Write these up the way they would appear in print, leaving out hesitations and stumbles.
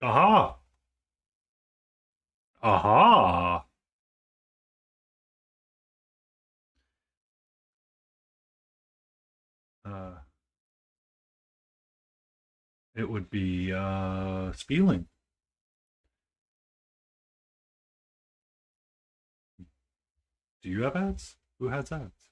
Aha! Aha! Uh, it would be spieling. Do you have ads? Who has ads?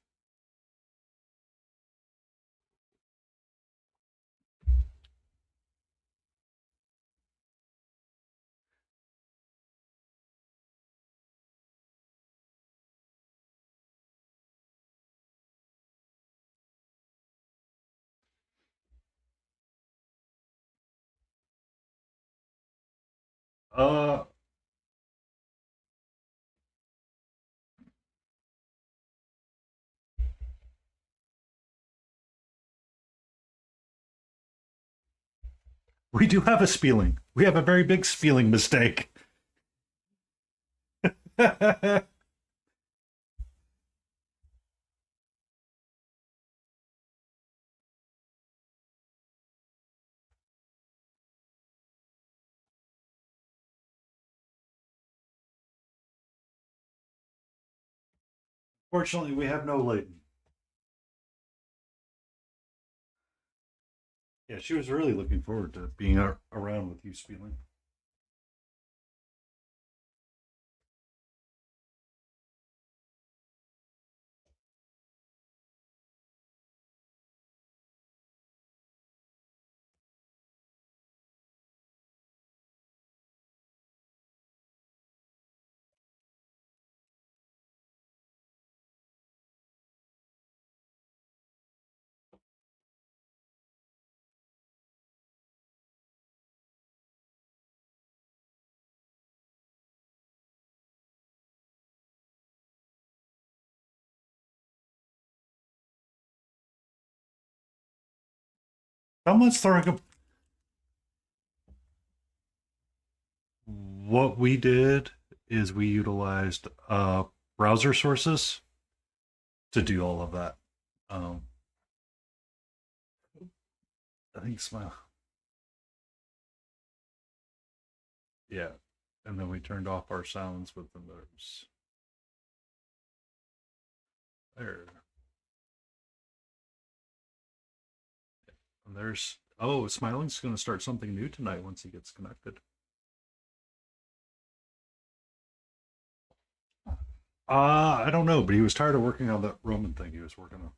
Uh, we do have a spieling. We have a very big spieling mistake. Fortunately, we have no Leighton. Yeah, she was really looking forward to being around with you, spieling. Someone's throwing a. What we did is we utilized browser sources to do all of that. Um, I think Smile. Yeah. And then we turned off our sounds with the emitters. There. And there's. Oh, Smiling's going to start something new tonight once he gets connected. I don't know, but he was tired of working on that Roman thing he was working on.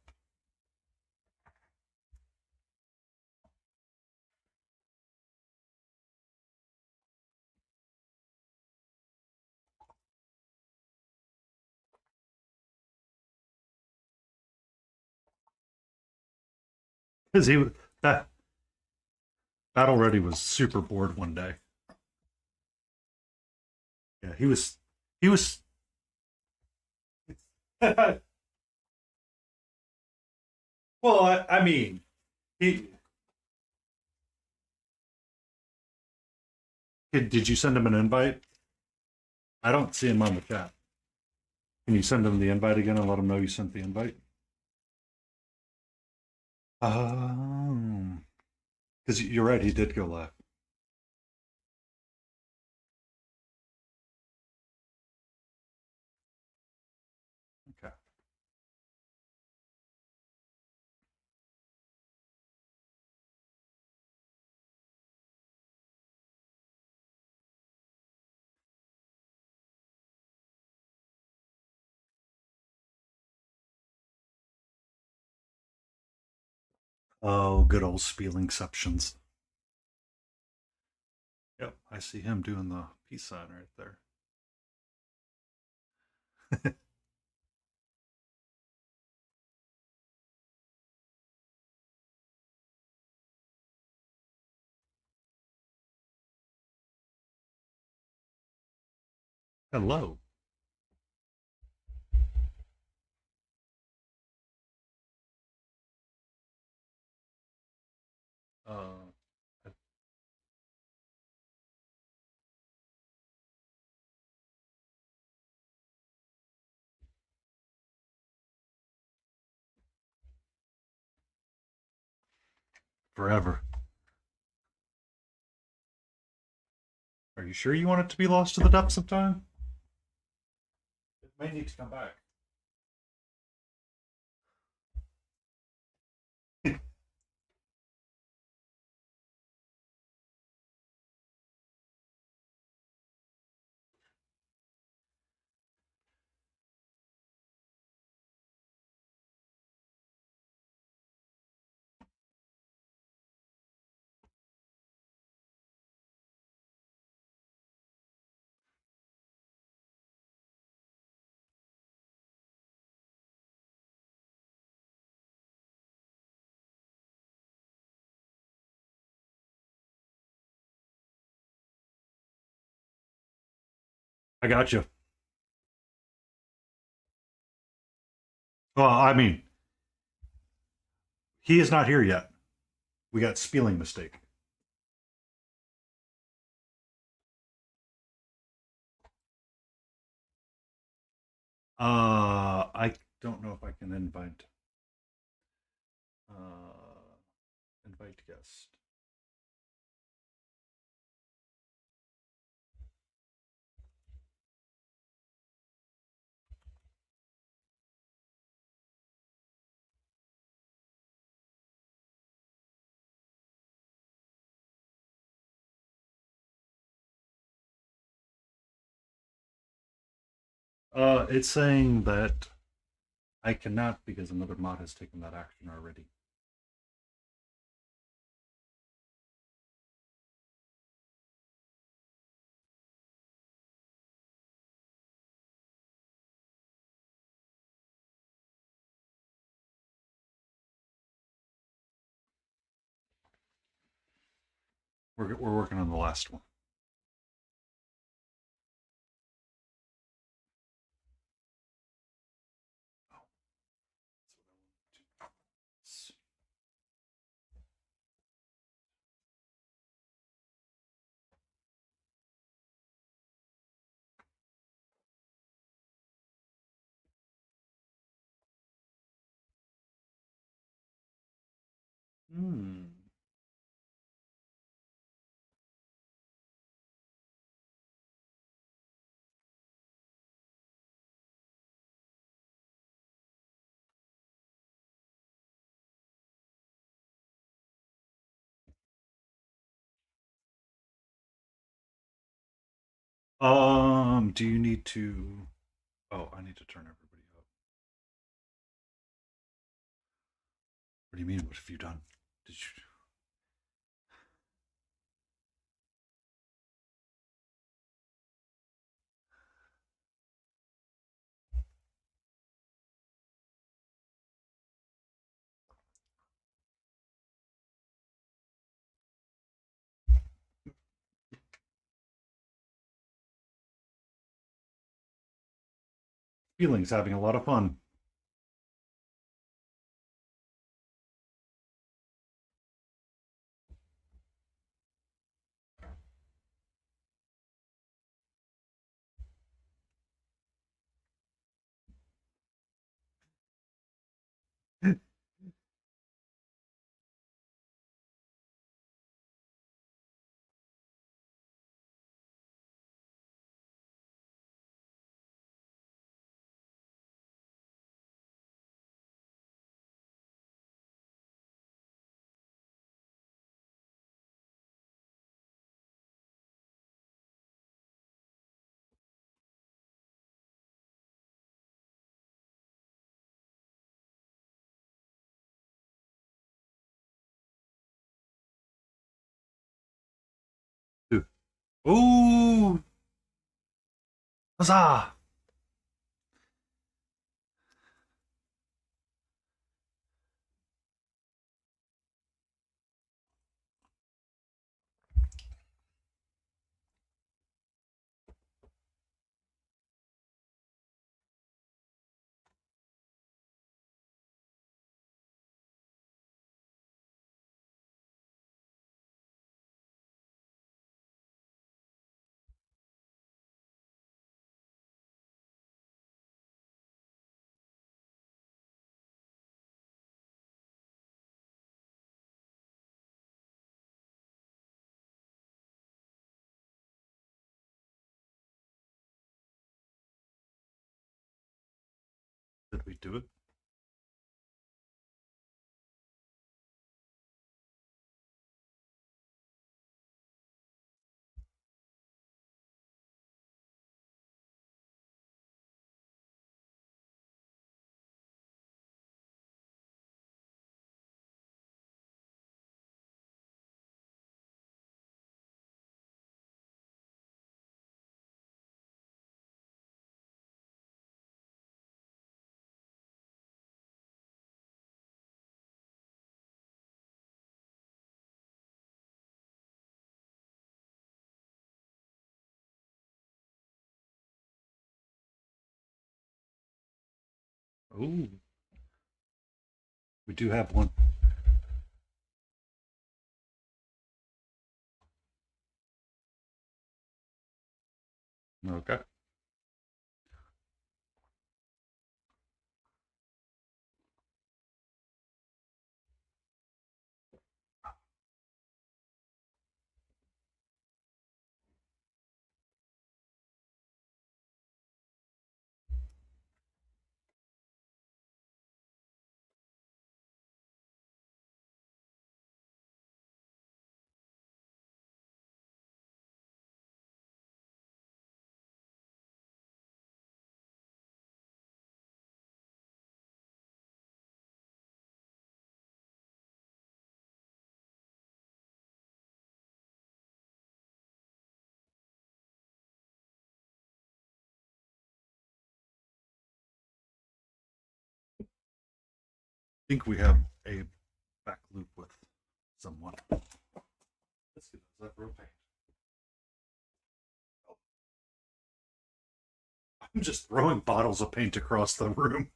Because that Battle Ready was super bored one day. Yeah, he was. Well, I mean, he did you send him an invite? I don't see him on the chat. Can you send him the invite again and let him know you sent the invite? Because you're right, he did go live. Okay. Oh, good old spieling exceptions. Yep, I see him doing the peace sign right there. Hello. Uh, forever. you sure you want it to be lost to the depths of time? It may need to come back. I got you. Well, I mean, he is not here yet. We got spelling mistake. I don't know if I can invite. Invite guest. It's saying that I cannot because another mod has taken that action already. We're working on the last one. Hmm. Do you need to? Oh, I need to turn everybody up. What do you mean? What have you done? Did you? Feelings having a lot of fun. Ooh, huzzah! we do it? Oh, we do have one. Okay. I think we have a back loop with someone. Let's see. Does that rotate? I'm just throwing bottles of paint across the room.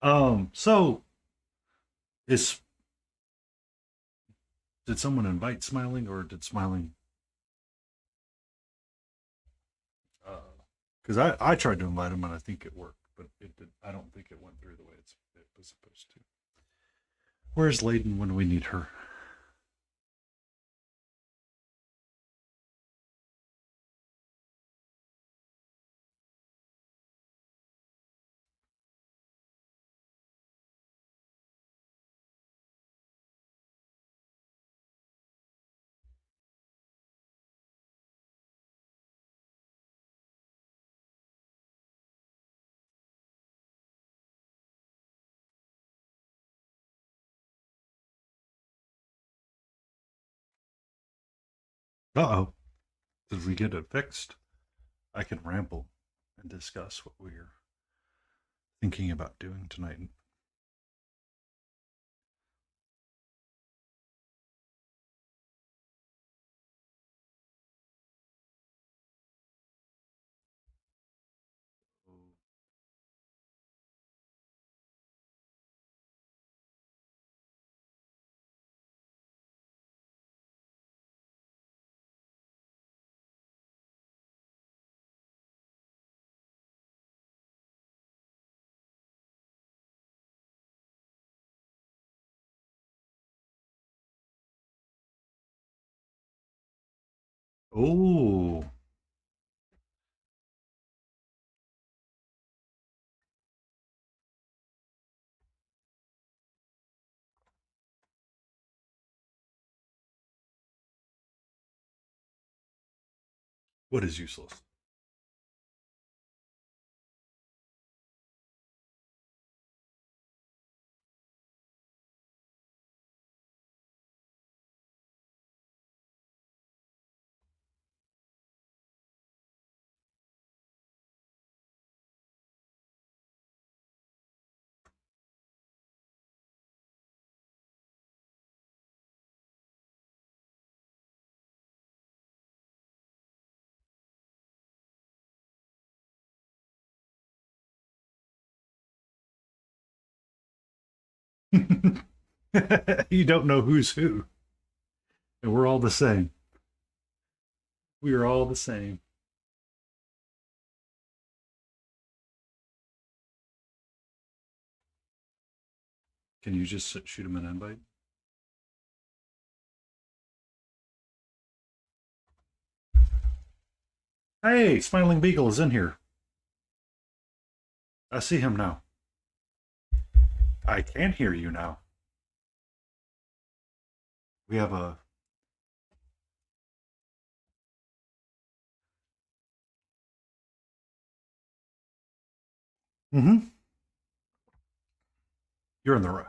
Oh. So is did someone invite Smiling or did Smiling because I tried to invite him and I think it worked, but it did I don't think it went through the way it was supposed to. Where's Layden when we need her? Uh-oh. Did we get it fixed? I can ramble and discuss what we're thinking about doing tonight. Oh, what is useless? You don't know who's who. And we're all the same. We are all the same. Can you just shoot him an invite? Hey, Smiling Beagle is in here. I see him now. I can hear you now. We have a. Mm-hmm. You're in the row.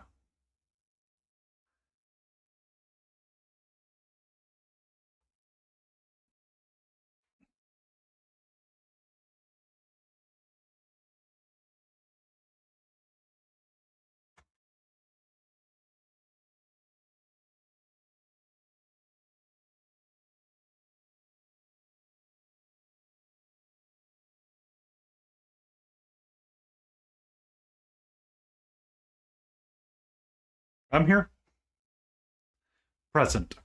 I'm here. Present.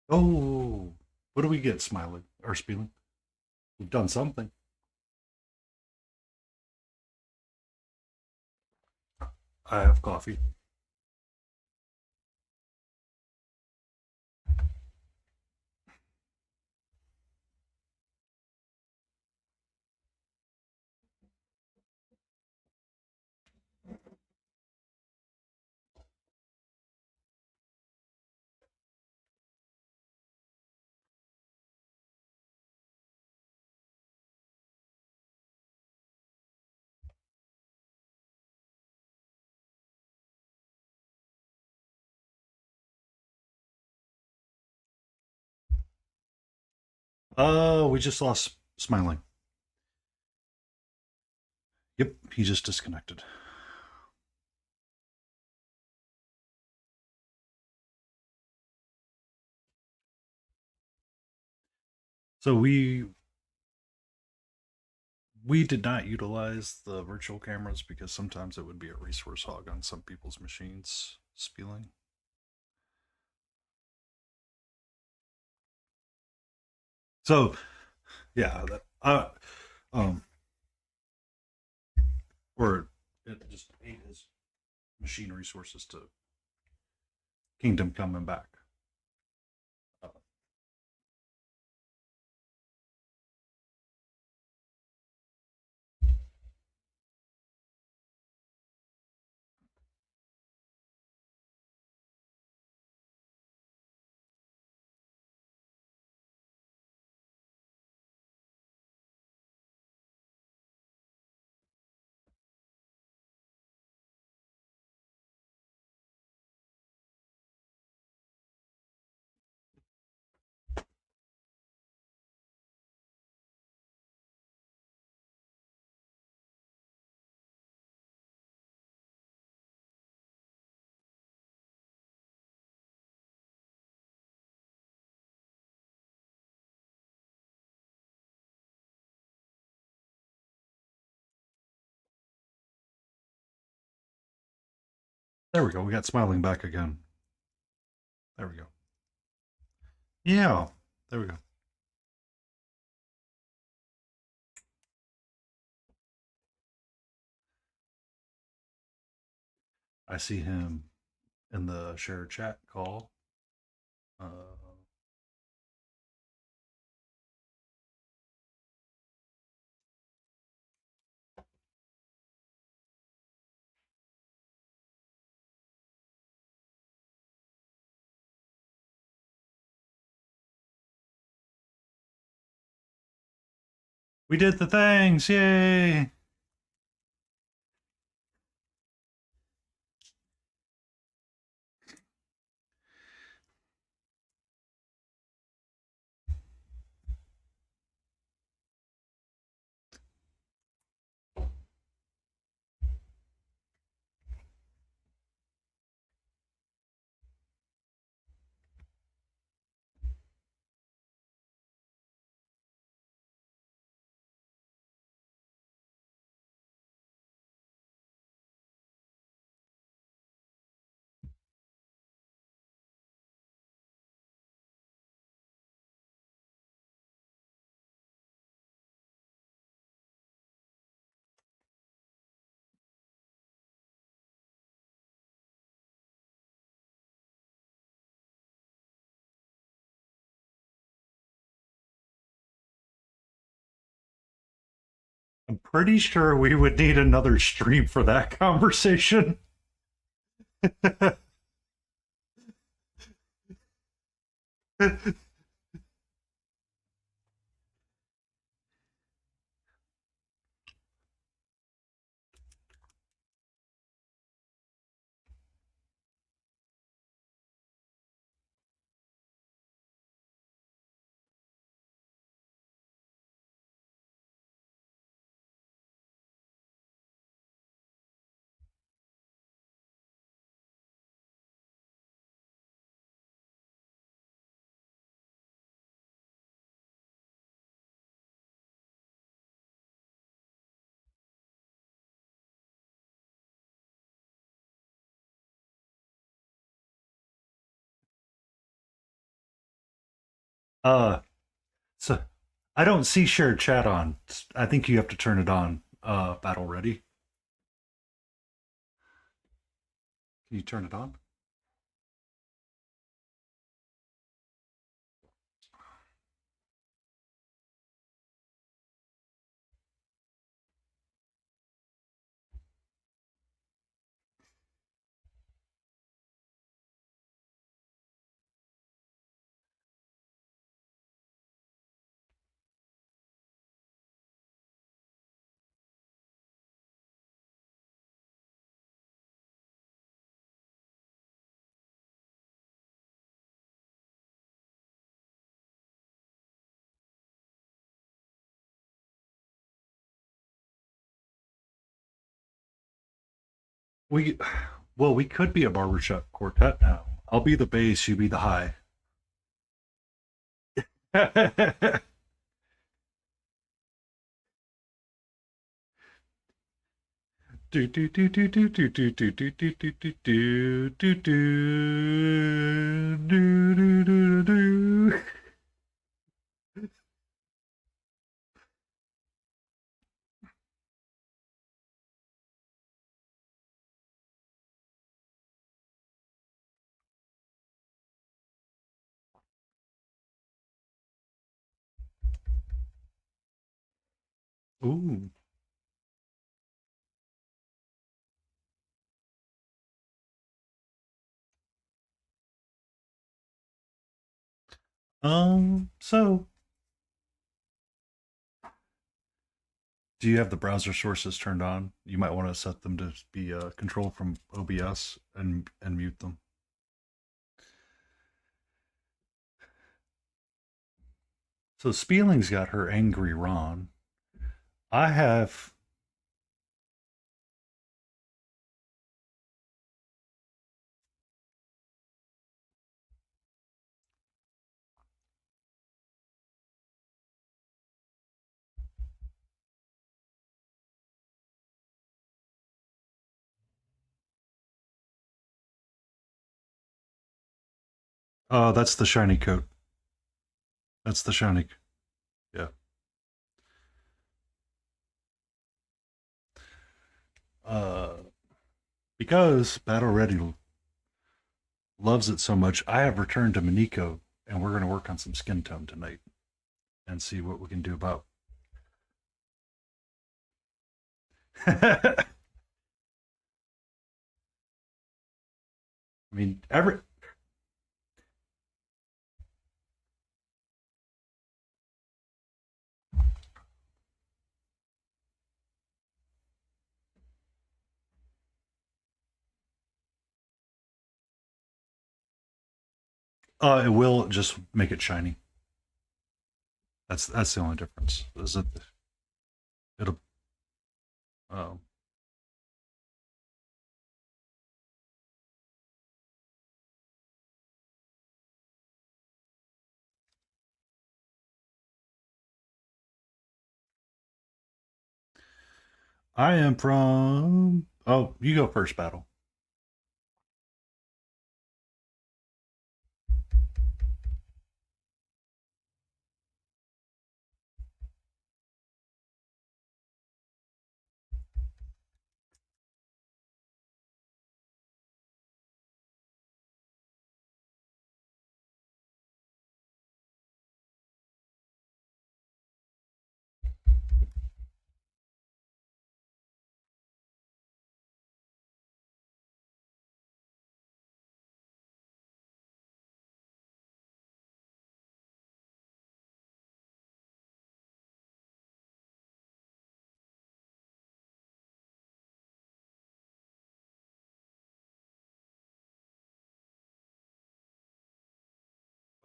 Oh, what do we get, Smiling or Spieling? We've done something. I have coffee. Oh, we just lost Smiling. Yep, he just disconnected. So we did not utilize the virtual cameras because sometimes it would be a resource hog on some people's machines. Spieling. So yeah, that um, or it just ate his machine resources to Kingdom coming back. Uh, there we go. We got Smiling back again. There we go. Yeah, there we go. I see him in the share chat call. Uh, We did the things! Yay! I'm pretty sure we would need another stream for that conversation. uh, so I don't see shared chat on. I think you have to turn it on. Battle ready. Can you turn it on? We, well, we could be a barbershop quartet now. I'll be the bass, you be the high. Do do do do do do do do do do do do do do do do do do. Ooh. So do you have the browser sources turned on? You might want to set them to be controlled from OBS and mute them. So Spieling's got her angry Ron. I have. That's the shiny coat. That's the shiny. Yeah. Uh, because Battle Ready loves it so much, I have returned to Minkeo, and we're going to work on some skin tone tonight and see what we can do about. I mean, It will just make it shiny. That's the only difference. Is it? It'll. Oh, I am from. Oh, you go first, battle.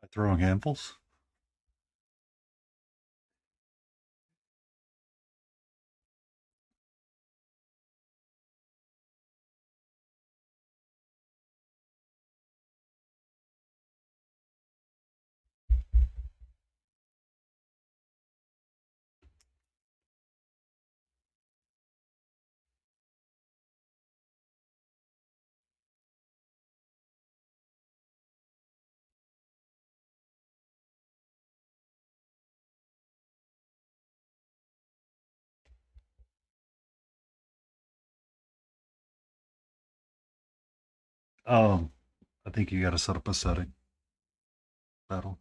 By throwing handfuls. Um, I think you got to set up a setting. Battle.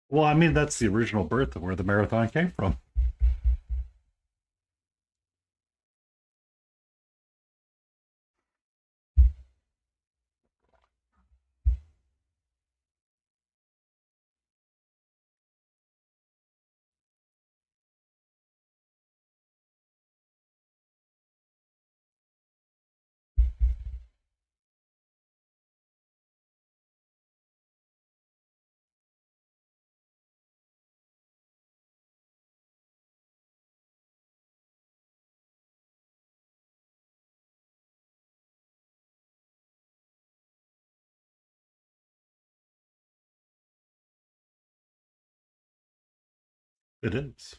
Well, I mean, that's the original birth of where the marathon came from. It is.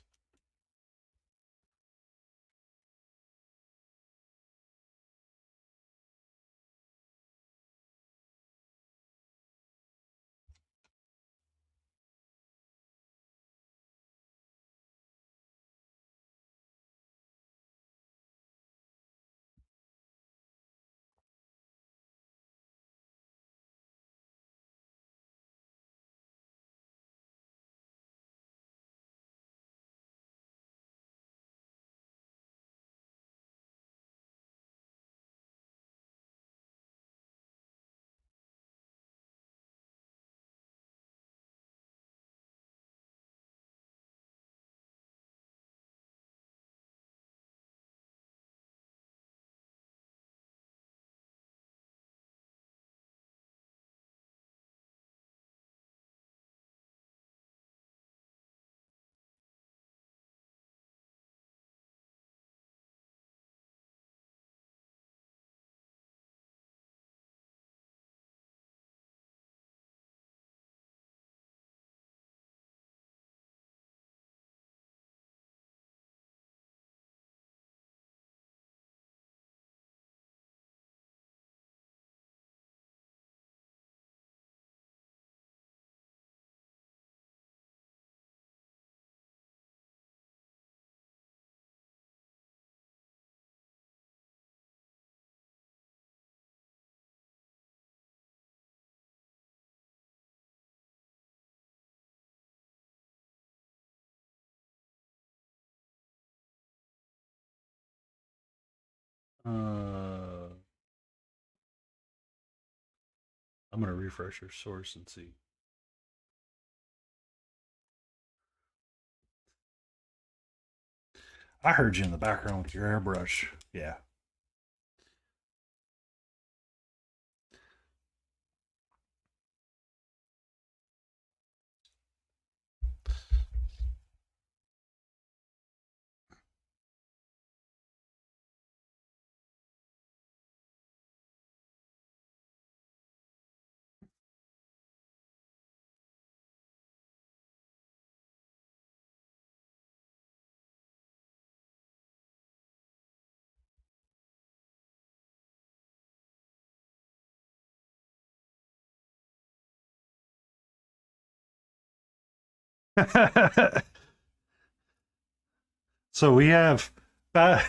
Uh, I'm gonna refresh your source and see. I heard you in the background with your airbrush. Yeah. So we have. Uh,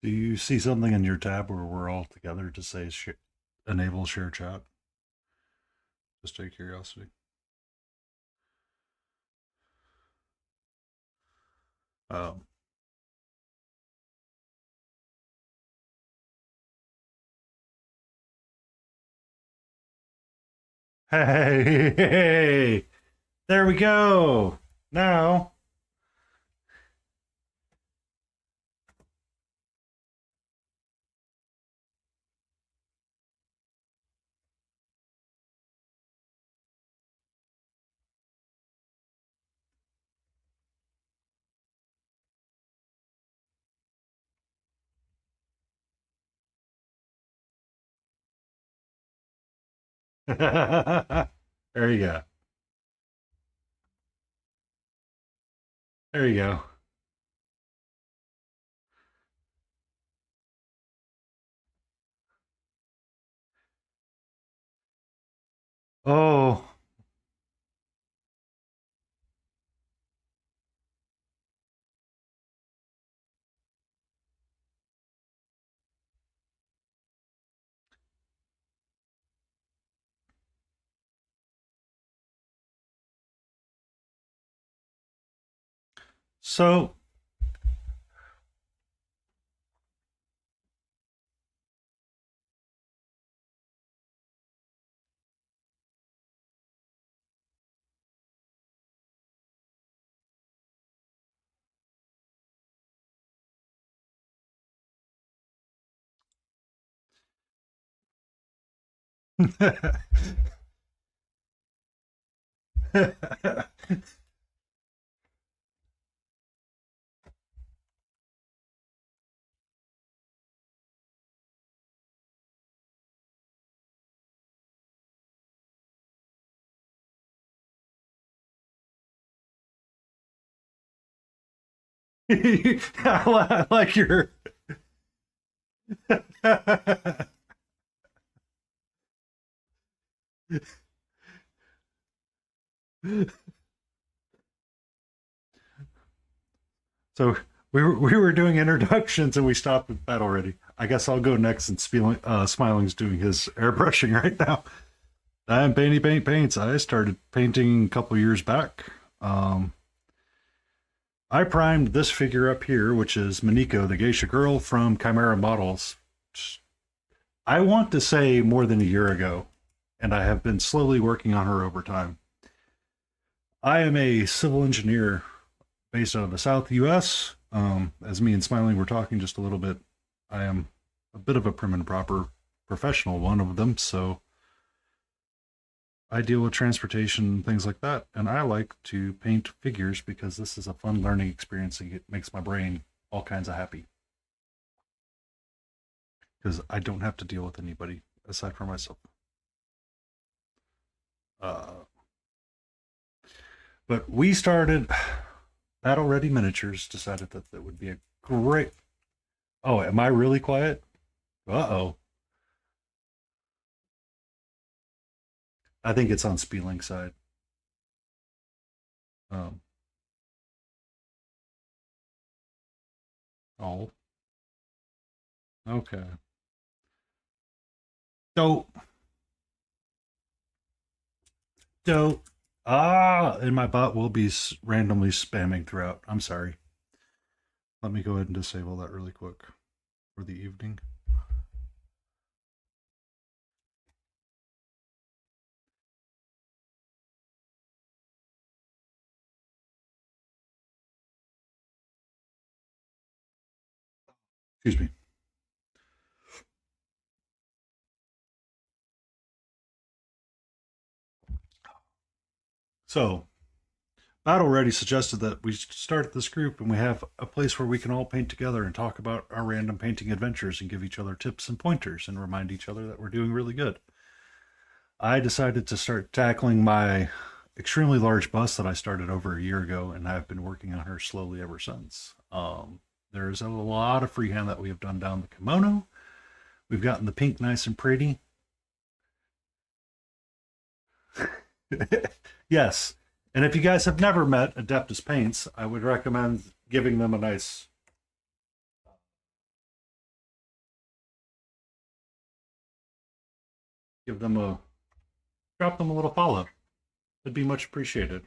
do you see something in your tab where we're all together to say enable share chat? Just out of curiosity. Um, hey, hey, there we go. Now, there you go. There you go. Oh, so I like your. So we were doing introductions and we stopped with Battle Ready. I guess I'll go next and Smiling's doing his airbrushing right now. I'm Painty Paint Paints. I started painting a couple years back. Um, I primed this figure up here, which is Minkeo, the geisha girl from Chimera Models. I want to say more than a year ago, and I have been slowly working on her over time. I am a civil engineer based out of the South US. As me and Smiling were talking just a little bit, I am a bit of a prim and proper professional one of them, so I deal with transportation and things like that. And I like to paint figures because this is a fun learning experience. It makes my brain all kinds of happy because I don't have to deal with anybody aside from myself. Uh, but we started Battle Ready Miniatures, decided that that would be a great. Oh, am I really quiet? Uh oh. I think it's on Spieling's side. Um, oh, okay. So, so, and my bot will be randomly spamming throughout. I'm sorry. Let me go ahead and disable that really quick for the evening. Excuse me. So, Battle Ready suggested that we start this group and we have a place where we can all paint together and talk about our random painting adventures and give each other tips and pointers and remind each other that we're doing really good. I decided to start tackling my extremely large bust that I started over a year ago, and I've been working on her slowly ever since. There's a lot of freehand that we have done down the kimono. We've gotten the pink nice and pretty. Yes. And if you guys have never met Adeptus Paints, I would recommend giving them a nice, give them a, drop them a little follow. It'd be much appreciated.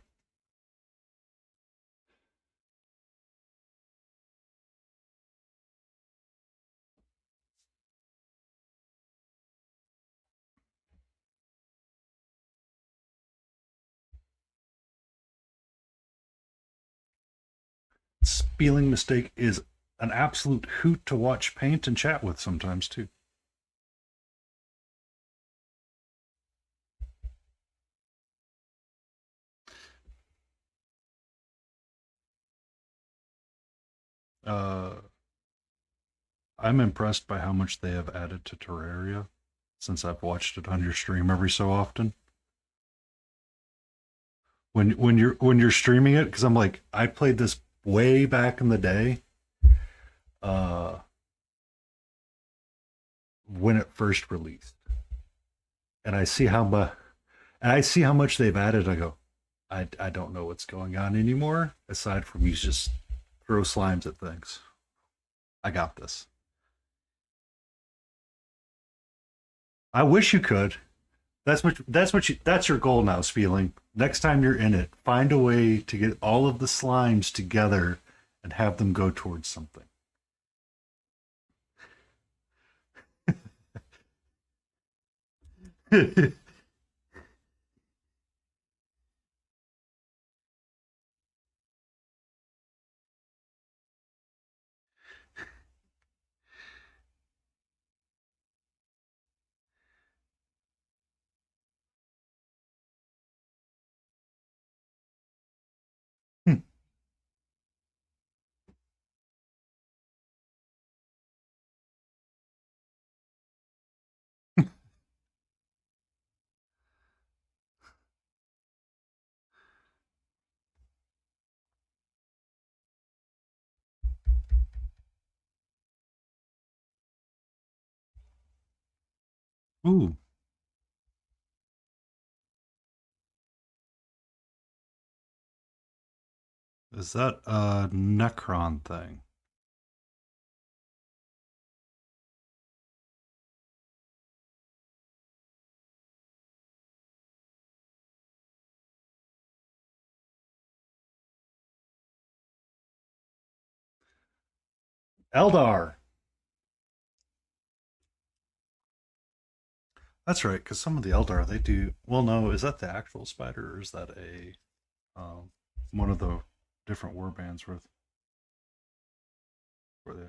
Spelling mistake is an absolute hoot to watch paint and chat with sometimes too. Uh, I'm impressed by how much they have added to Terraria since I've watched it on your stream every so often. When you're streaming it, because I'm like, I played this way back in the day, uh, when it first released, and I see how much they've added. I go, I don't know what's going on anymore. Aside from you just throw slimes at things. I got this. I wish you could. That's your goal now, Spieling. Next time you're in it, find a way to get all of the slimes together and have them go towards something. Ooh, Is that a Necron thing? Eldar. That's right, because some of the Eldar they do. Well, no, is that the actual spider, or is that a um, one of the different war bands where they?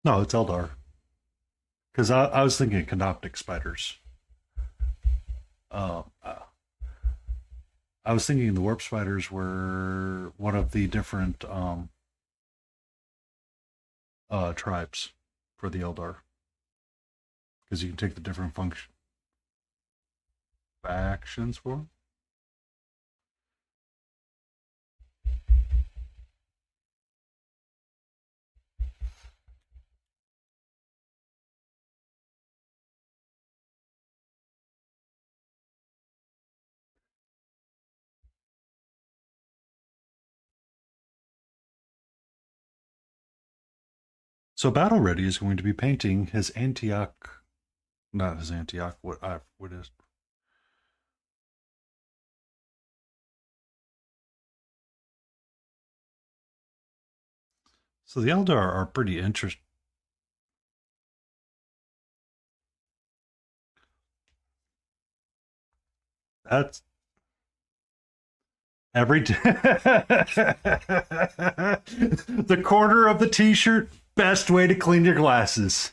No, it's Eldar. Because I was thinking canoptic spiders. Uh, uh, I was thinking the warp spiders were one of the different tribes for the Eldar. Because you can take the different function factions for them. So Battle Ready is going to be painting his Antioch, not his Antioch. What is? So the Eldar are pretty interesting. That's every the corner of the T-shirt. Best way to clean your glasses.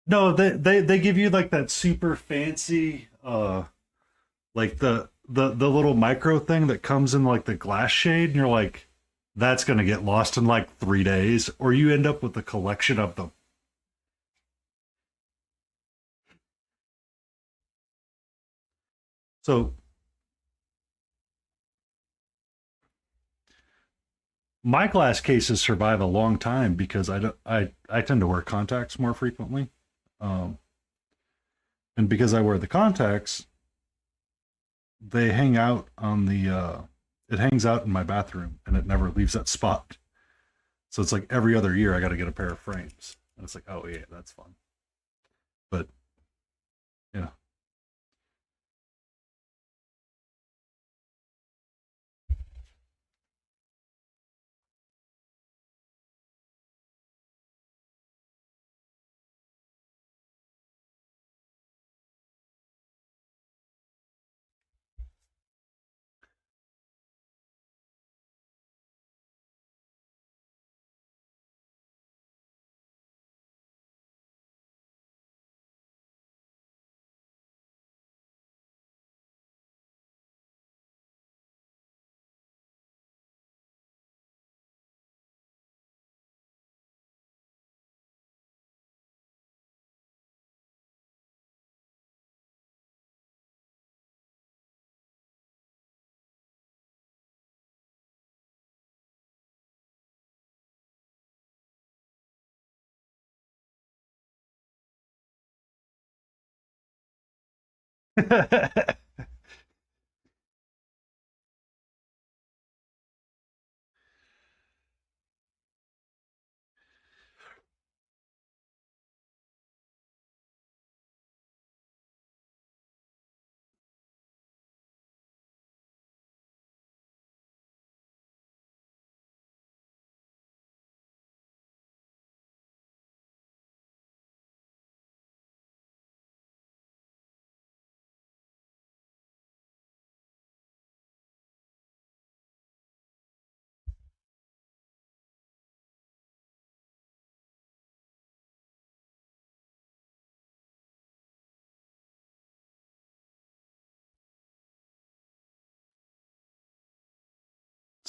No, they give you like that super fancy like the little micro thing that comes in like the glass shade, and you're like, that's gonna get lost in like 3 days, or you end up with a collection of them. So my glass cases survive a long time because I don't I tend to wear contacts more frequently, um, and because I wear the contacts, they hang out on the it hangs out in my bathroom and it never leaves that spot. So it's like every other year I got to get a pair of frames, and it's like, oh yeah, that's fun. But yeah.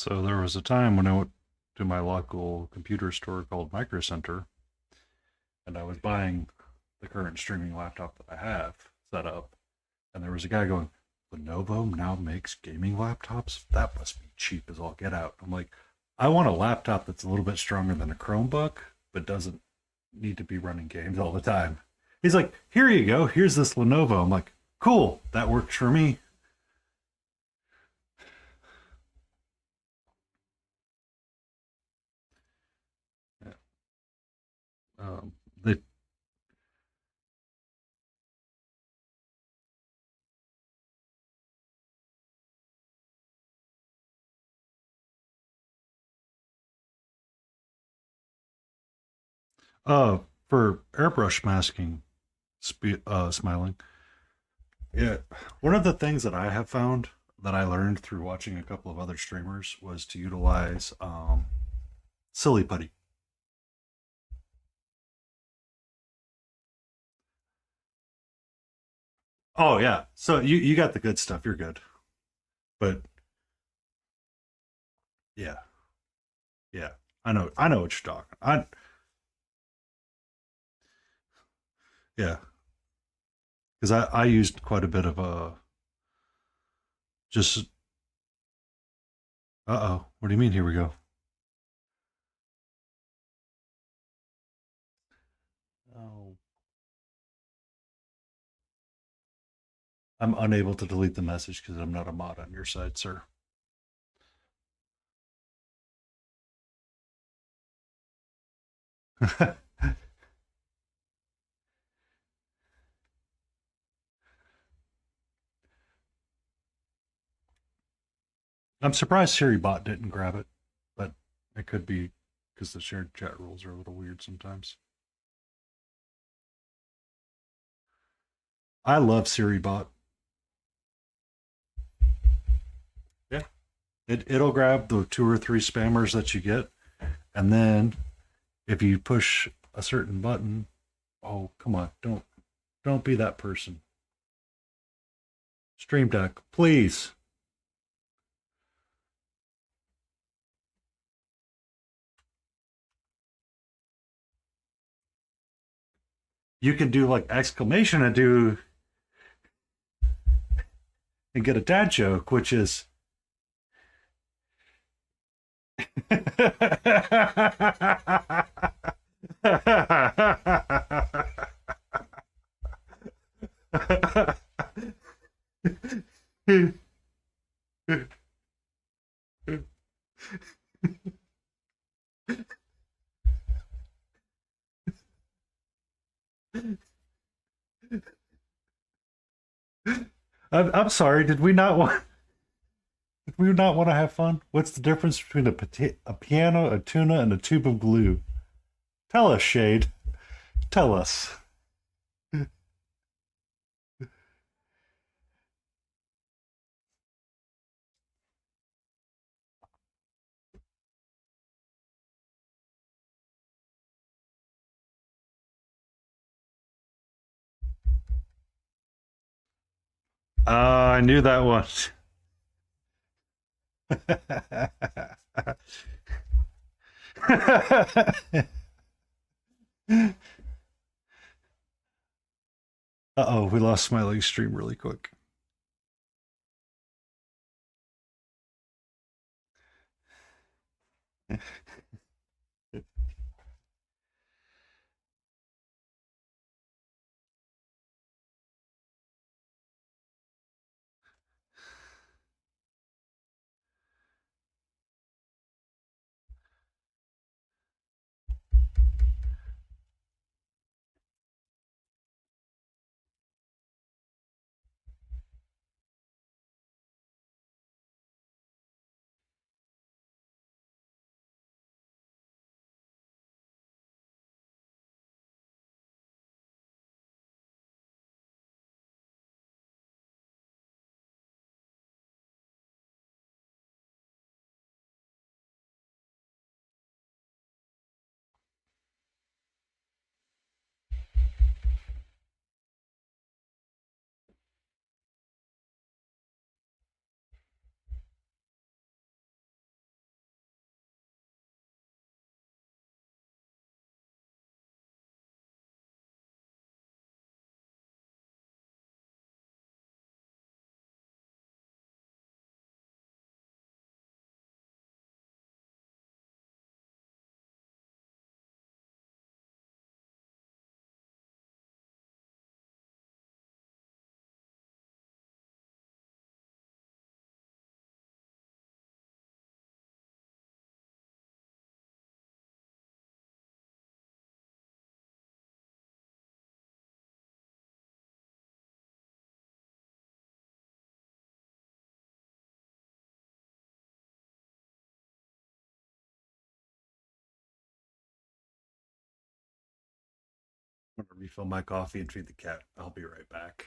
So there was a time when I went to my local computer store called Micro Center, and I was buying the current streaming laptop that I have set up, and there was a guy going, Lenovo now makes gaming laptops? That must be cheap as all get out. I'm like, I want a laptop that's a little bit stronger than a Chromebook, but doesn't need to be running games all the time. He's like, here you go. Here's this Lenovo. I'm like, cool. That works for me. Um, they, for airbrush masking, smiling. Yeah. One of the things that I have found that I learned through watching a couple of other streamers was to utilize silly putty. Oh yeah. So you got the good stuff. You're good. But yeah, yeah. I know what you're talking. I Yeah, because I used quite a bit of just oh. What do you mean? Here we go. Oh, I'm unable to delete the message because I'm not a mod on your side, sir. I'm surprised Siri bot didn't grab it, but it could be because the shared chat rules are a little weird sometimes. I love Siri bot. Yeah, it'll grab the two or three spammers that you get, and then if you push a certain button, oh come on, don't be that person. Stream Deck, please. You can do like exclamation and get a dad joke, which is I'm sorry. Did we not want to have fun? What's the difference between a piano, a tuna, and a tube of glue? Tell us, Shade. Tell us. I knew that one. Uh-oh, we lost Smiley's stream really quick. I'm gonna refill my coffee and feed the cat. I'll be right back.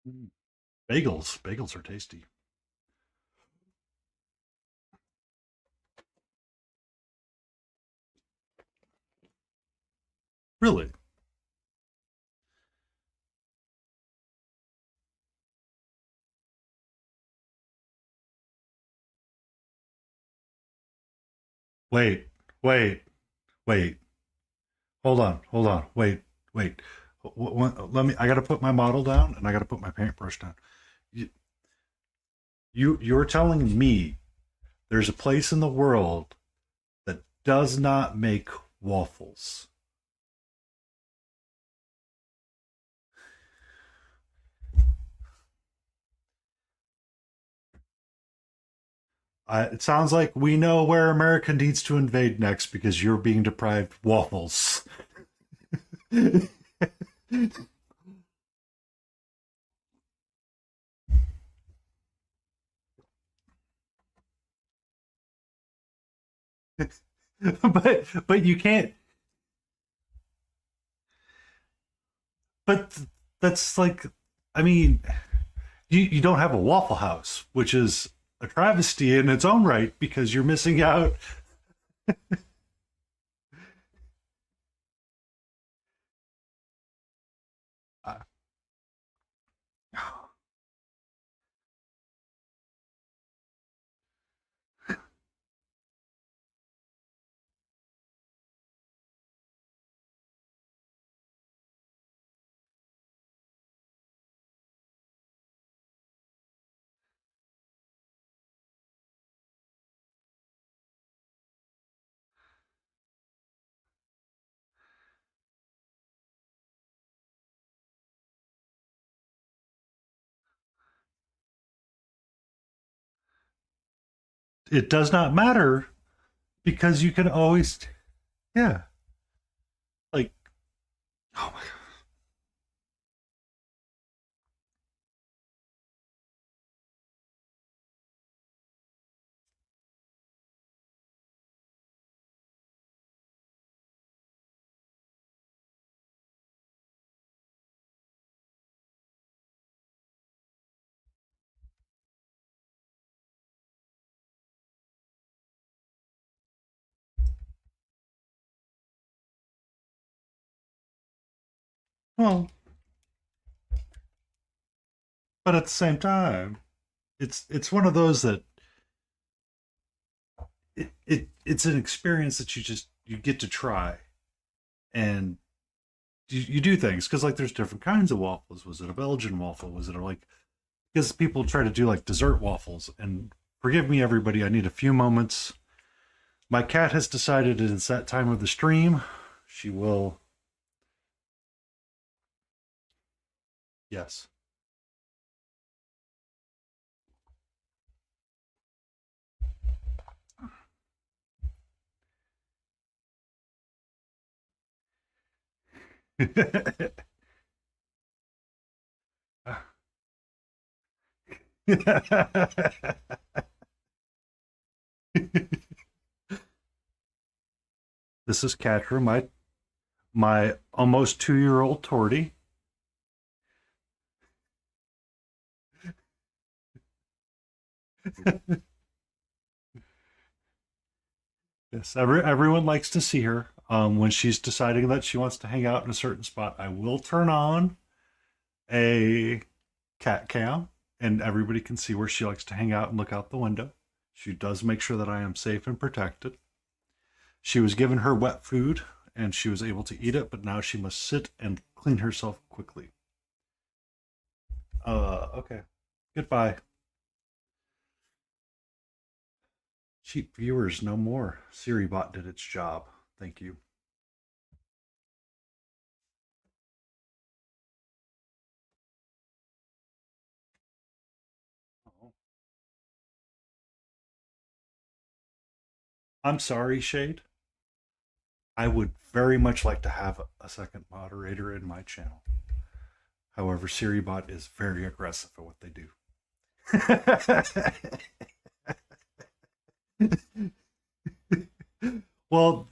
Mm. Bagels are tasty. Really? Wait, wait, wait. Hold on. Wait. Let me. I got to put my model down, and I got to put my paintbrush down. You, you're telling me there's a place in the world that does not make waffles. It sounds like we know where America needs to invade next because you're being deprived waffles. But you can't. But that's like, I mean, you don't have a Waffle House, which is a travesty in its own right because you're missing out. Uh, it does not matter because you can always, yeah, like, oh my god. Well, but at the same time, it's one of those that it's an experience that you get to try and you do things because like there's different kinds of waffles. Was it a Belgian waffle? Was it like because people try to do like dessert waffles and forgive me everybody, I need a few moments. My cat has decided it's that time of the stream. She will, yes. This is Catra, my almost 2 year old tortie. Yes, everyone likes to see her. When she's deciding that she wants to hang out in a certain spot, I will turn on a cat cam and everybody can see where she likes to hang out and look out the window. She does make sure that I am safe and protected. She was given her wet food and she was able to eat it, but now she must sit and clean herself quickly. Okay. Goodbye. Cheap viewers, no more. SiriBot did its job. Thank you. Oh. I'm sorry, Shade. I would very much like to have a second moderator in my channel. However, SiriBot is very aggressive at what they do. Well,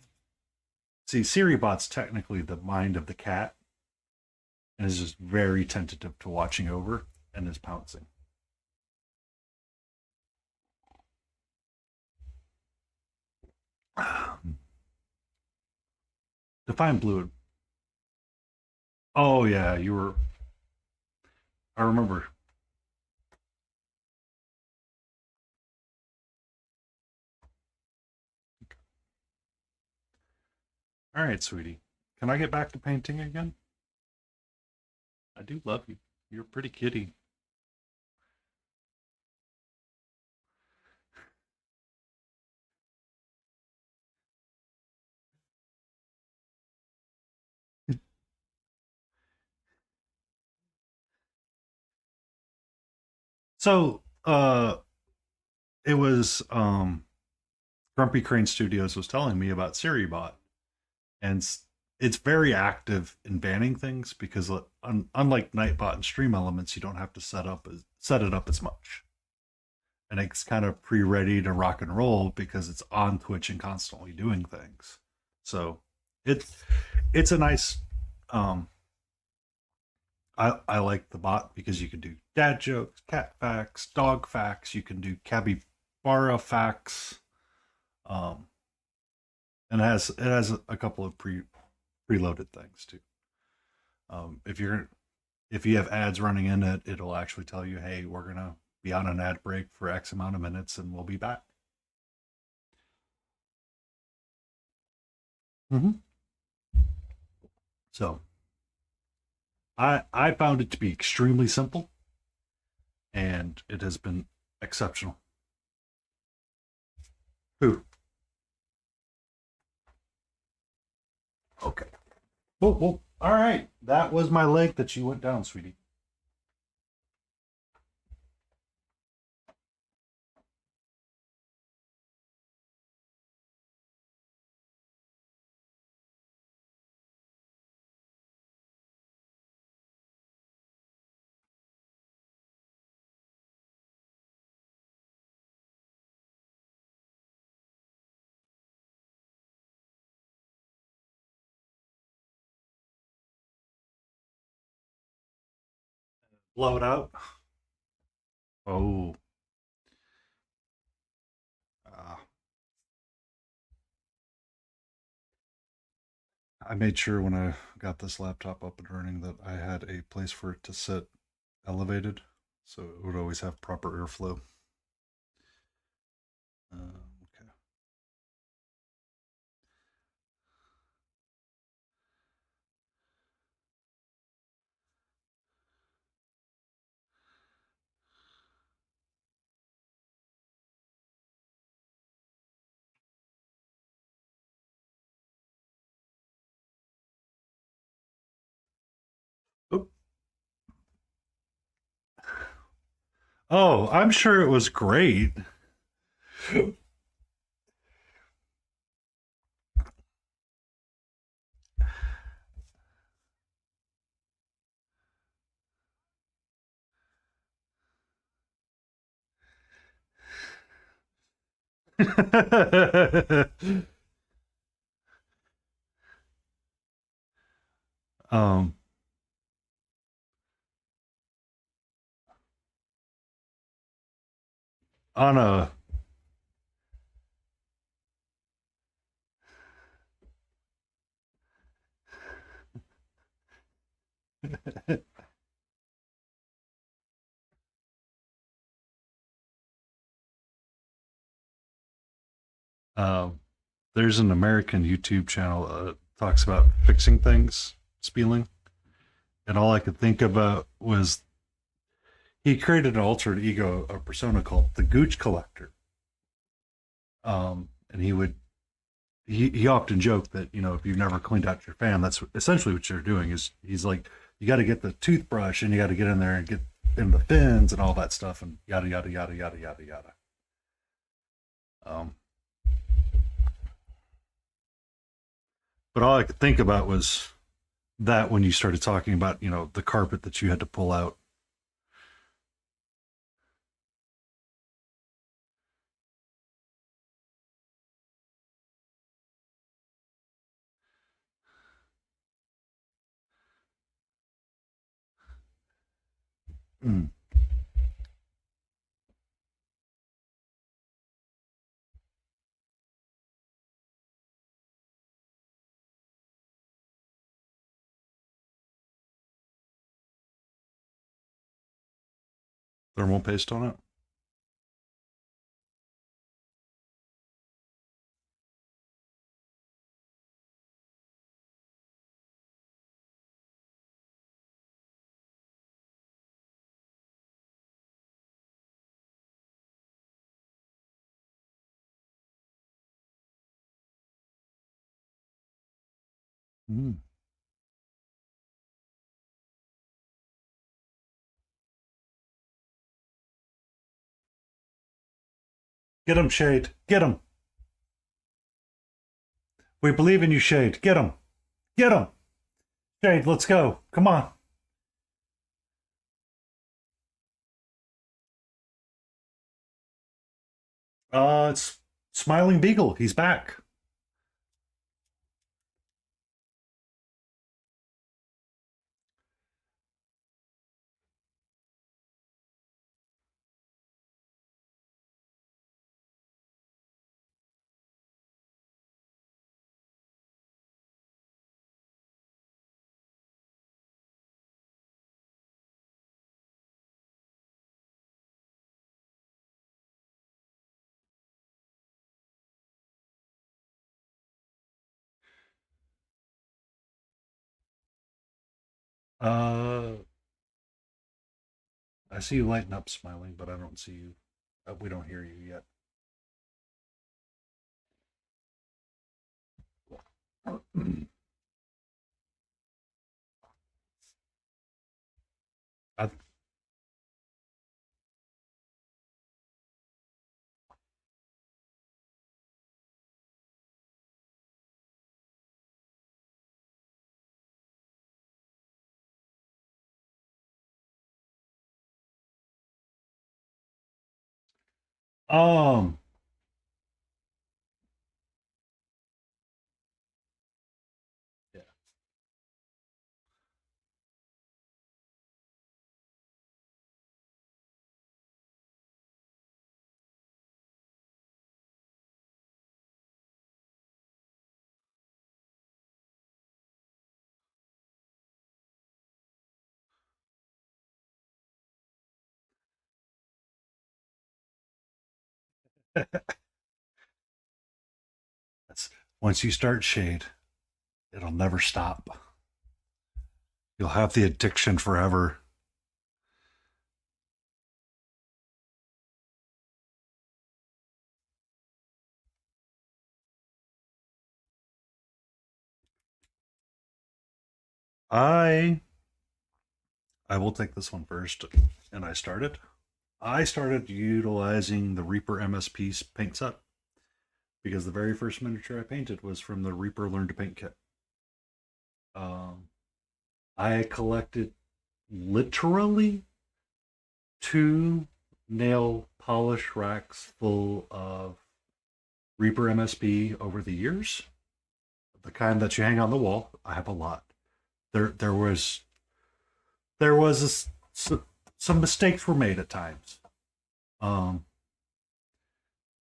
see, SiriBot's technically the mind of the cat and is just very tentative to watching over. and is pouncing. Define blue. Oh yeah, you were. I remember. All right, sweetie. Can I get back to painting again? I do love you. You're a pretty kitty. So, it was Grumpy Crane Studios was telling me about SiriBot, and it's very active in banning things because unlike Nightbot and Stream Elements, you don't have to set it up as much, and it's kind of pre-ready to rock and roll because it's on Twitch and constantly doing things. So it's it's a nice. Um, I like the bot because you can do dad jokes, cat facts, dog facts. You can do capybara facts. Um, and it has a couple of preloaded things too. If you have ads running in it, it'll actually tell you, hey, we're gonna be on an ad break for X amount of minutes, and we'll be back. Mm-hmm. So I found it to be extremely simple, and it has been exceptional. Who? Okay. Well, all right. That was my leg that you went down, sweetie. Blow it out. Oh, uh, I made sure when I got this laptop up and running that I had a place for it to sit elevated, so it would always have proper airflow. Okay. Oop. Oh, I'm sure it was great. um, on a um, there's an American YouTube channel talks about fixing things, spieling, and all I could think about was he created an altered ego, a persona called the Gooch Collector. And he often joked that if you've never cleaned out your fan, that's essentially what you're doing. Is he's like you got to get the toothbrush and you got to get in there and get in the fins and all that stuff and yada yada yada yada yada yada. Um, but all I could think about was that when you started talking about the carpet that you had to pull out. Mm. Thermal paste on it. Mm. Get him, Shade. Get him. We believe in you, Shade. Get him. Get him. Shade, let's go. Come on. It's Smiling Beagle. He's back. Uh, I see you lighting up, Smiling, but I don't see you. We don't hear you yet. I, um, yeah. That's once you start Shade, it'll never stop. You'll have the addiction forever. I I will take this one first, and I started utilizing the Reaper MSP paint set because the very first miniature I painted was from the Reaper Learn to Paint kit. Um, I collected literally two nail polish racks full of Reaper MSP over the years. The kind that you hang on the wall. I have a lot. There was there was some mistakes were made at times. Um,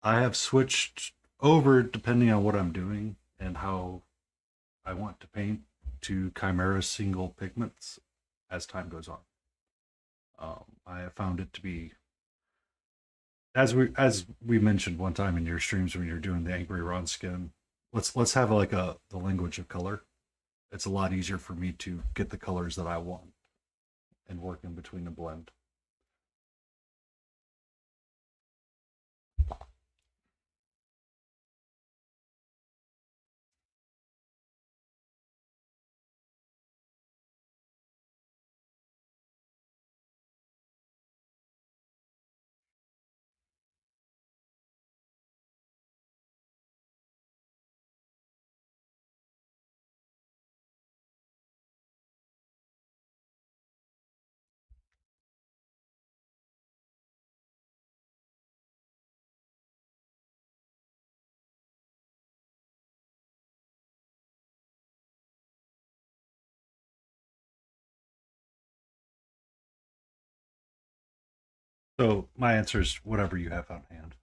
I have switched over depending on what I'm doing and how I want to paint to Chimera single pigments as time goes on. I have found it to be as we mentioned one time in your streams when you're doing the angry Ron skin. Let's have like a the language of color. It's a lot easier for me to get the colors that I want and work in between a blend. So my answer is whatever you have on hand.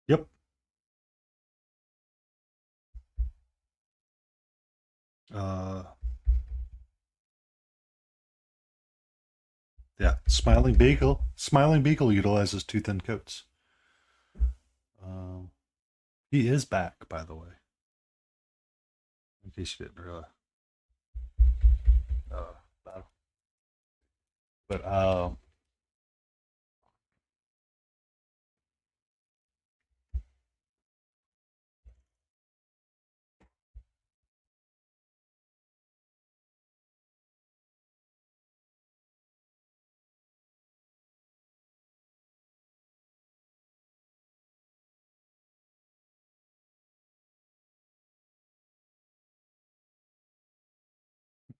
Yep. Uh, yeah. Smiling Beagle. Smiling Beagle utilizes two thin coats. Um, he is back, by the way, in case you didn't realize. Uh, but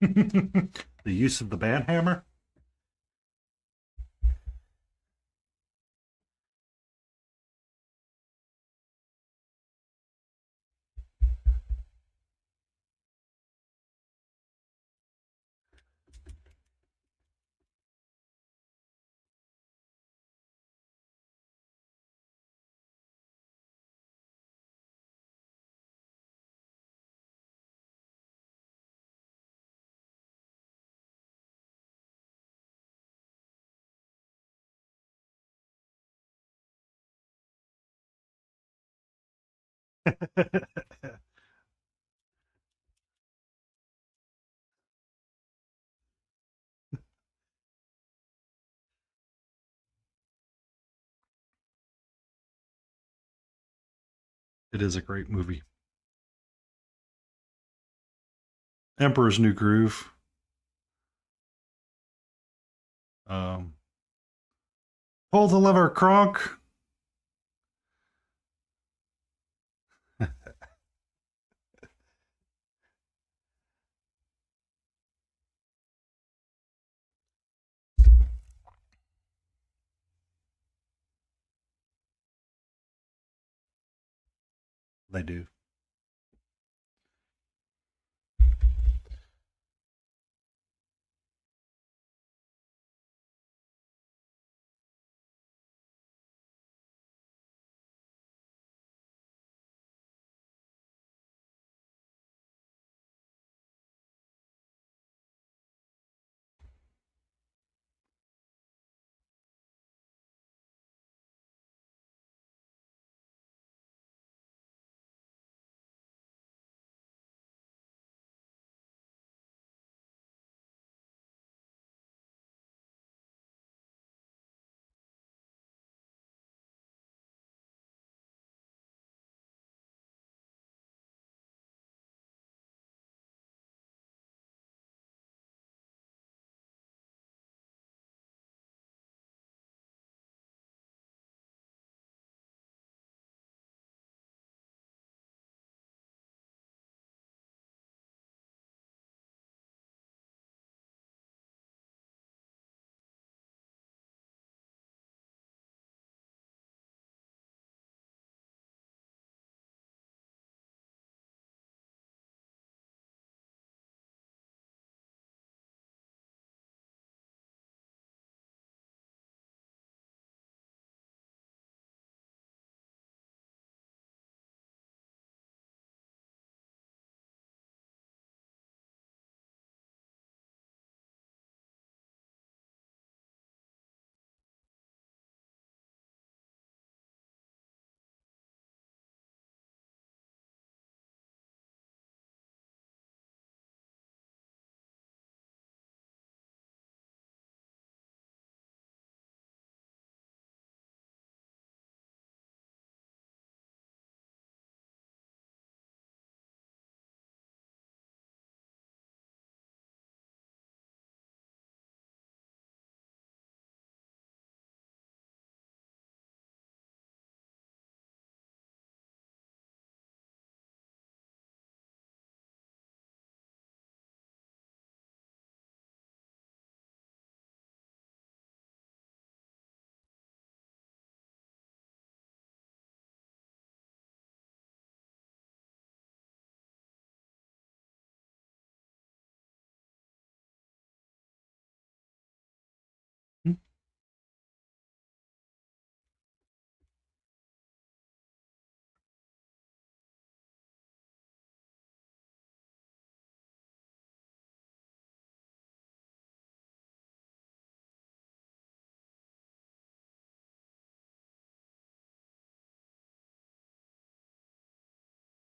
the use of the band hammer. It is a great movie. Emperor's New Groove. Um, Pull the lever, Kronk. They do.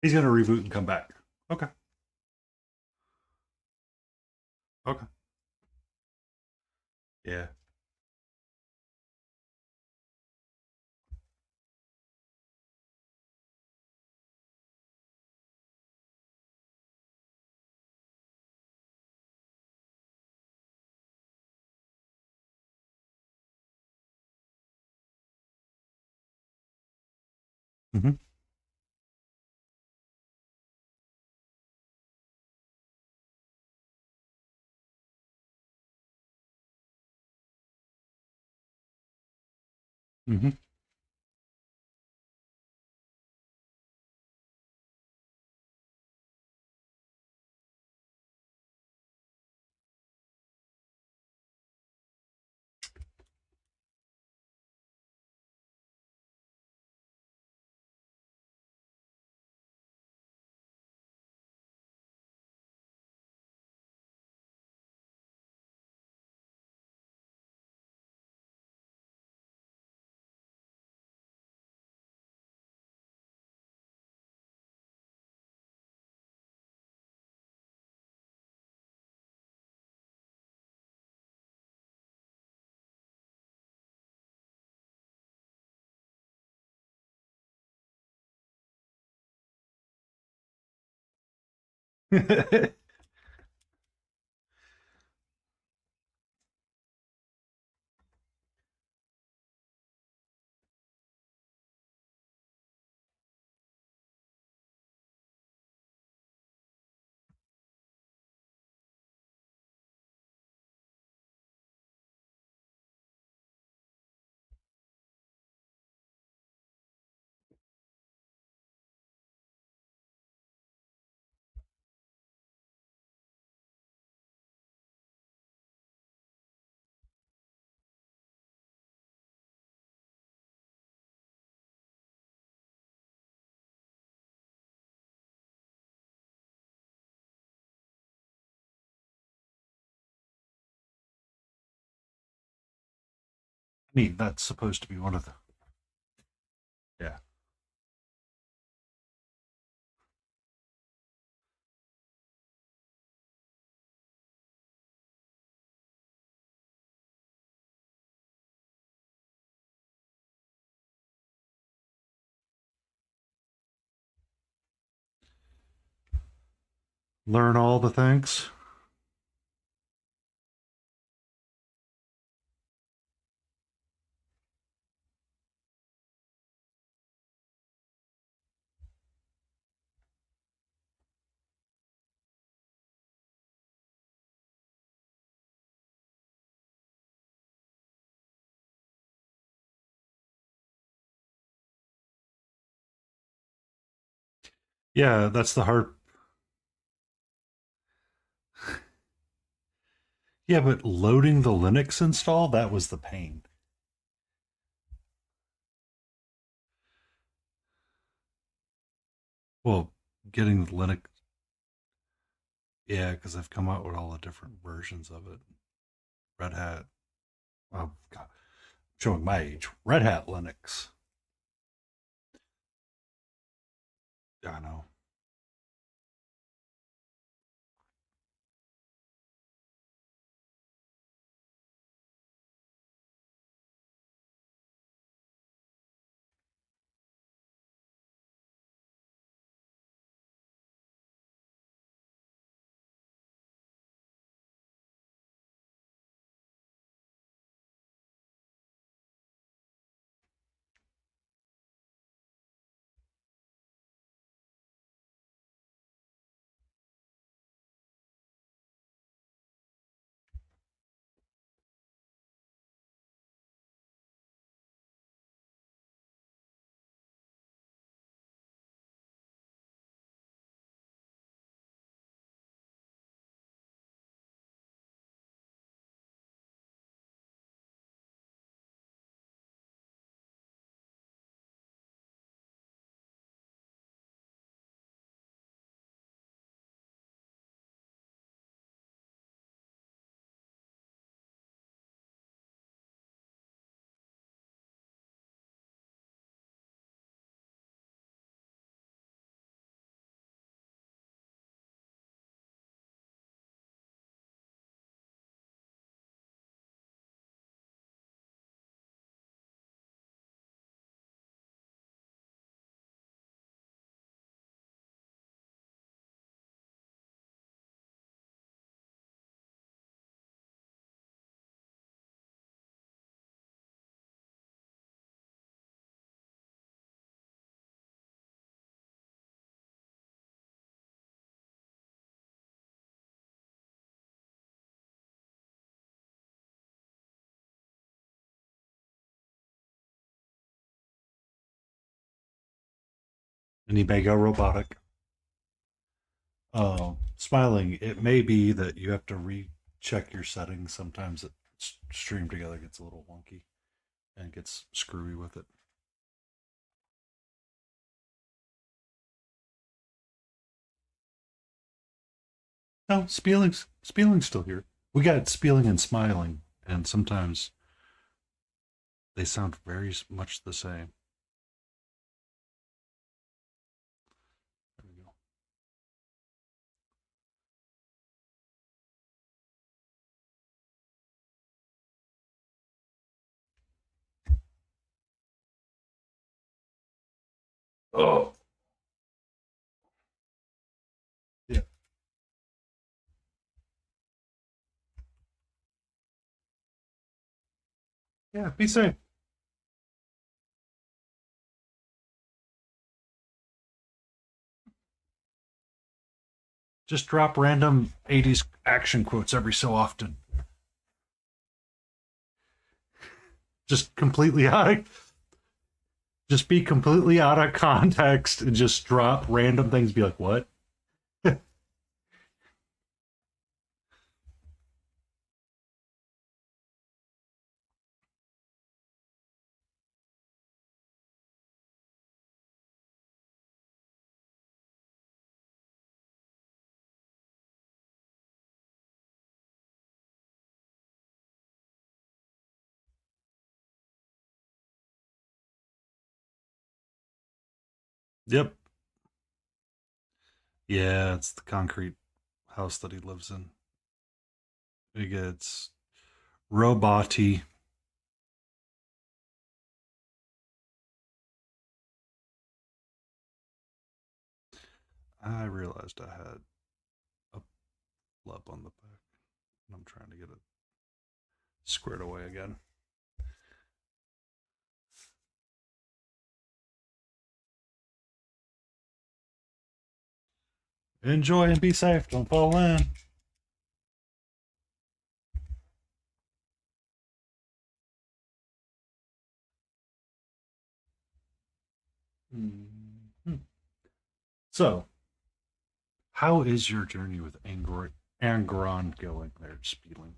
He's gonna reboot and come back. Okay. Okay. Yeah. Hmm. Hmm. I mean, that's supposed to be one of the. Yeah. Learn all the things. Yeah, that's the hard. Yeah, but loading the Linux install, that was the pain. Well, getting the Linux. Yeah, because I've come out with all the different versions of it. Red Hat. Oh, God. Showing my age. Red Hat Linux. I know. and you may go robotic. Smiling, it may be that you have to recheck your settings. Sometimes it stream together gets a little wonky and gets screwy with it. No, Spieling's still here. We got Spieling and Smiling, and sometimes they sound very much the same. There we go. Oh, yeah. Yeah, be safe. Just drop random 80s action quotes every so often. Just completely out of just be completely out of context and just drop random things. Be like, what? Yep. Yeah, it's the concrete house that he lives in. It gets roboty. I realized I had a blub on the back. And I'm trying to get it squared away again. Enjoy and be safe. Don't fall in. Mm-hmm. So, how is your journey with Angron going there, Spieling?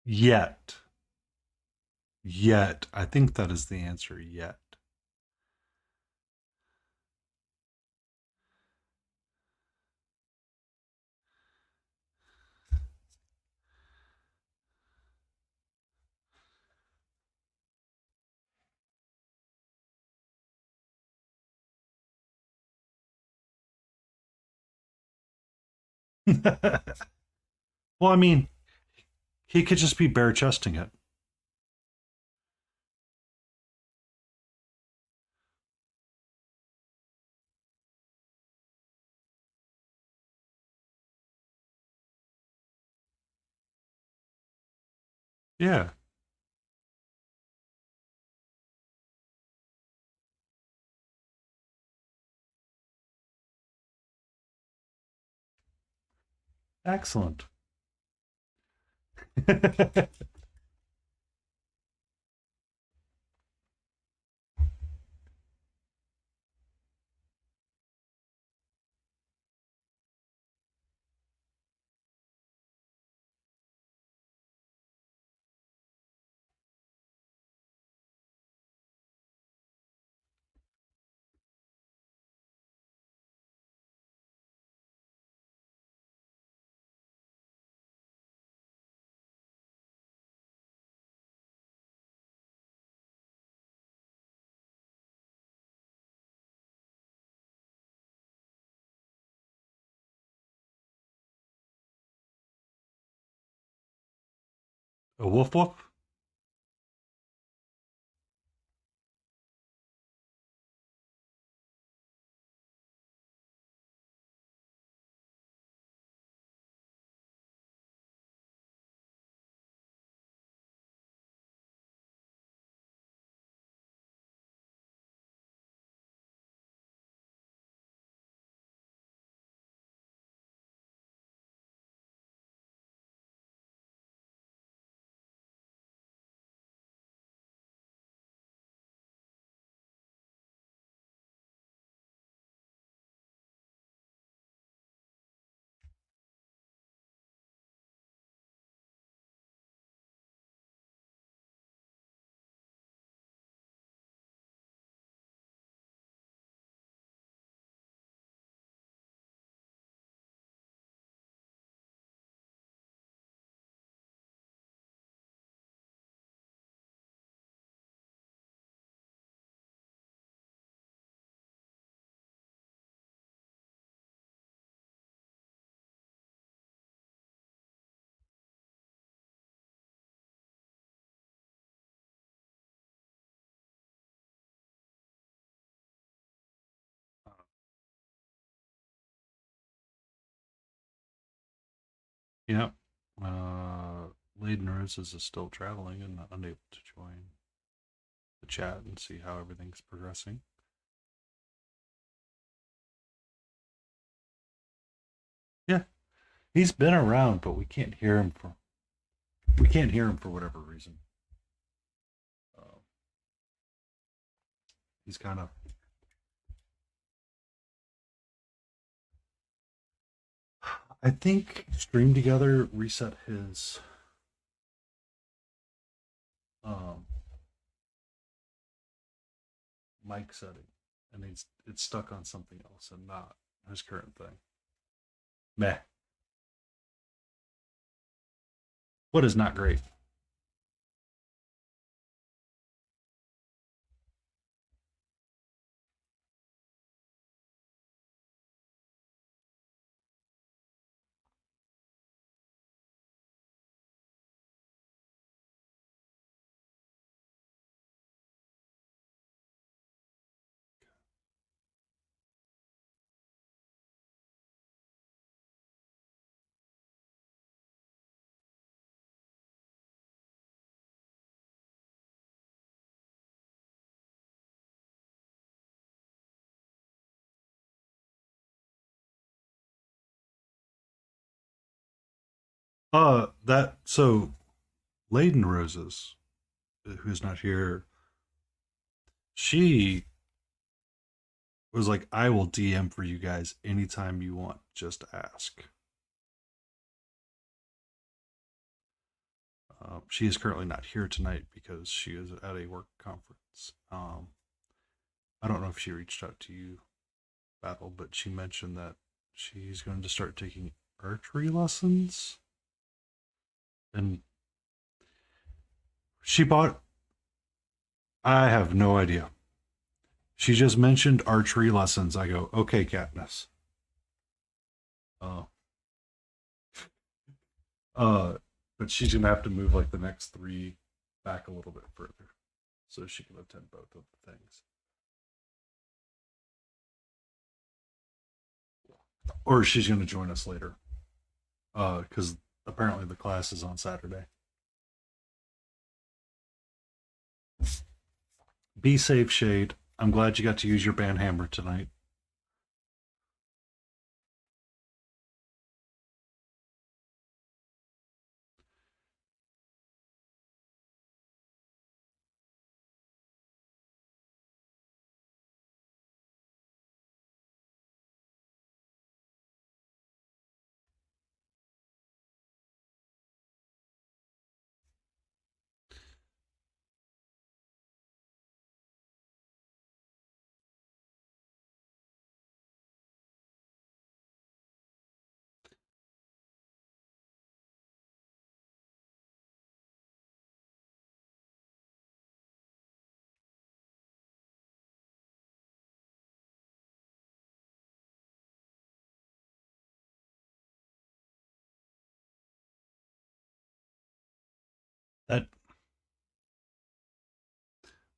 Yet. Yet. I think that is the answer. Yet. Well, I mean, he could just be bare chesting it. Yeah. Excellent. A woof woof? Yep. Lady Roses is still traveling and unable to join the chat and see how everything's progressing. Yeah, he's been around, but we can't hear him for whatever reason. Uh, he's kind of. I think Stream Together reset his um, mic setting, and it's stuck on something else and not his current thing. Meh. What is not great? That so Laden Roses, who's not here, she was like, "I will DM for you guys anytime you want. Just ask." She is currently not here tonight because she is at a work conference. I don't know if she reached out to you, Battle, but she mentioned that she's going to start taking archery lessons, and she bought. I have no idea. She just mentioned archery lessons. I go, okay, Katniss. Uh, uh, but she's gonna have to move like the next three back a little bit further so she can attend both of the things. Or she's gonna join us later. Because apparently the class is on Saturday. Be safe, Shade. I'm glad you got to use your band hammer tonight. That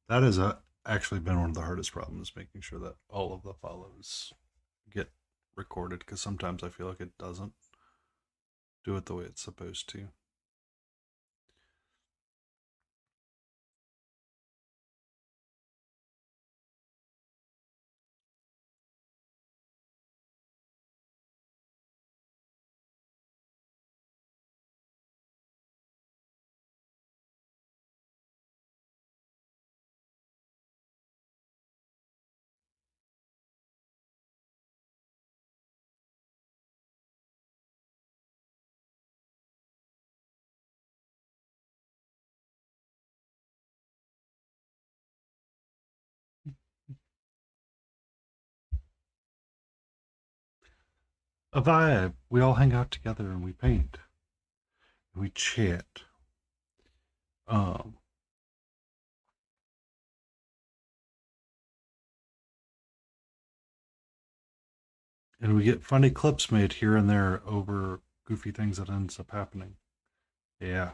that has actually been one of the hardest problems, making sure that all of the follows get recorded, because sometimes I feel like it doesn't do it the way it's supposed to. A vibe. We all hang out together and we paint. And we chat. Um, and we get funny clips made here and there over goofy things that ends up happening. Yeah.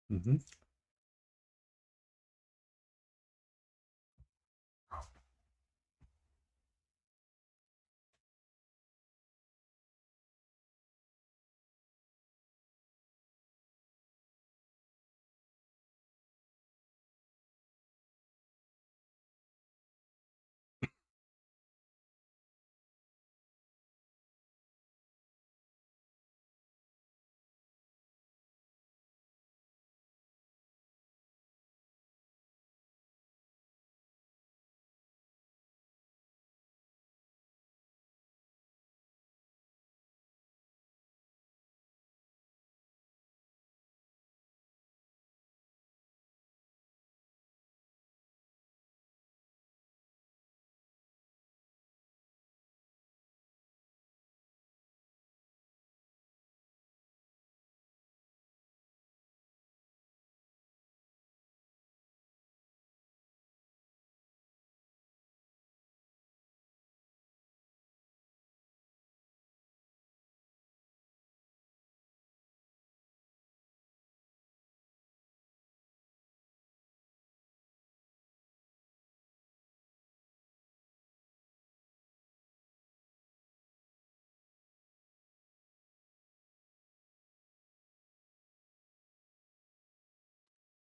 hmm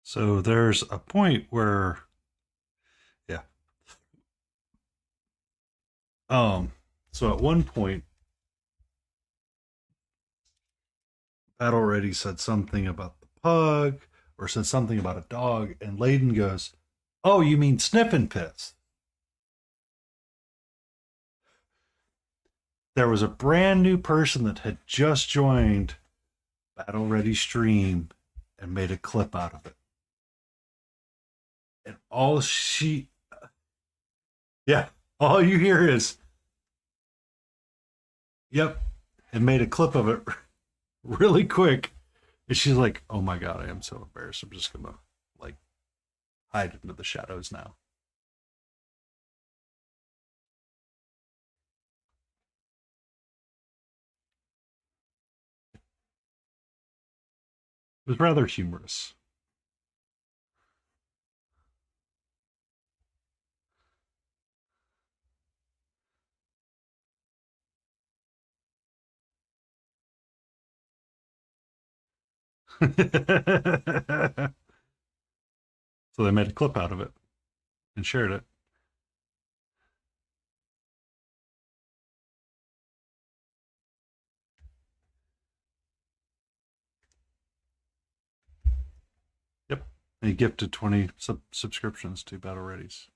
So there's a point where, yeah. So at one point, Pat already said something about the pug or said something about a dog, and Layden goes, "Oh, you mean sniffing piss?" There was a brand new person that had just joined Battle Ready Stream and made a clip out of it. And yeah, all you hear is, "Yep," and made a clip of it really quick. And she's like, "Oh my God, I am so embarrassed. I'm just going to like hide into the shadows now." It was rather humorous. So they made a clip out of it and shared it. Yep. And he gifted 20 subscriptions to Battle Readies.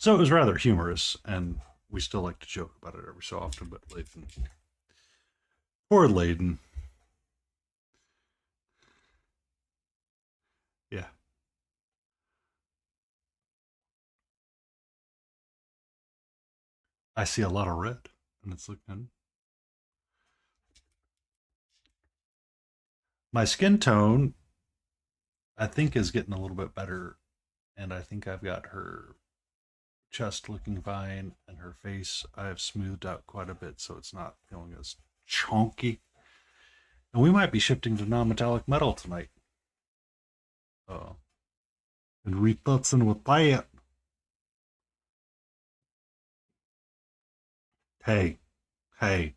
So it was rather humorous, and we still like to joke about it every so often. But Layden, poor Layden, yeah. I see a lot of red, and it's looking. My skin tone, I think, is getting a little bit better, and I think I've got her chest looking fine, and her face I have smoothed out quite a bit, so it's not feeling as chunky. And we might be shifting to non-metallic metal tonight. And retouching with that. Hey, hey,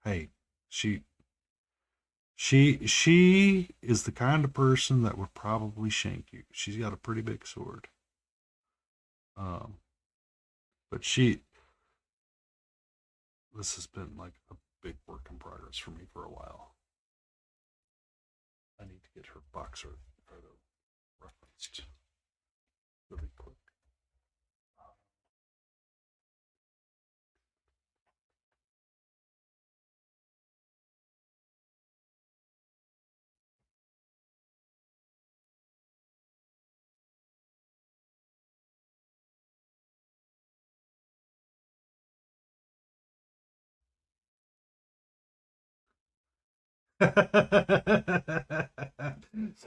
hey. She she is the kind of person that would probably shank you. She's got a pretty big sword. Um, but this has been like a big work in progress for me for a while. I need to get her boxer photo referenced really quick.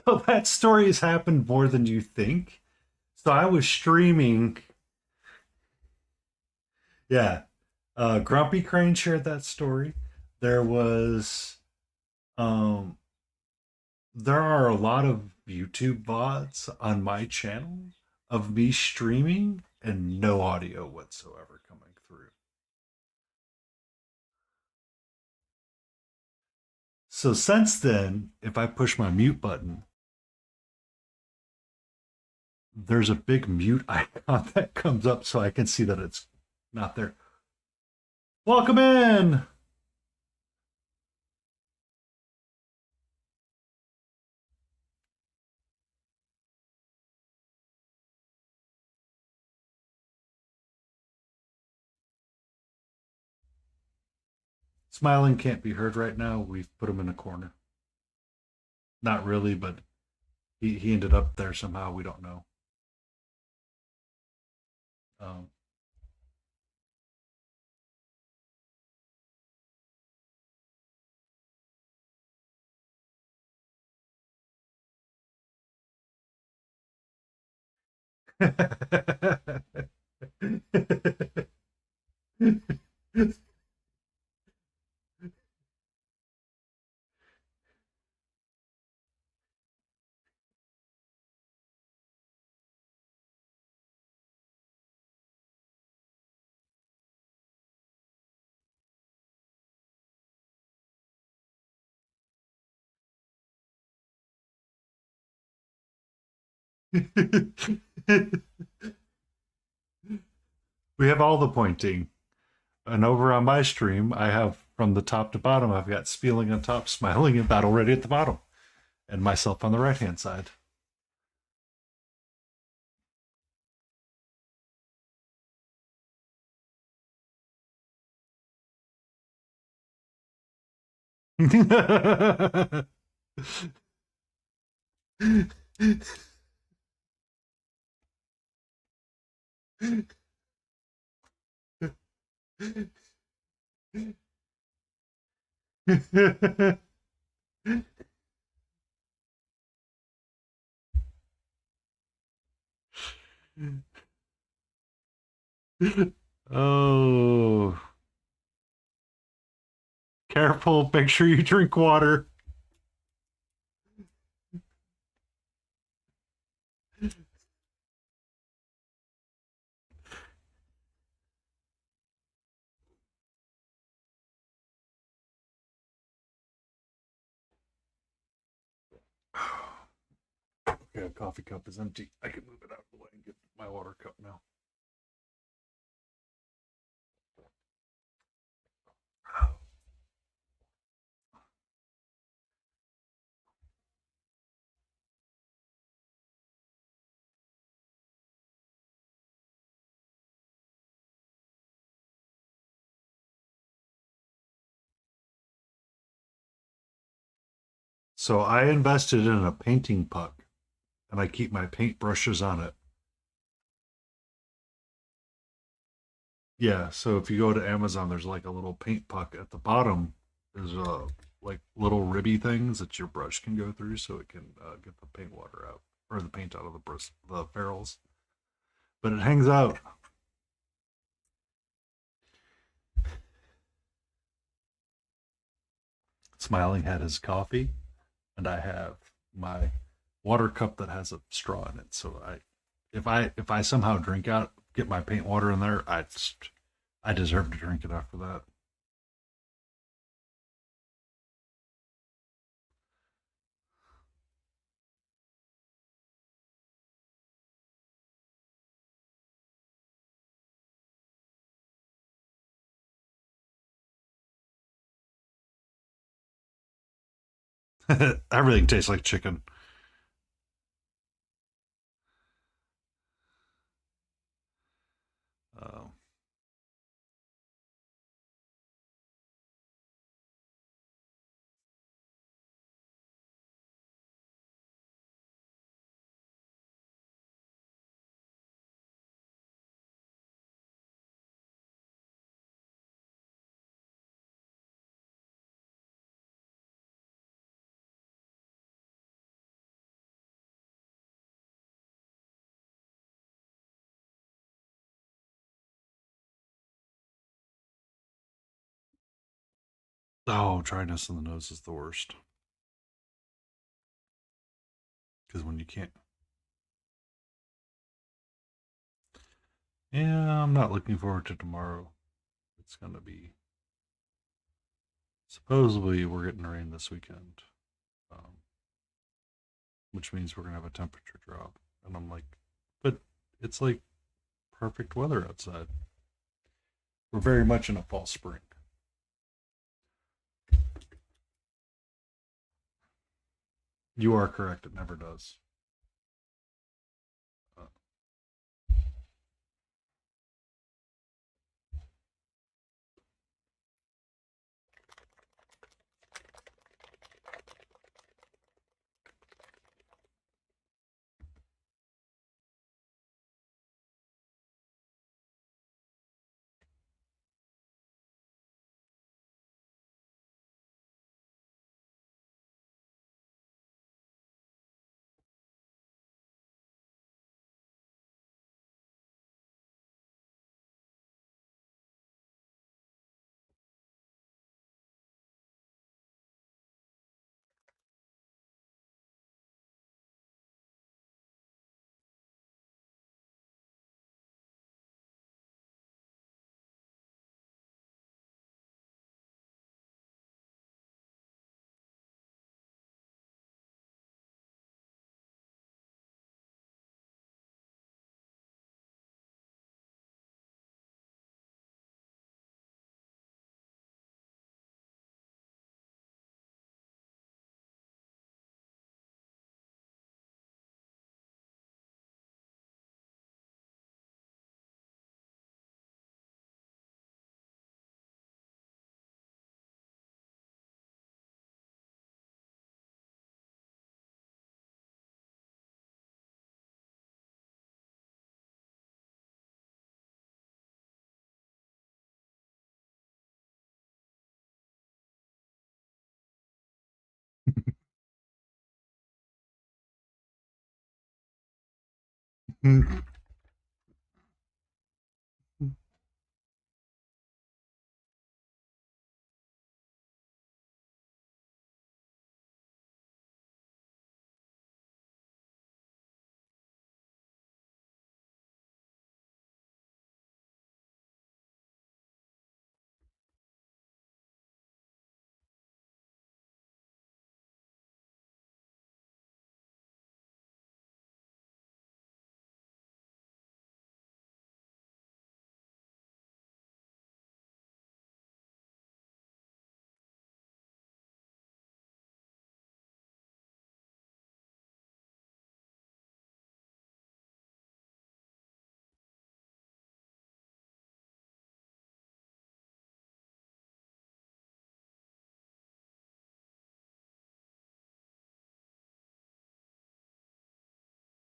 So that story has happened more than you think. So I was streaming. Yeah. Grumpy Crane shared that story. There was um there are a lot of YouTube VODs on my channel of me streaming and no audio whatsoever coming through. So since then, if I push my mute button, there's a big mute icon that comes up so I can see that it's not there. Welcome in. Smiling can't be heard right now. We've put him in a corner. Not really, but he ended up there somehow. We don't know. Um, we have all the pointing. And over on my stream, I have from the top to bottom, I've got Spieling on top, Smiling, and Battle Ready at the bottom, and myself on the right hand side. Oh, careful. Make sure you drink water. Okay, a coffee cup is empty. I can move it out of the way and get my water cup now. So I invested in a painting puck and I keep my paint brushes on it. Yeah, so if you go to Amazon, there's like a little paint puck at the bottom. There's like little ribby things that your brush can go through, so it can get the paint water out or the paint out of the ferrules. But it hangs out. Smiling had his coffee, and I have my water cup that has a straw in it. So if I somehow drink out, get my paint water in there, I deserve to drink it after that. Everything tastes like chicken. Uh, oh, dryness in the nose is the worst because when you can't. Yeah, I'm not looking forward to tomorrow. It's gonna be supposedly we're getting rain this weekend, um, which means we're gonna have a temperature drop. And I'm like, but it's like perfect weather outside. We're very much in a fall spring. You are correct. It never does. Uh,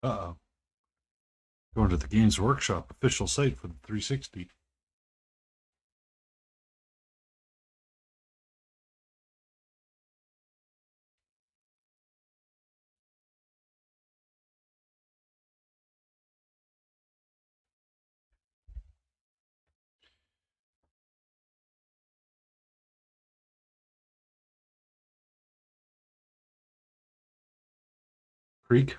Uh-oh. Going to the Games Workshop official site for the 360. Creek.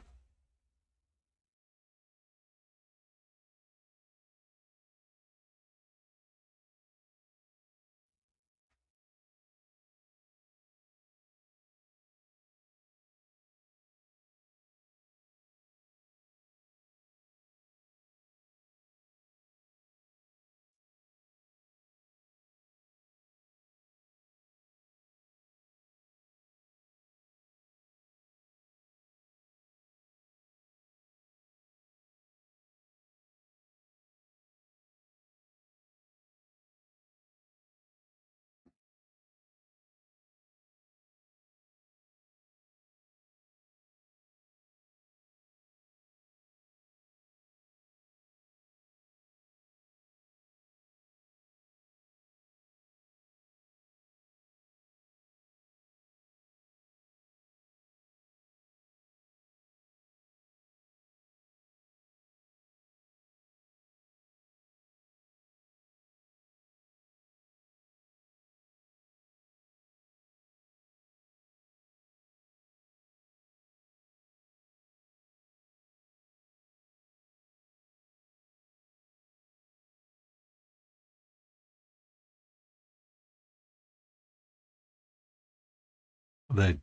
They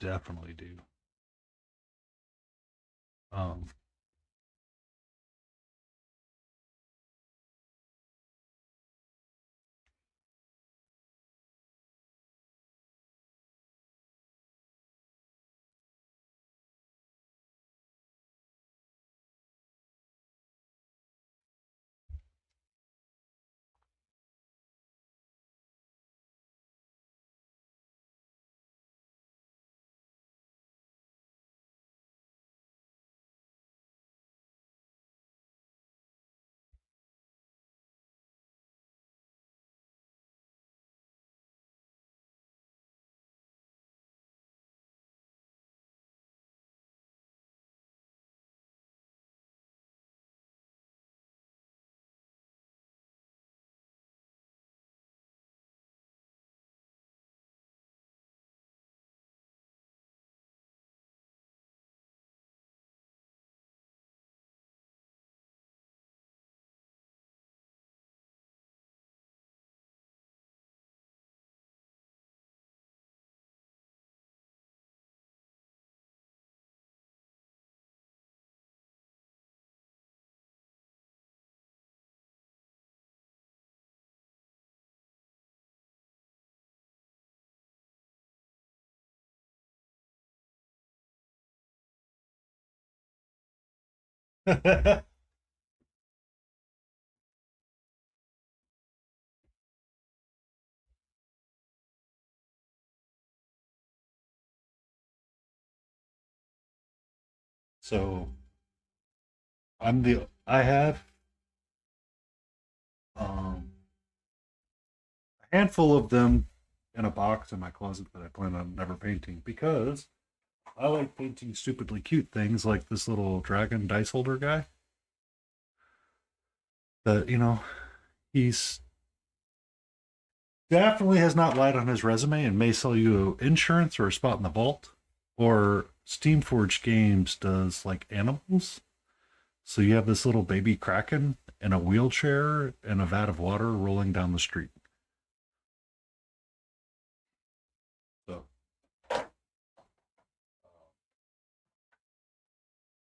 definitely do. Um, so I have um, a handful of them in a box in my closet that I plan on never painting because I like painting stupidly cute things like this little dragon dice holder guy that, he's definitely has not lied on his resume and may sell you insurance or a spot in the vault. Or Steamforged Games does like animals. So you have this little baby kraken in a wheelchair and a vat of water rolling down the street. So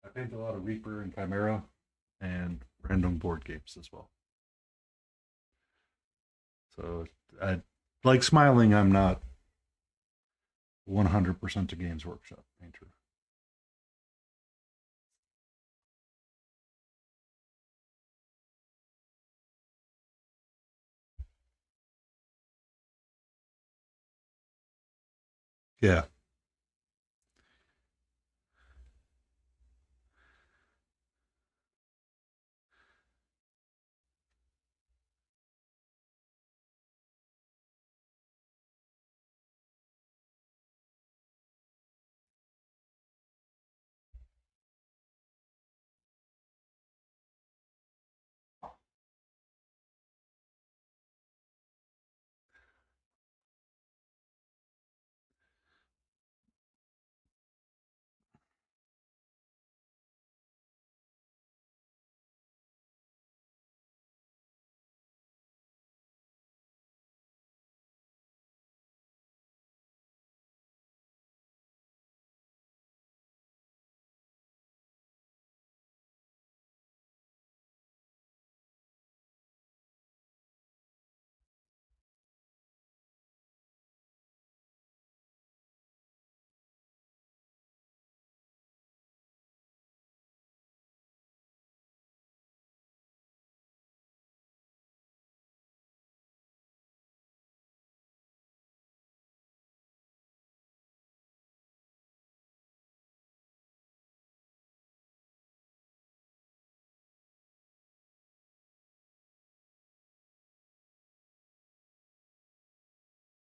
I paint a lot of Reaper and Chimera and random board games as well. So I like smiling. I'm not 100% a Games Workshop painter. Yeah.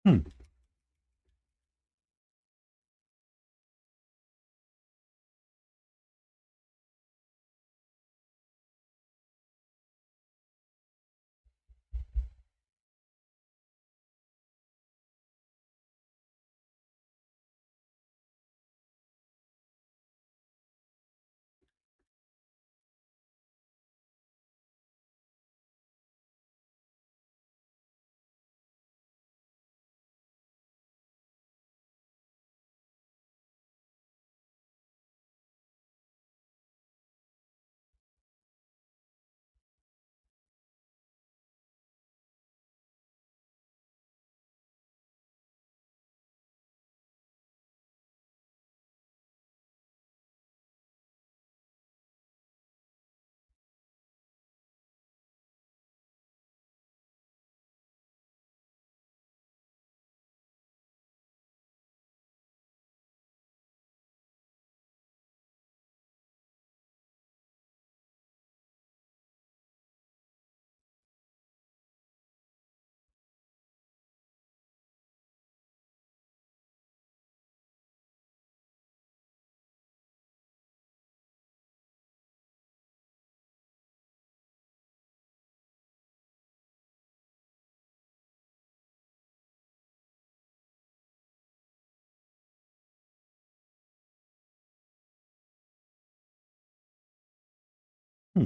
Hmm. Hmm.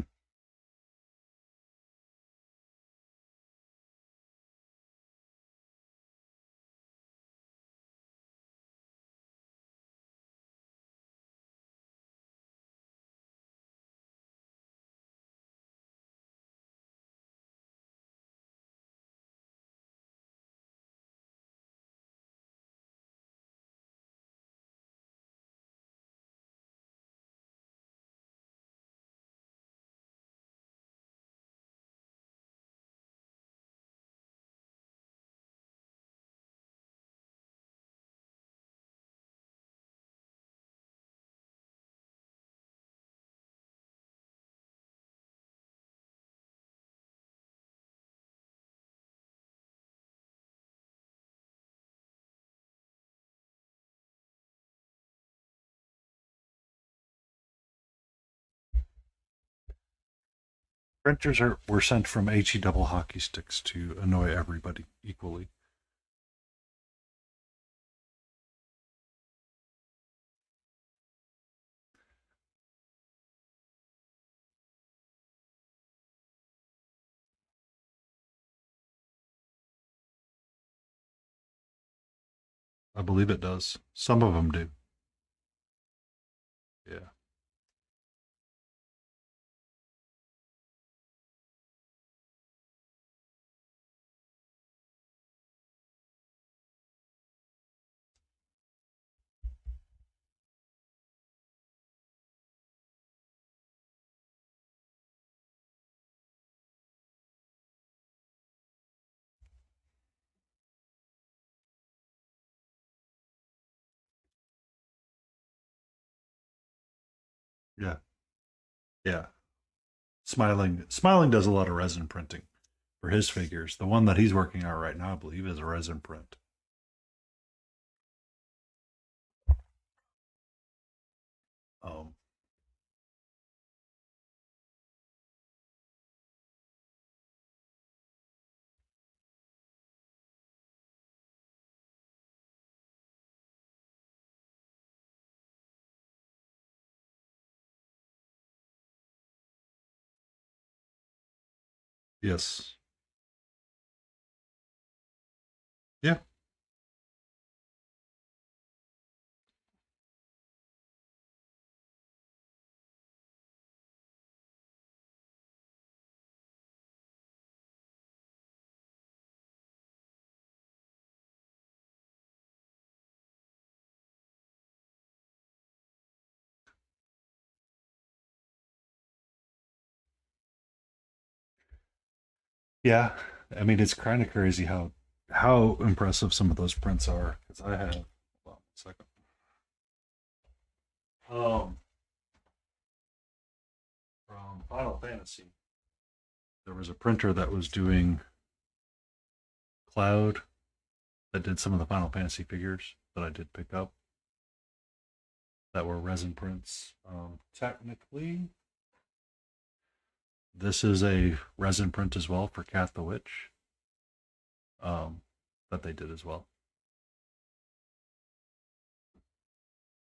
Printers were sent from HE double hockey sticks to annoy everybody equally. I believe it does. Some of them do. Yeah. Yeah. Yeah. Smiling does a lot of resin printing for his figures. The one that he's working on right now, I believe, is a resin print. Um, yes. Yeah. Yeah. I mean, it's kind of crazy how impressive some of those prints are. Because I have, hold on a second. Um, from Final Fantasy, there was a printer that was doing Cloud, that did some of the Final Fantasy figures that I did pick up that were resin prints. Technically, this is a resin print as well for Cat the Witch, that they did as well.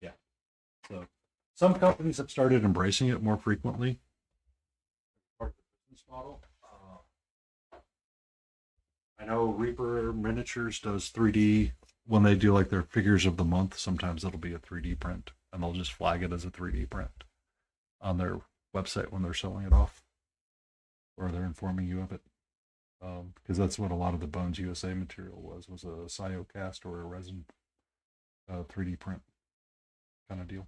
Yeah. So some companies have started embracing it more frequently. Part of the business model. I know Reaper Miniatures does 3D when they do like their figures of the month. Sometimes it'll be a 3D print, and they'll just flag it as a 3D print on their website when they're selling it off, or they're informing you of it. Because that's what a lot of the Bones USA material was a Cyocast or a resin 3D print kind of deal.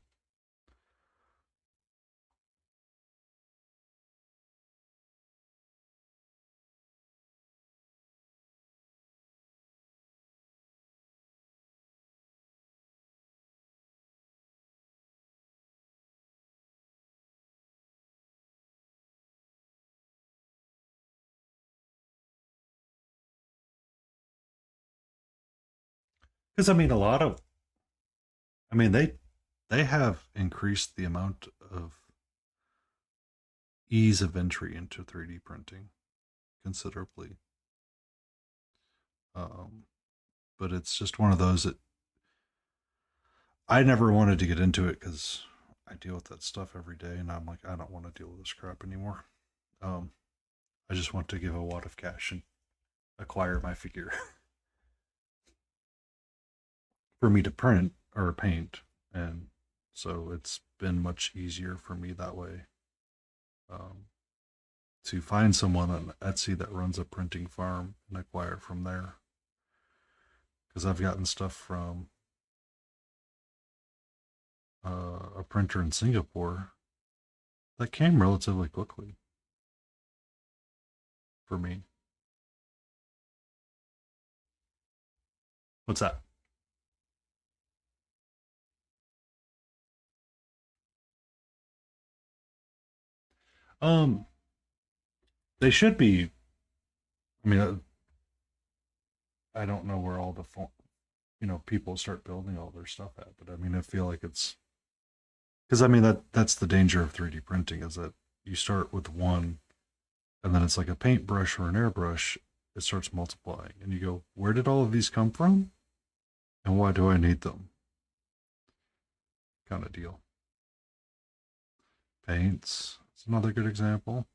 Because I mean, a lot of, I mean, they have increased the amount of ease of entry into 3D printing considerably. Um, but it's just one of those that I never wanted to get into it because I deal with that stuff every day, and I'm like, I don't want to deal with this crap anymore. Um, I just want to give a wad of cash and acquire my figure for me to print or paint, and so it's been much easier for me that way. Um, to find someone on Etsy that runs a printing farm and acquire from there. Because I've gotten stuff from a printer in Singapore that came relatively quickly for me. What's that? Um, they should be. I mean, I don't know where all the people start building all their stuff at, but I mean, I feel like it's because I mean that's the danger of 3D printing is that you start with one, and then it's like a paintbrush or an airbrush. It starts multiplying, and you go, where did all of these come from, and why do I need them? Kind of deal. Paints. It's another good example.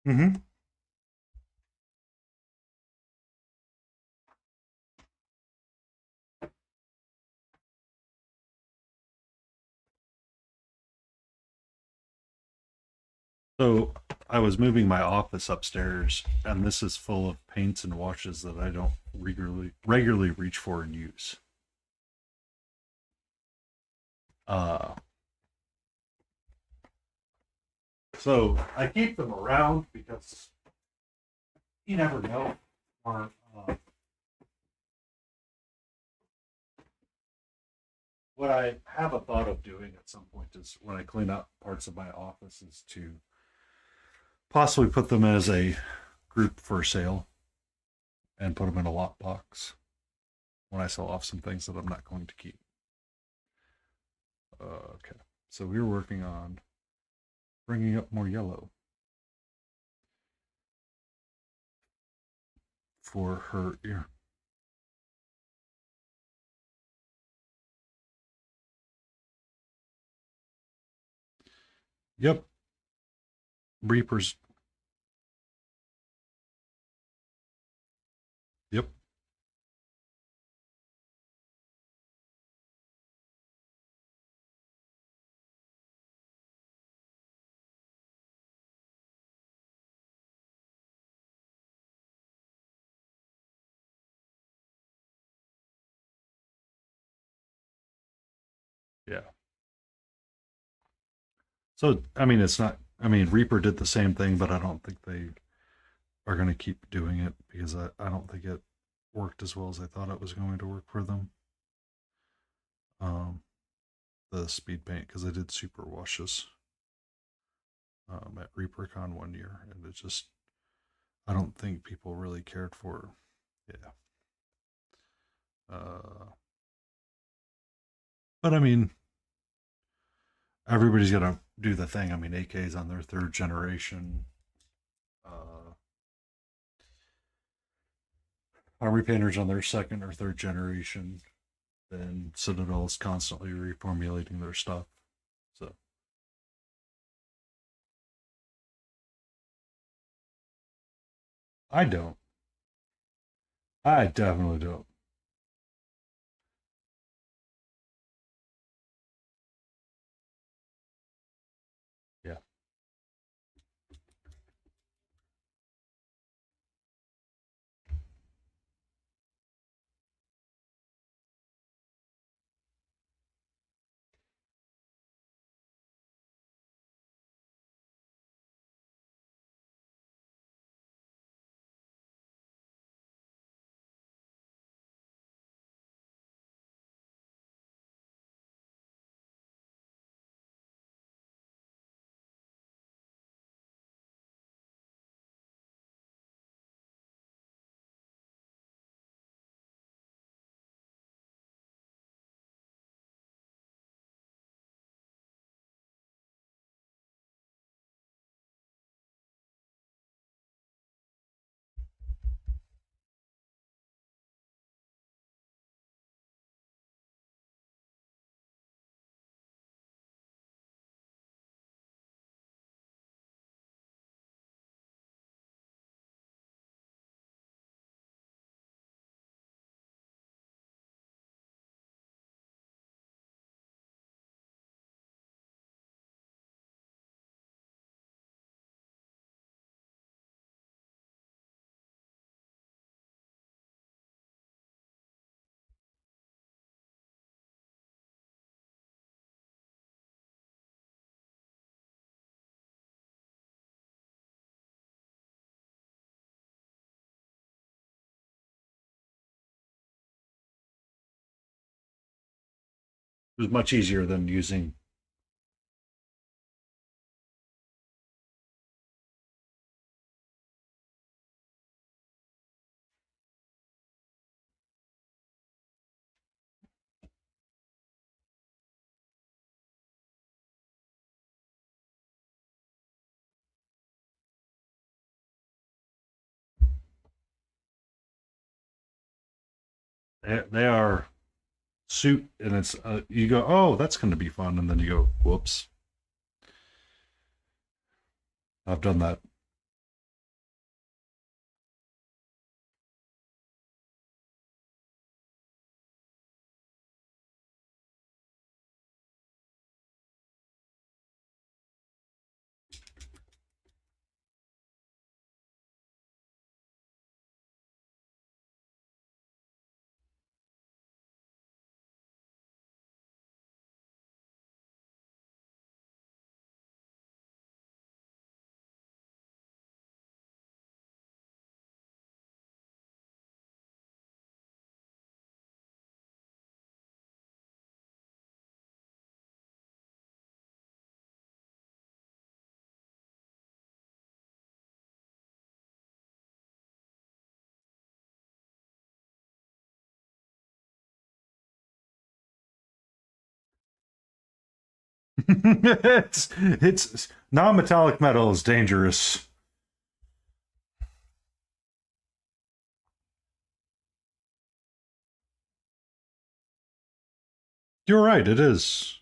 Mm-hmm. So I was moving my office upstairs, and this is full of paints and washes that I don't regularly reach for and use. Uh, so I keep them around because you never know. Or what I have a thought of doing at some point is when I clean up parts of my office is to possibly put them as a group for sale and put them in a lockbox when I sell off some things that I'm not going to keep. Okay, so we were working on bringing up more yellow. for her ear. Yep. Reapers. Yep. Yeah. So, I mean, it's not, I mean, Reaper did the same thing, but I don't think they are going to keep doing it because I don't think it worked as well as I thought it was going to work for them. Um, the speed paint, because I did super washes at ReaperCon 1 year, and it just, I don't think people really cared for, yeah. But I mean, everybody's gonna do the thing. I mean, AK's on their third generation. Army painters on their second or third generation. Then Citadel's constantly reformulating their stuff. So I don't. I definitely don't. Yeah. It was much easier than using. They are suit, and it's you go, oh, that's going to be fun, and then you go, whoops. I've done that. It's non-metallic metal is dangerous. You're right, it is.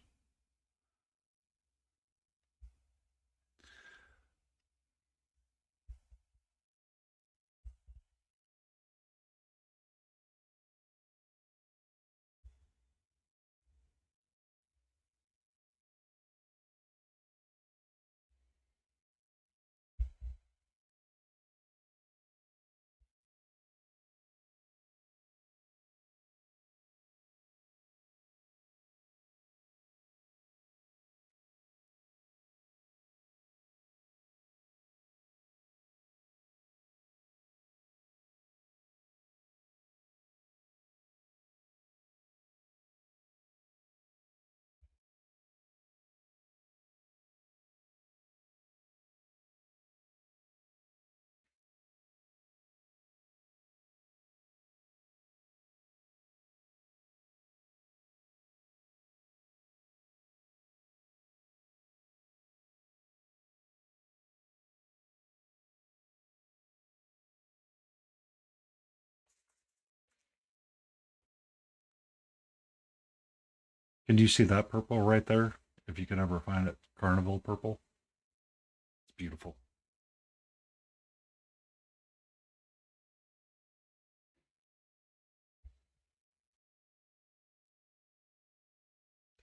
Can you see that purple right there? If you can ever find it, carnival purple. It's beautiful.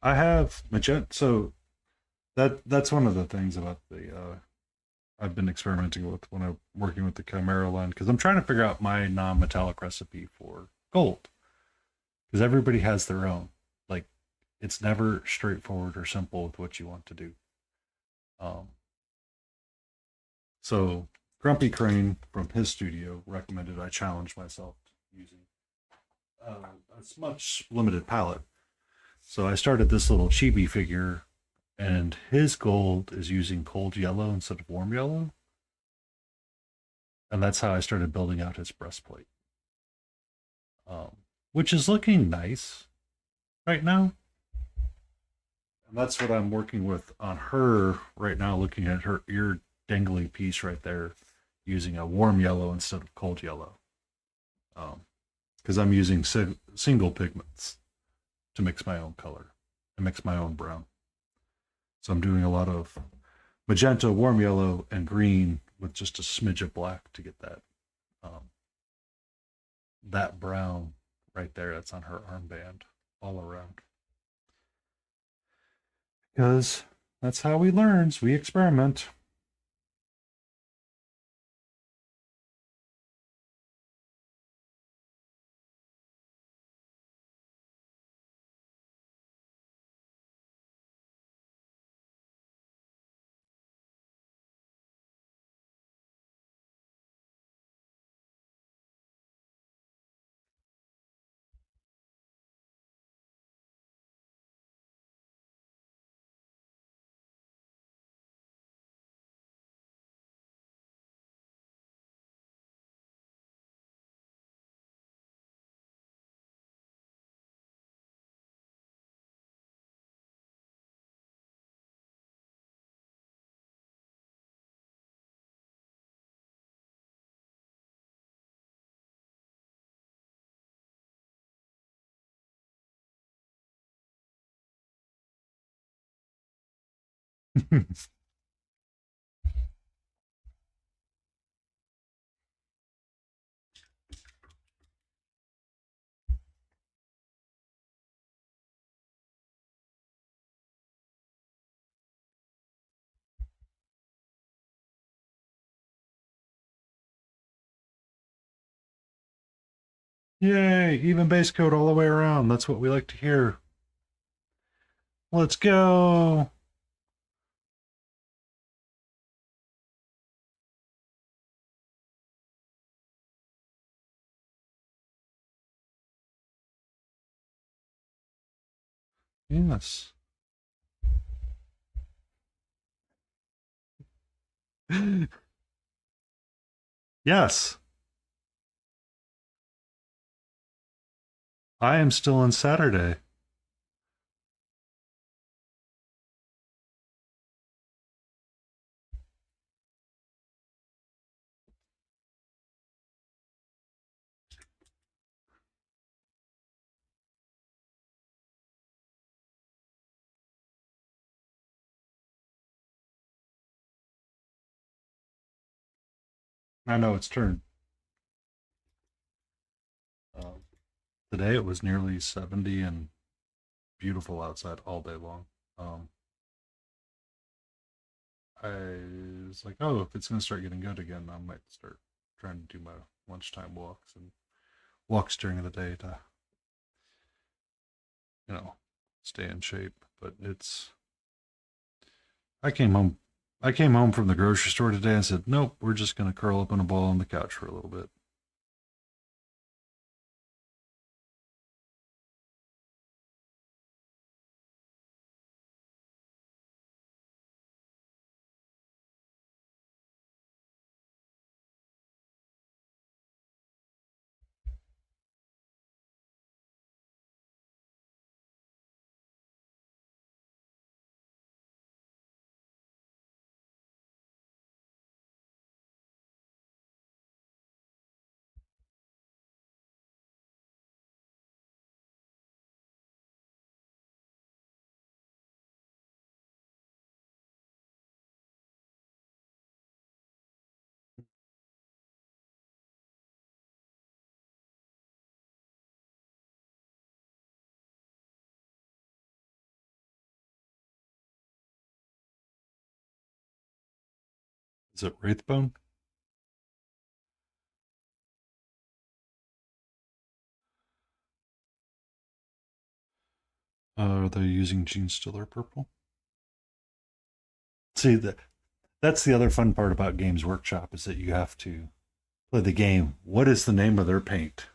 I have magenta. So that's one of the things about the I've been experimenting with when I'm working with the Chimera line because I'm trying to figure out my non-metallic recipe for gold because everybody has their own. Like it's never straightforward or simple with what you want to do. Um, so Grumpy Crane from his studio recommended I challenge myself using uh, a much limited palette. So I started this little chibi figure, and his gold is using cold yellow instead of warm yellow, and that's how I started building out his breastplate, um, which is looking nice right now. And that's what I'm working with on her right now, looking at her ear dangly piece right there, using a warm yellow instead of cold yellow, because I'm using single pigments to mix my own color and mix my own brown. So I'm doing a lot of magenta, warm yellow, and green with just a smidge of black to get um, that brown right there. That's on her armband all around. Because that's how we learn. We experiment. Yay! Even base coat all the way around. That's what we like to hear. Let's go. Yes. Yes. I am still on Saturday. I know it's turned. Um, Today it was nearly 70 and beautiful outside all day long. Um, I was like, oh, if it's going to start getting good again, I might start trying to do my lunchtime walks and walks during the day to, you know, stay in shape. But it's, I came home. I came home from the grocery store today and said, nope, we're just going to curl up in a ball on the couch for a little bit. Is it Wraithbone? Are they using Gene Stiller purple? See, that's the other fun part about Games Workshop is that you have to play the game. What is the name of their paint?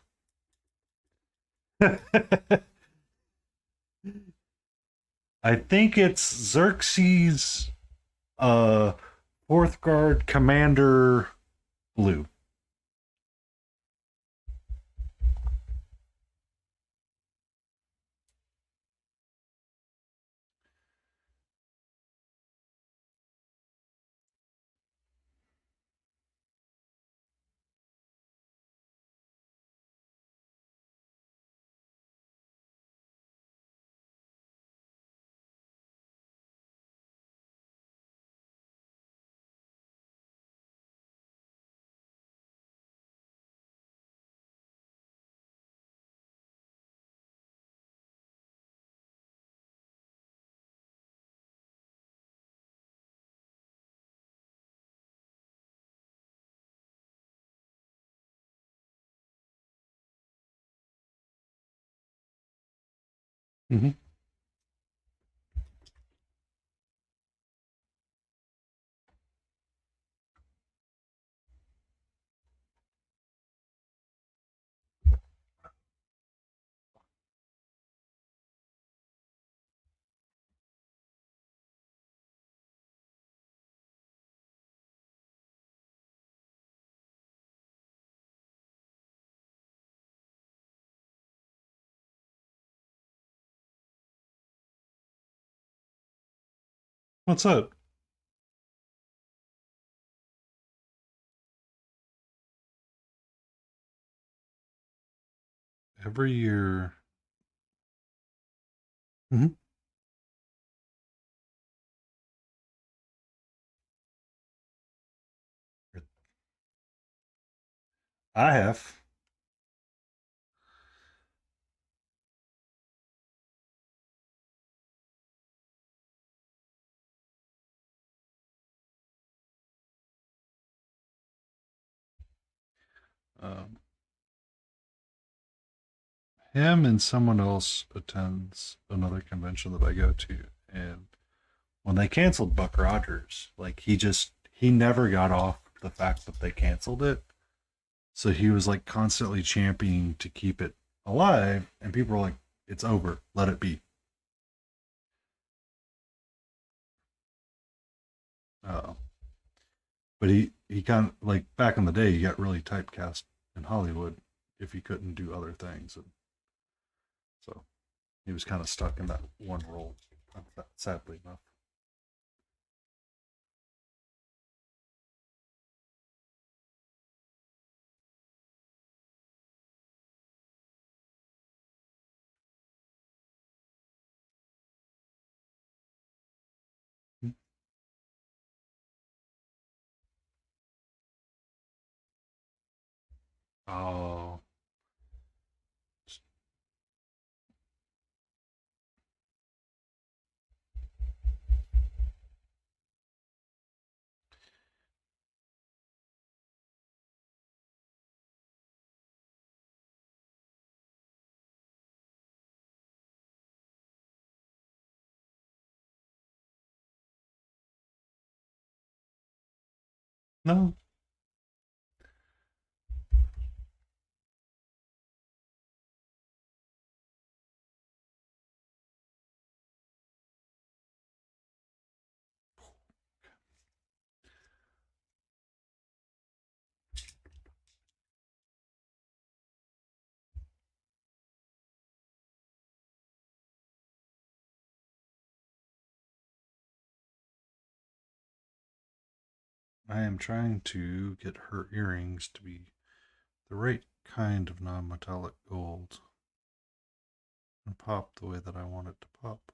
I think it's Xerxes uh fourth guard commander blue. Mm-hmm. What's that? Every year. Mm-hmm. I have. Um, Him and someone else attends another convention that I go to, and when they canceled Buck Rogers, like he never got off the fact that they canceled it. So he was like constantly championing to keep it alive, and people were like, "It's over, let it be." Uh, but he kind of like back in the day, he got really typecast in Hollywood if he couldn't do other things, and so he was kind of stuck in that one role. Sadly enough. Oh, no. I am trying to get her earrings to be the right kind of non-metallic gold and pop the way that I want it to pop.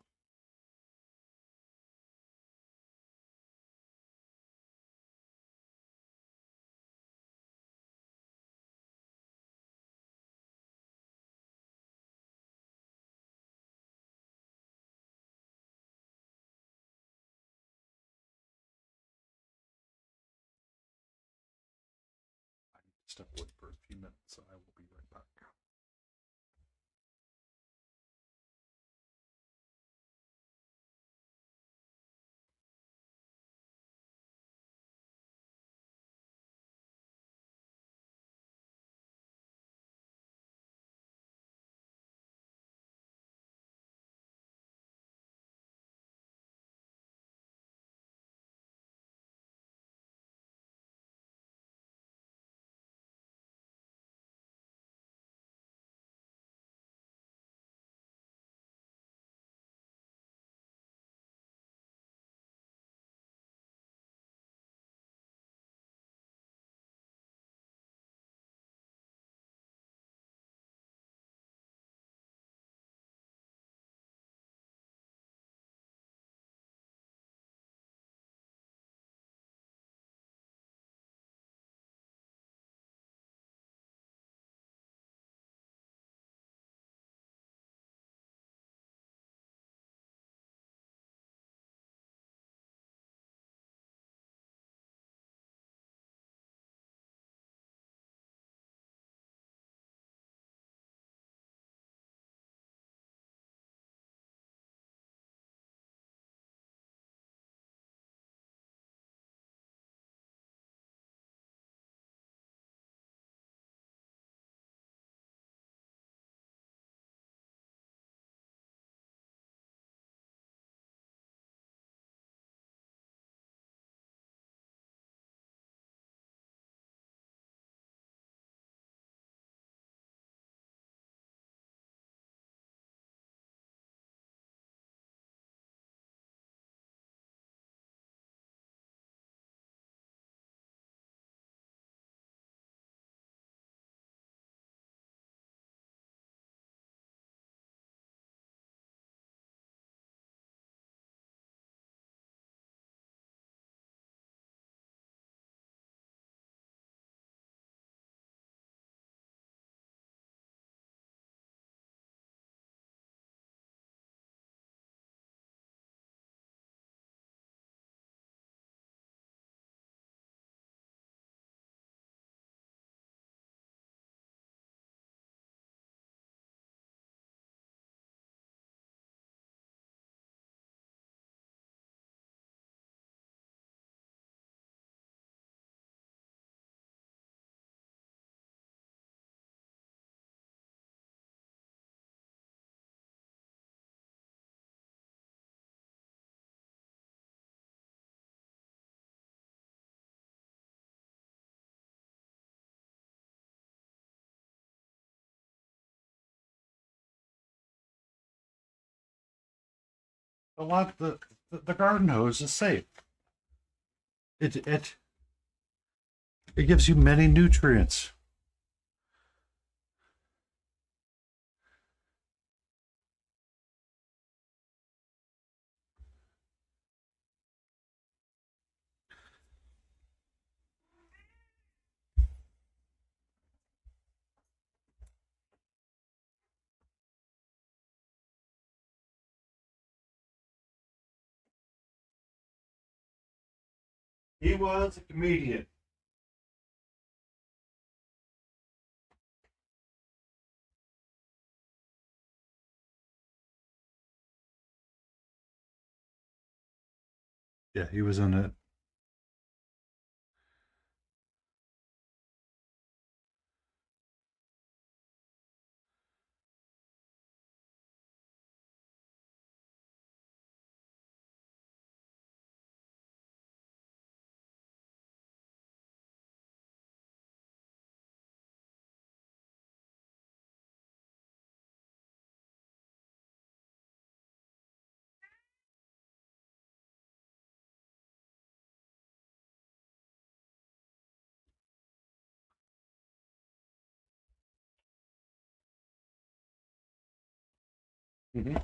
I need to step away for a few minutes, so I will be right back. A lot the garden hose is safe. It it gives you many nutrients. He was a comedian. Yeah, he was in it. Mm-hmm.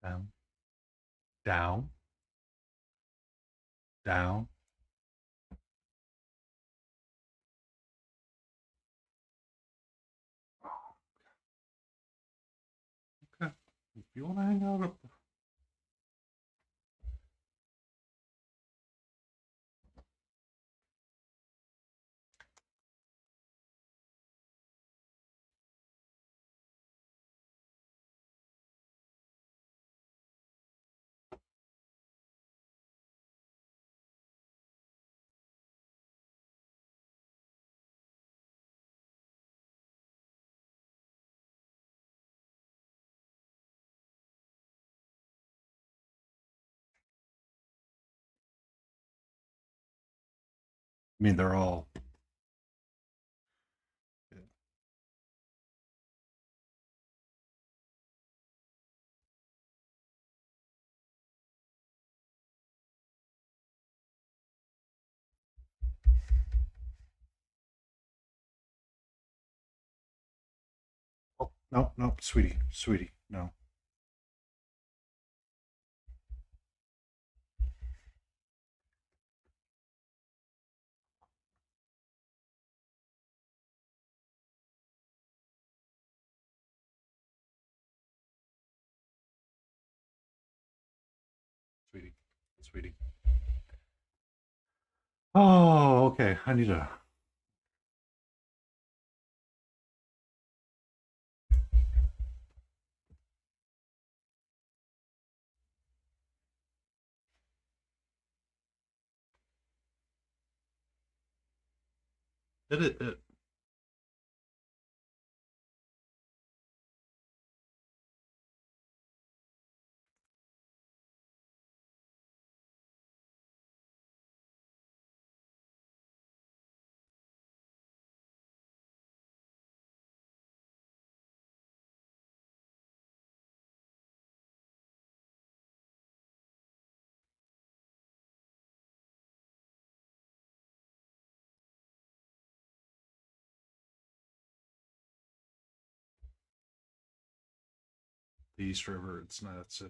Down, down, down. Okay. If you want to hang out up, I mean, they're all. Oh, no, no, sweetie, sweetie, no. Sweetie, sweetie. Oh, okay. I need to It the East River. It's not. It's a,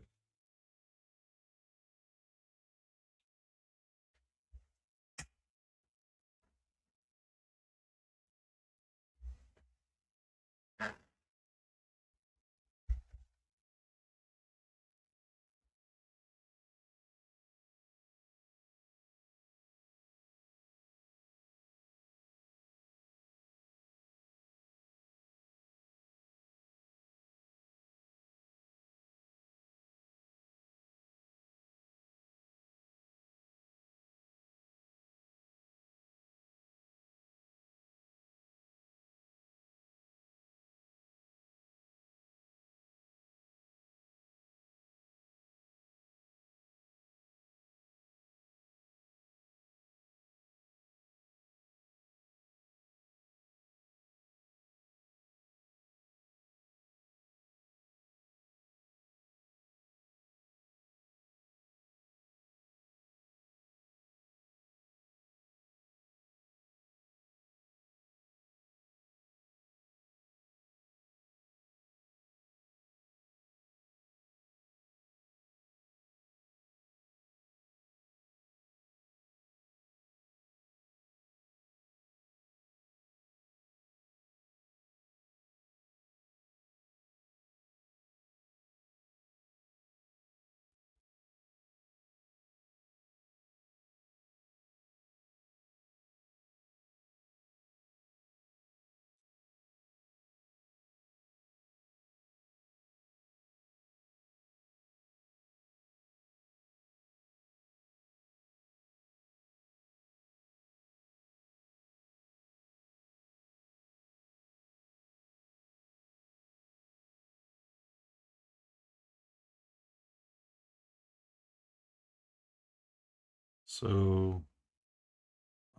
so,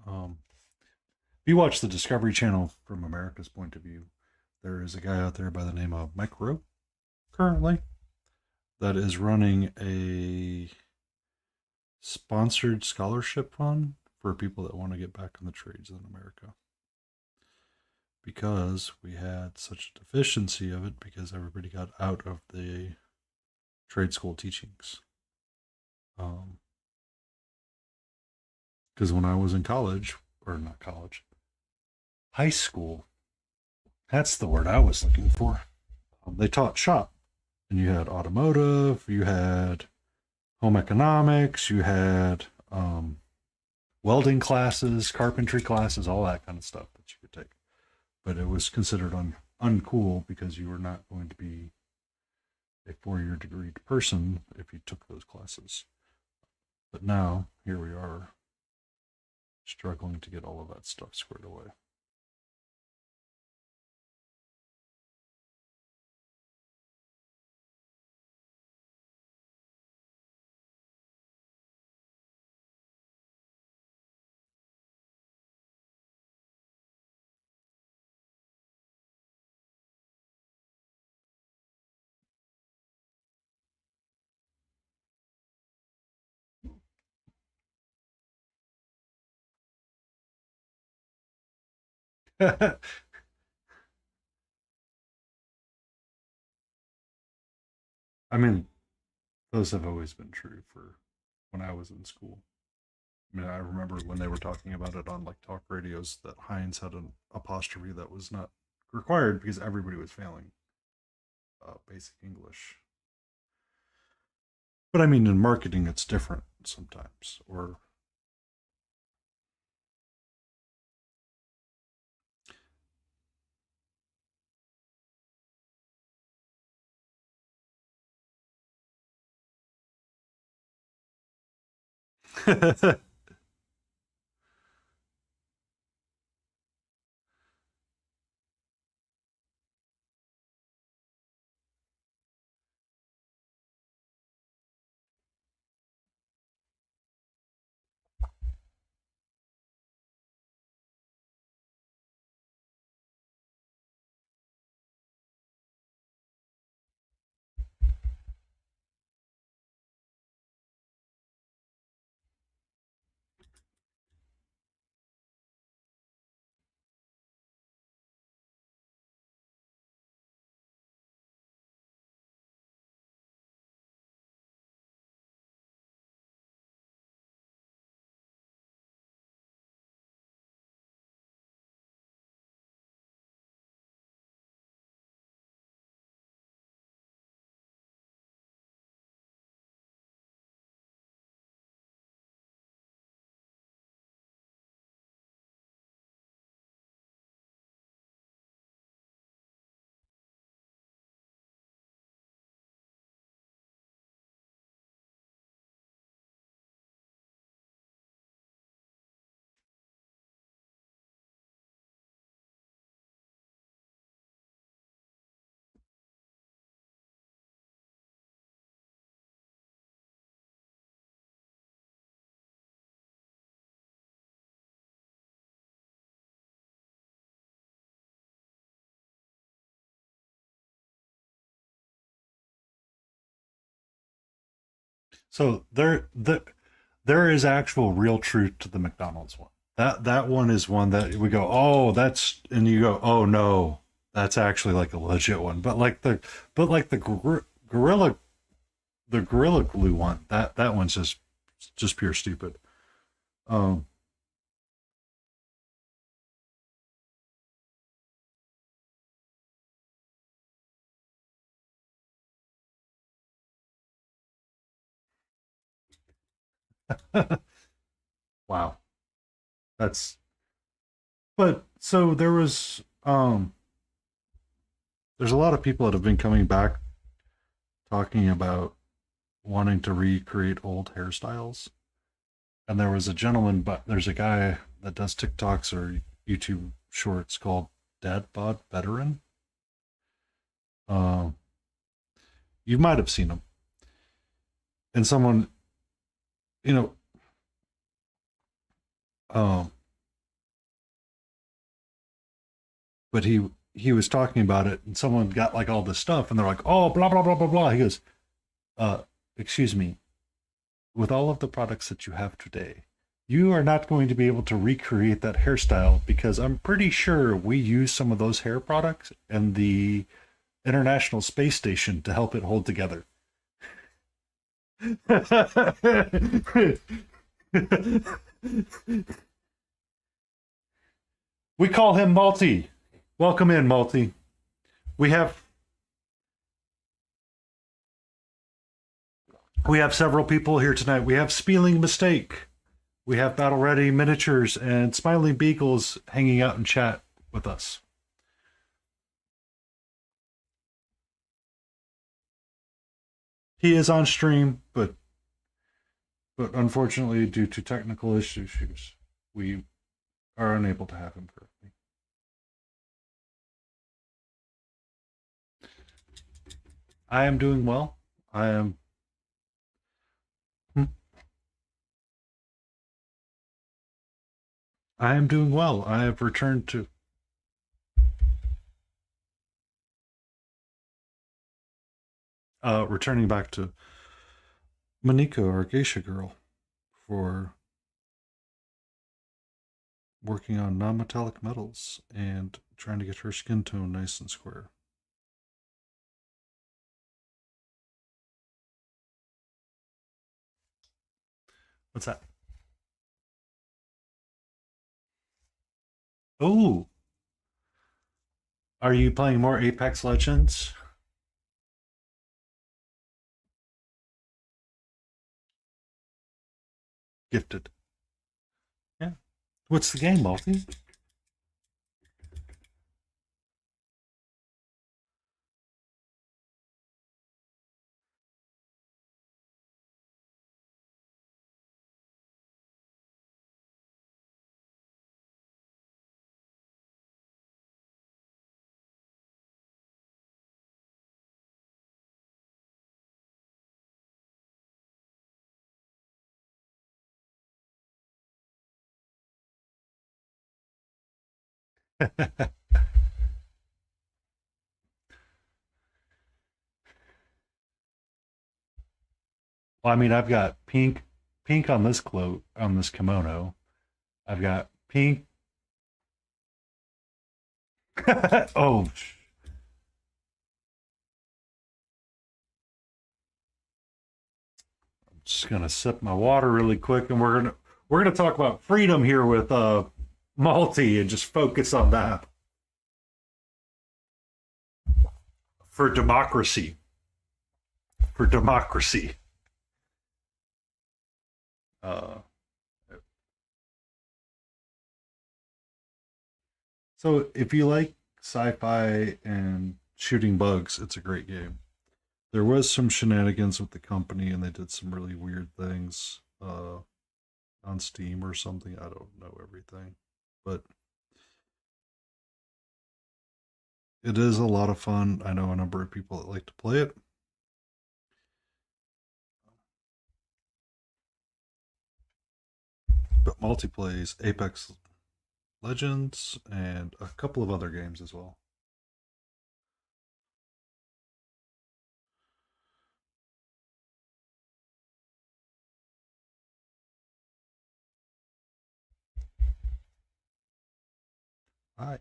if you watch the Discovery Channel from America's point of view, there is a guy out there by the name of Minkeo currently that is running a sponsored scholarship fund for people that want to get back in the trades in America, because we had such a deficiency of it because everybody got out of the trade school teachings. Because when I was in college, or not college, high school, that's the word I was looking for. They taught shop, and you had automotive, you had home economics, you had welding classes, carpentry classes, all that kind of stuff that you could take. But it was considered uncool because you were not going to be a 4 year degree person if you took those classes. But now, here we are, struggling to get all of that stuff squared away. I mean, those have always been true for when I was in school. I mean, I remember when they were talking about it on like talk radios that Heinz had an apostrophe that was not required because everybody was failing basic English. But I mean, in marketing, it's different sometimes. Or So there is actual real truth to the McDonald's one. That one is one that we go, oh, that's, and you go, oh no, that's actually like a legit one. But like the gorilla, the gorilla glue one, that one's just pure stupid. Um, wow, that's, but so there's a lot of people that have been coming back talking about wanting to recreate old hairstyles. And there was a gentleman, but there's a guy that does TikToks or YouTube shorts called Dad Bod Veteran. Um, you might have seen him. And someone, you know, um, but he was talking about it, and someone got like all this stuff, and they're like, oh, blah blah blah blah blah. He goes, uh, excuse me, with all of the products that you have today, you are not going to be able to recreate that hairstyle because I'm pretty sure we use some of those hair products in the International Space Station to help it hold together. We call him Malty. Welcome in, Malty. We have we have several people here tonight. We have Spieling Mistake. We have Battle Ready Miniatures and Smiling Beagles hanging out in chat with us. He is on stream, but unfortunately, due to technical issues, we are unable to have him currently. I am doing well. I am. I am doing well. I have returned to returning back to Minkeo, our geisha girl, for working on non-metallic metals and trying to get her skin tone nice and square. What's that? Oh, are you playing more Apex Legends? Gifted. Yeah. What's the game, Malty? Well, I mean, I've got pink on this cloak, on this kimono. I've got pink. Oh, just gonna sip my water really quick, and we're gonna talk about freedom here with Malty and just focus on that for democracy. For democracy. Uh, so if you like sci-fi and shooting bugs, it's a great game. There was some shenanigans with the company, and they did some really weird things on Steam or something. I don't know everything, but it is a lot of fun. I know a number of people that like to play it. But multiplays Apex Legends and a couple of other games as well. Hi.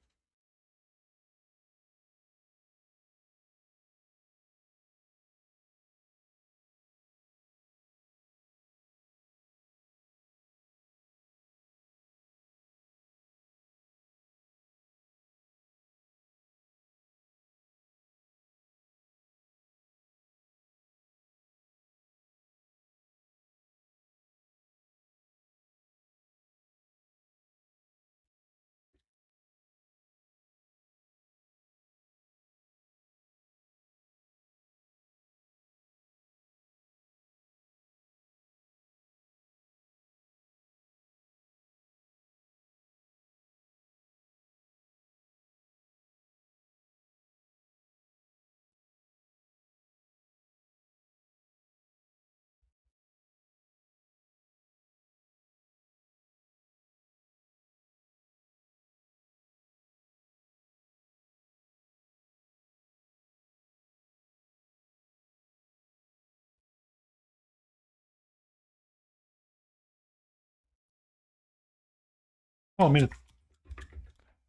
Well, I mean, it's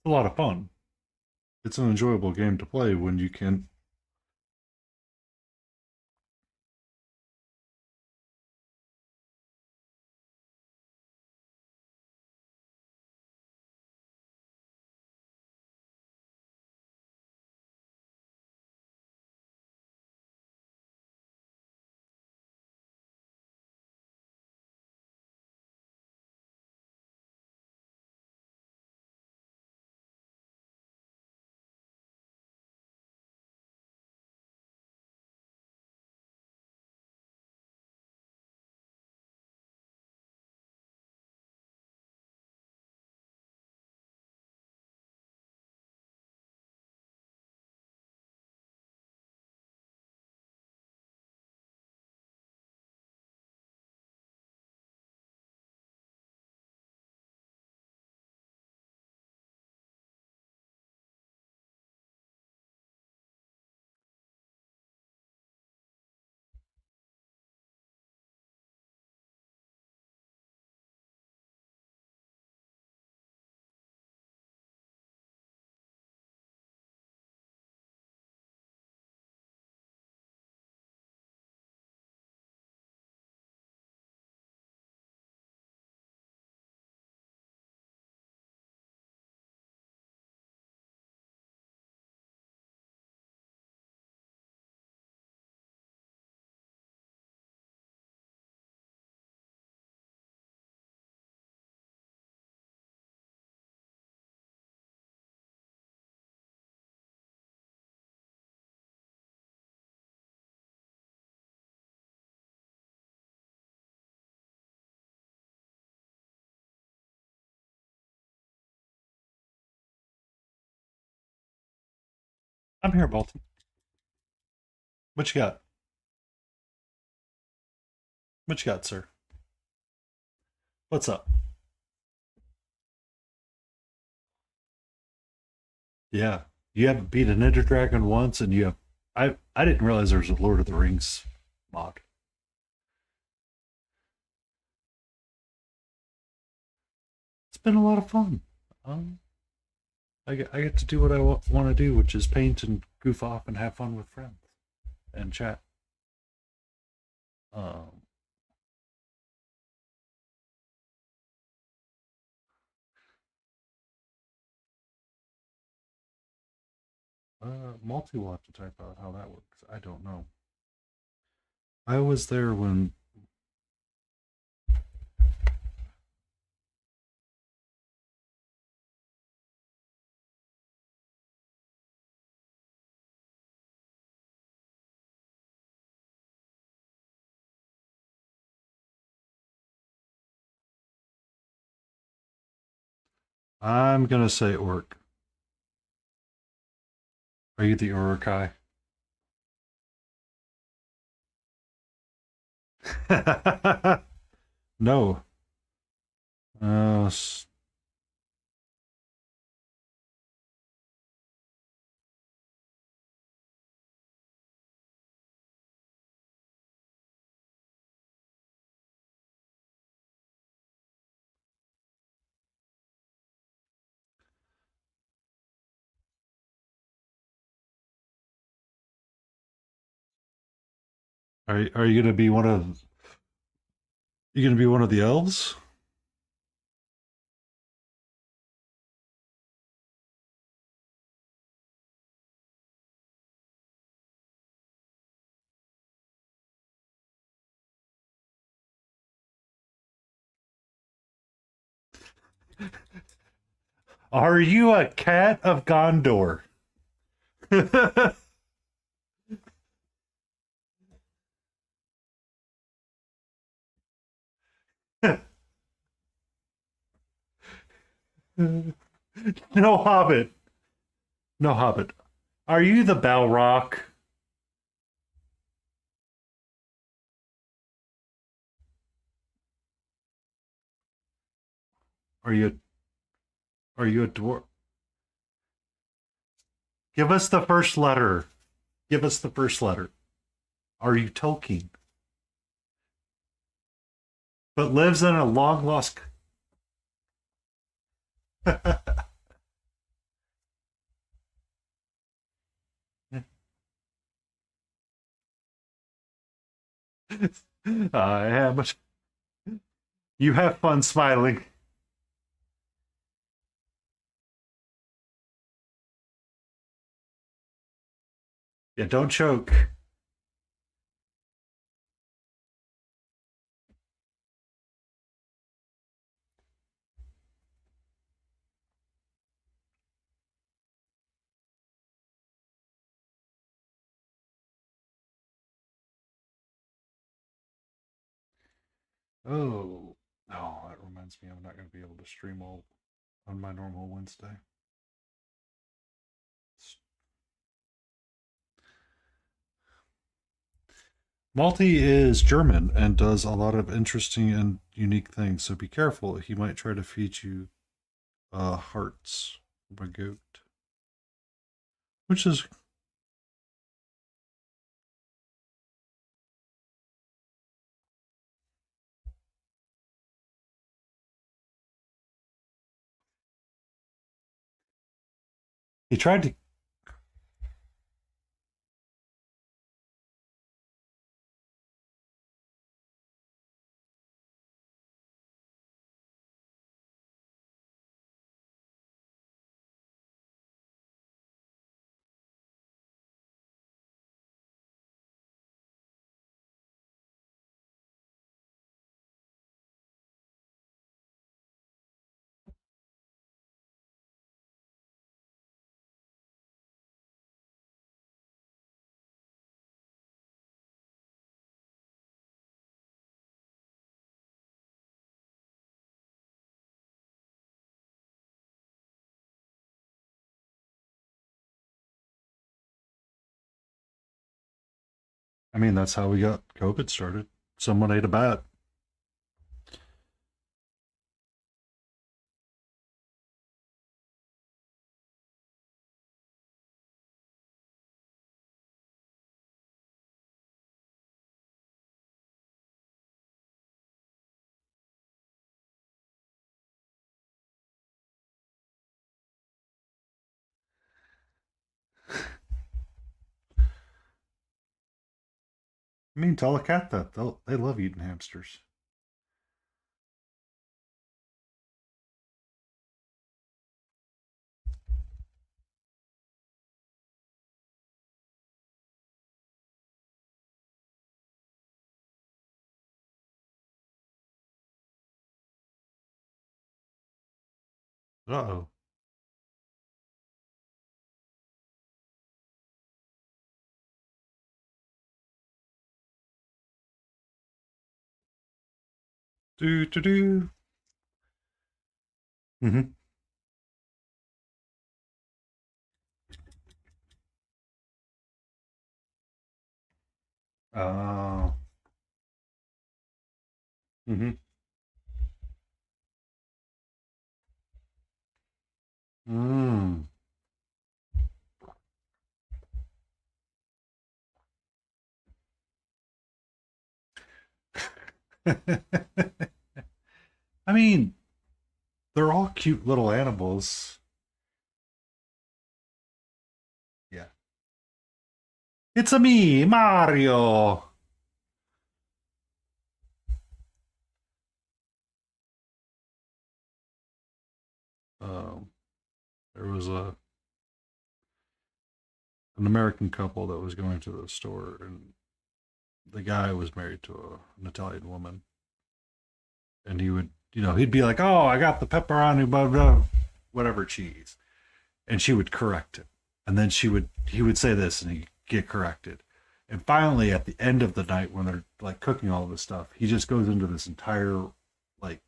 a lot of fun. It's an enjoyable game to play when you can. I'm here, Bolton. What you got? What you got, sir? What's up? Yeah, you haven't beat an Ender Dragon once, and you have. I didn't realize there was a Lord of the Rings mod. It's been a lot of fun. Um, I get to do what I want to do, which is paint and goof off and have fun with friends and chat. Um, Multi will have to type out how that works. I don't know. I was there when I'm gonna say orc. Are you the Urukai? No. Uh, Are you gonna be one of you gonna be one of the elves? Are you a cat of Gondor? No hobbit. No hobbit. Are you the Balrog? Are you are you a dwarf? Give us the first letter. Give us the first letter. Are you Tolkien? But lives in a long lost. I am. You have fun smiling. Yeah, don't choke. Oh, oh, that reminds me, I'm not going to be able to stream all on my normal Wednesday. Malty is German and does a lot of interesting and unique things, so be careful. He might try to feed you hearts from a goat, which is he tried to. I mean, that's how we got COVID started. Someone ate a bat. I mean, tell a cat that they love eating hamsters. Uh oh. Do do do. Mm-hmm. Oh. Mm-hmm. Mm. I mean, they're all cute little animals. Yeah. It's a me, Mario. was an American couple that was going to the store, and the guy was married to an Italian woman, and he would, he'd be like, "Oh, I got the pepperoni, blah blah, whatever cheese," and she would correct it, and then he would say this, and he'd get corrected, and finally, at the end of the night, when they're like cooking all this stuff, he just goes into this entire like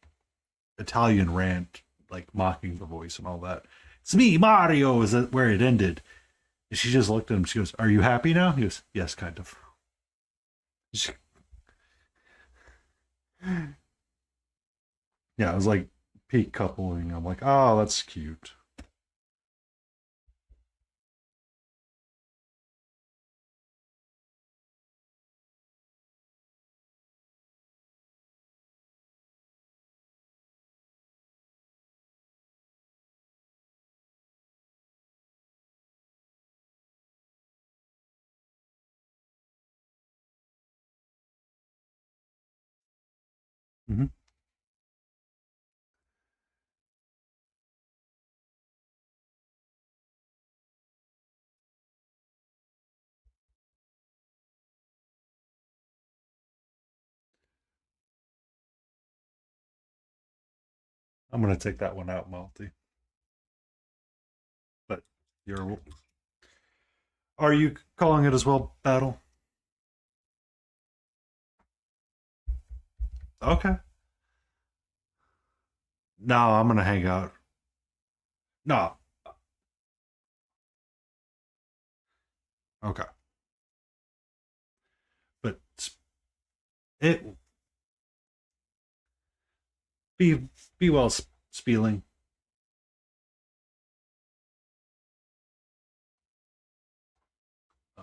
Italian rant, like mocking the voice and all that. It's me, Mario, is that where it ended. And she just looked at him. She goes, "Are you happy now?" He goes, "Yes, kind of." She, yeah, it was like peak coupling. I'm like, oh, that's cute. Mm-hmm. I'm gonna take that one out, Malty. But you're, are you calling it as well, Battle? Okay. No, I'm gonna hang out. No. Okay. But it be be well, spieling. Uh,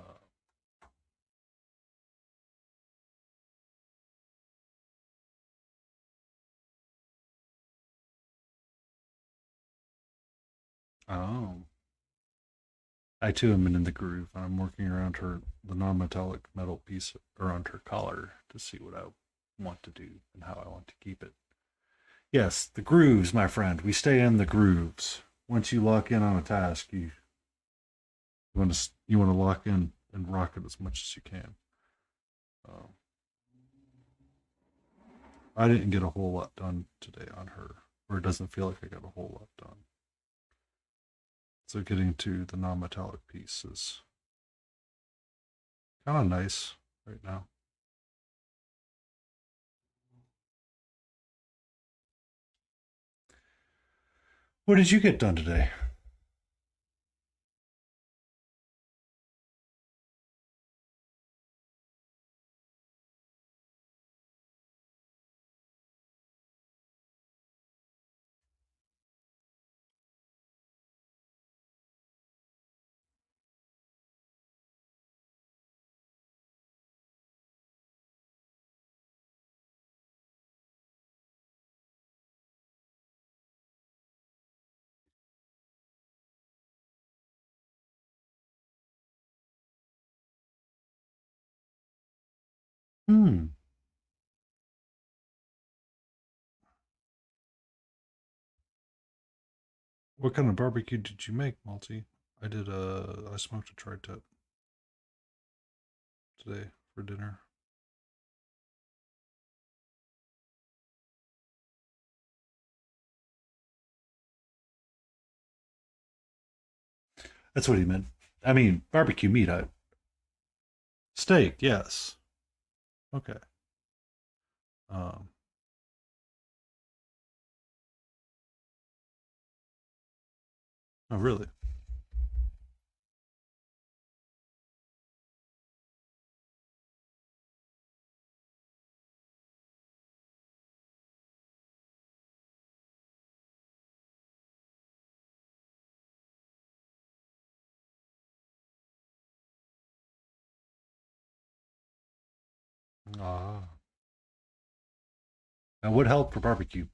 oh. I too am in the groove. I'm working around the non-metallic metal piece around her collar to see what I want to do and how I want to keep it. Yes, the grooves, my friend. We stay in the grooves. Once you lock in on a task, you want to lock in and rock it as much as you can. Uh, I didn't get a whole lot done today on her, or it doesn't feel like I got a whole lot done. So getting to the non-metallic piece is kind of nice right now. What did you get done today? Hmm. What kind of barbecue did you make, Malty? I smoked a tri-tip today for dinner. That's what he meant. I mean, barbecue meat. Steak, yes. Okay. Um, oh, really? Ah. Now, what helped for barbecue?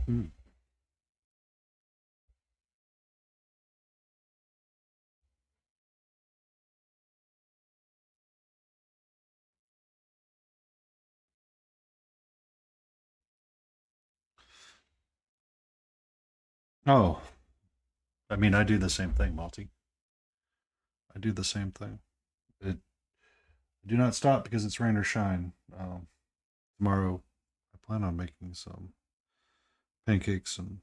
Hmm. Oh, I mean, I do the same thing, Malty. I do the same thing. It do not stop because it's rain or shine. Tomorrow, I plan on making some pancakes and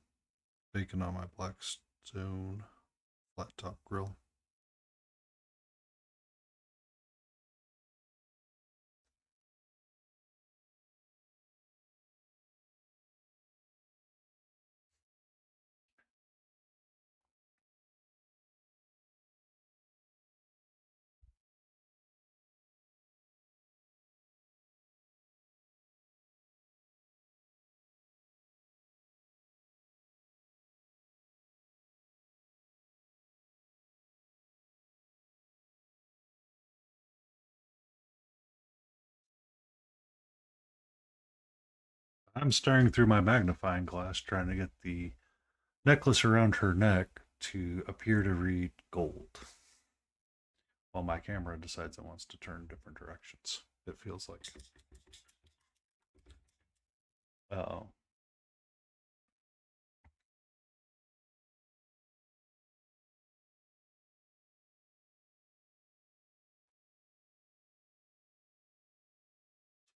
bacon on my Blackstone flat top grill. I'm staring through my magnifying glass trying to get the necklace around her neck to appear to read gold while my camera decides it wants to turn different directions. It feels like. Oh.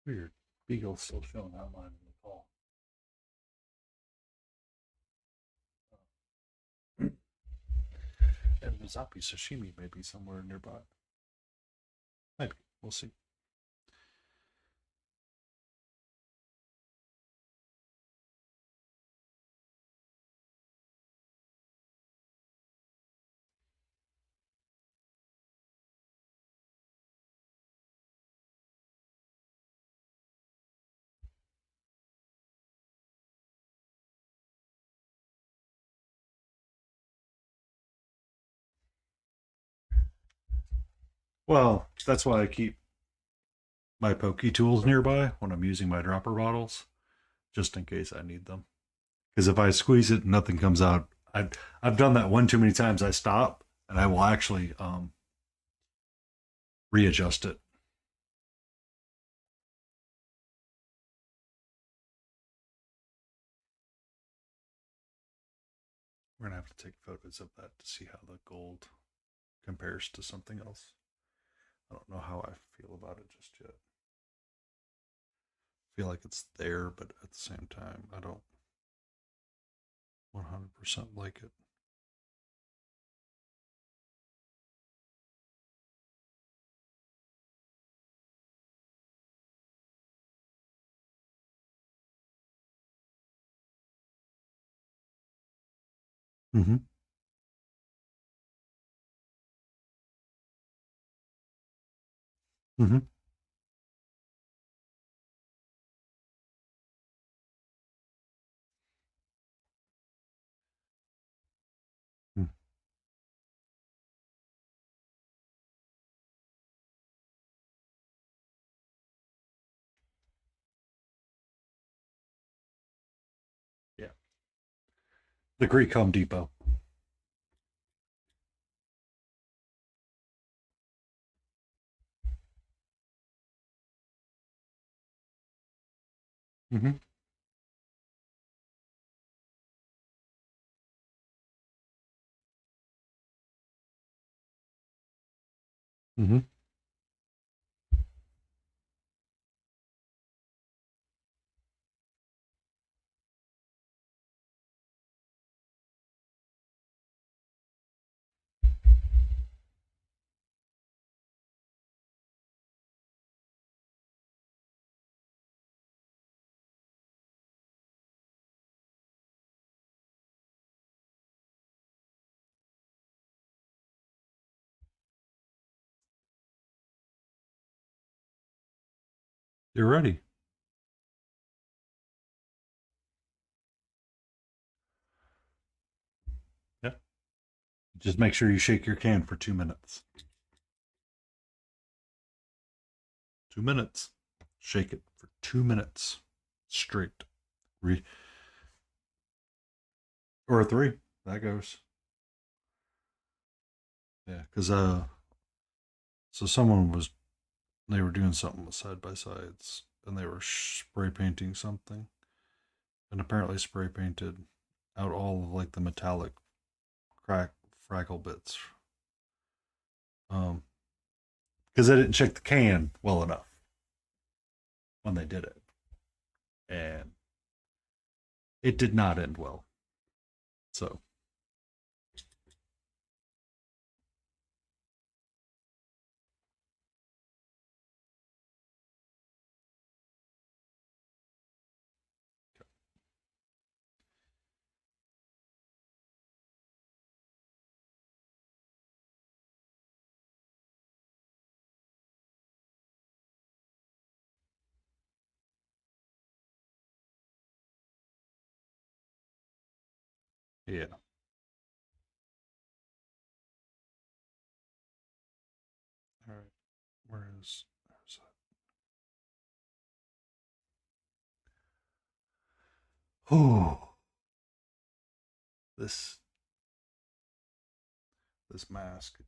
Weird. Beagle's still showing outline in the call. And Mizapi sashimi may be somewhere nearby. Maybe. We'll see. Well, that's why I keep my pokey tools nearby when I'm using my dropper bottles, just in case I need them. Because if I squeeze it and nothing comes out, I've done that one too many times. I stop and I will actually readjust it. We're gonna have to take photos of that to see how the gold compares to something else. I don't know how I feel about it just yet. I feel like it's there, but at the same time, I don't 100% like it. Mm-hmm. Mm-hmm. Mm. Yeah. The Greek Home Depot. Mm-hmm. Mm-hmm. You're ready. Yeah. Just make sure you shake your can for 2 minutes. 2 minutes. Shake it for 2 minutes straight. Re- or three. That goes. Yeah, because so someone was they were doing something with side by sides and they were spray painting something and apparently spray painted out all of like the metallic crack fraggle bits. Because I didn't check the can well enough when they did it, and it did not end well. So yeah. All right. Where's that? Oh, this this mask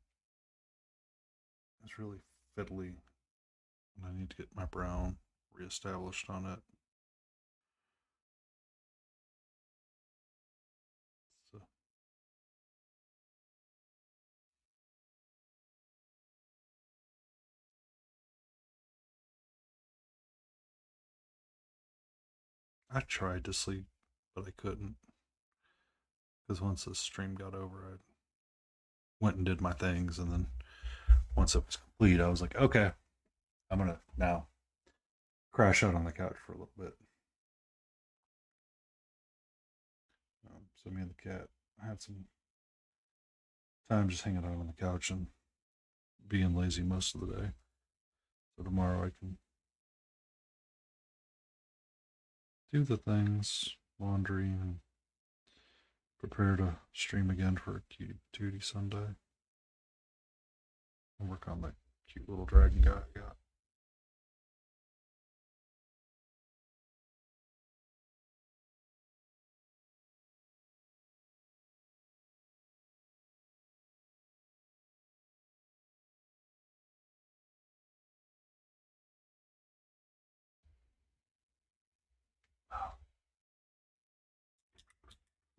is really fiddly, and I need to get my brown reestablished on it. So I tried to sleep, but I couldn't because once the stream got over, I went and did my things, and then once it was complete, I was like, okay, I'm gonna now crash out on the couch for a little bit. So me and the cat had some time just hanging out on the couch and being lazy most of the day. So tomorrow I can do the things, laundry, and prepare to stream again for a Cutie Tootie Sunday. And work on that cute little dragon guy I got.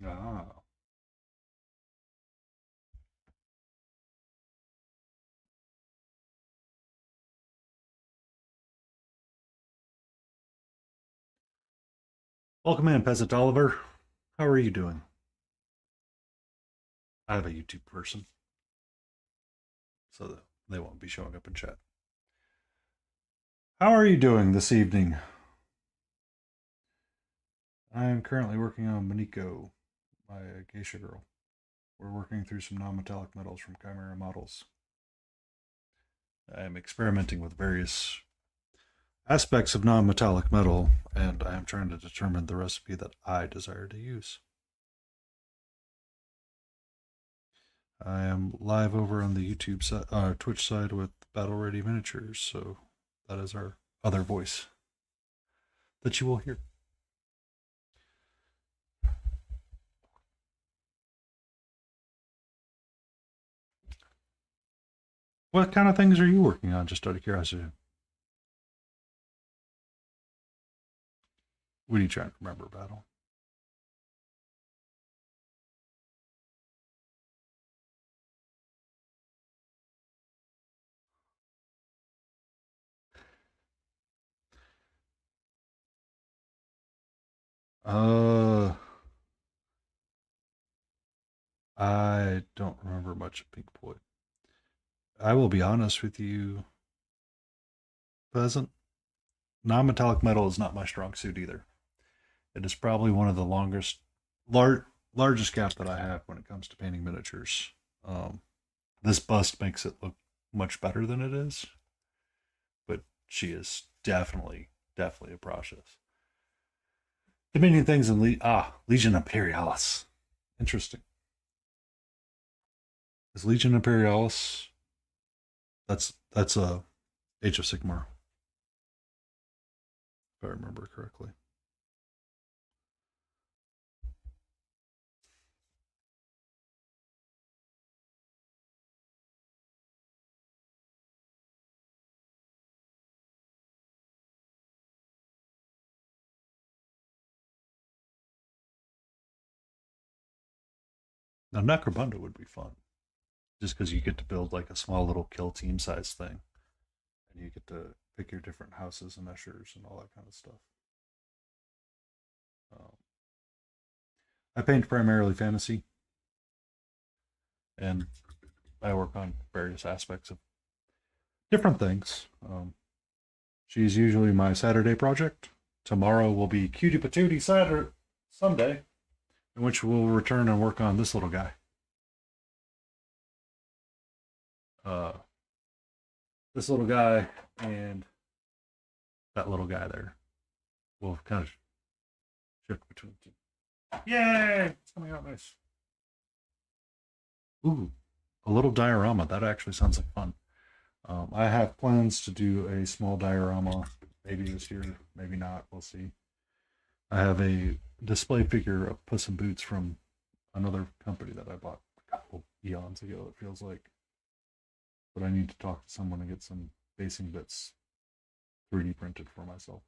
Ah. Welcome in, Peasant Oliver. How are you doing? I have a YouTube person, so that they won't be showing up in chat. How are you doing this evening? I am currently working on Minkeo, my geisha girl. We're working through some non-metallic metals from Chimera models. I am experimenting with various aspects of non-metallic metal, and I am trying to determine the recipe that I desire to use. I am live over on the Twitch side with Battle Ready Miniatures, so that is our other voice that you will hear. What kind of things are you working on, just out of curiosity? What are you trying to remember, Battle? Uh, I don't remember much of Pink Floyd. I will be honest with you, Peasant. Non-metallic metal is not my strong suit either. It is probably one of the largest gap that I have when it comes to painting miniatures. Um, this bust makes it look much better than it is, but she is definitely a process. Dominion things in Legion Imperialis. Interesting. Is Legion Imperialis? That's a Age of Sigmar, if I remember correctly. Now, Necrobunda would be fun, just because you get to build like a small little kill team size thing, and you get to pick your different houses and ushers and all that kind of stuff. Um, I paint primarily fantasy, and I work on various aspects of different things. She's usually my Saturday project. Tomorrow will be Cutie Patootie Saturday, Sunday, in which we'll return and work on this little guy. Uh, this little guy and that little guy there. We'll kind of shift between the two. Yay! It's coming out nice. Ooh, a little diorama. That actually sounds like fun. I have plans to do a small diorama, maybe this year, maybe not. We'll see. I have a display figure of Puss in Boots from another company that I bought a couple eons ago, it feels like. But I need to talk to someone and get some basing bits 3D printed for myself.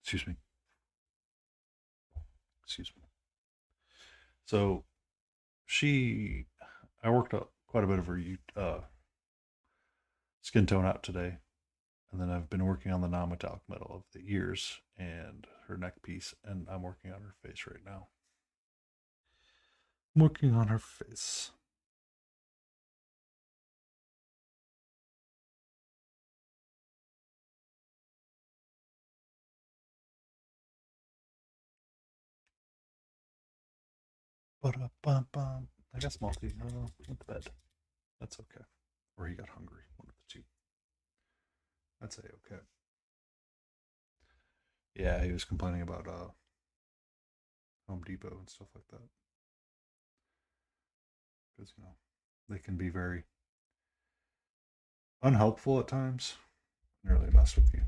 Excuse me. Excuse me. So I worked up quite a bit of her skin tone out today, and then I've been working on the non-metallic metal of the ears and her neck piece, and I'm working on her face right now. I'm working on her face. Ba-da-bum-bum. I guess Malty went to bed. That's okay. Or he got hungry. One of the two. That's okay. Yeah, he was complaining about Home Depot and stuff like that. Because, they can be very unhelpful at times. Nearly mess with you.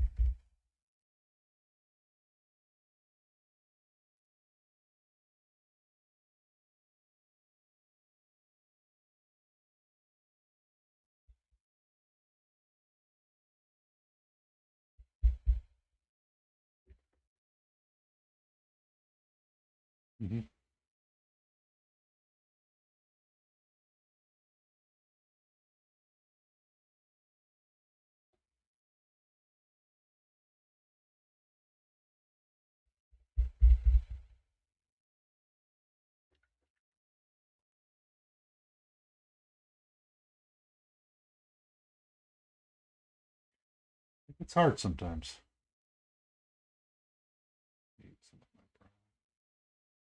Mm-hmm. It's hard sometimes. Eat some of my brown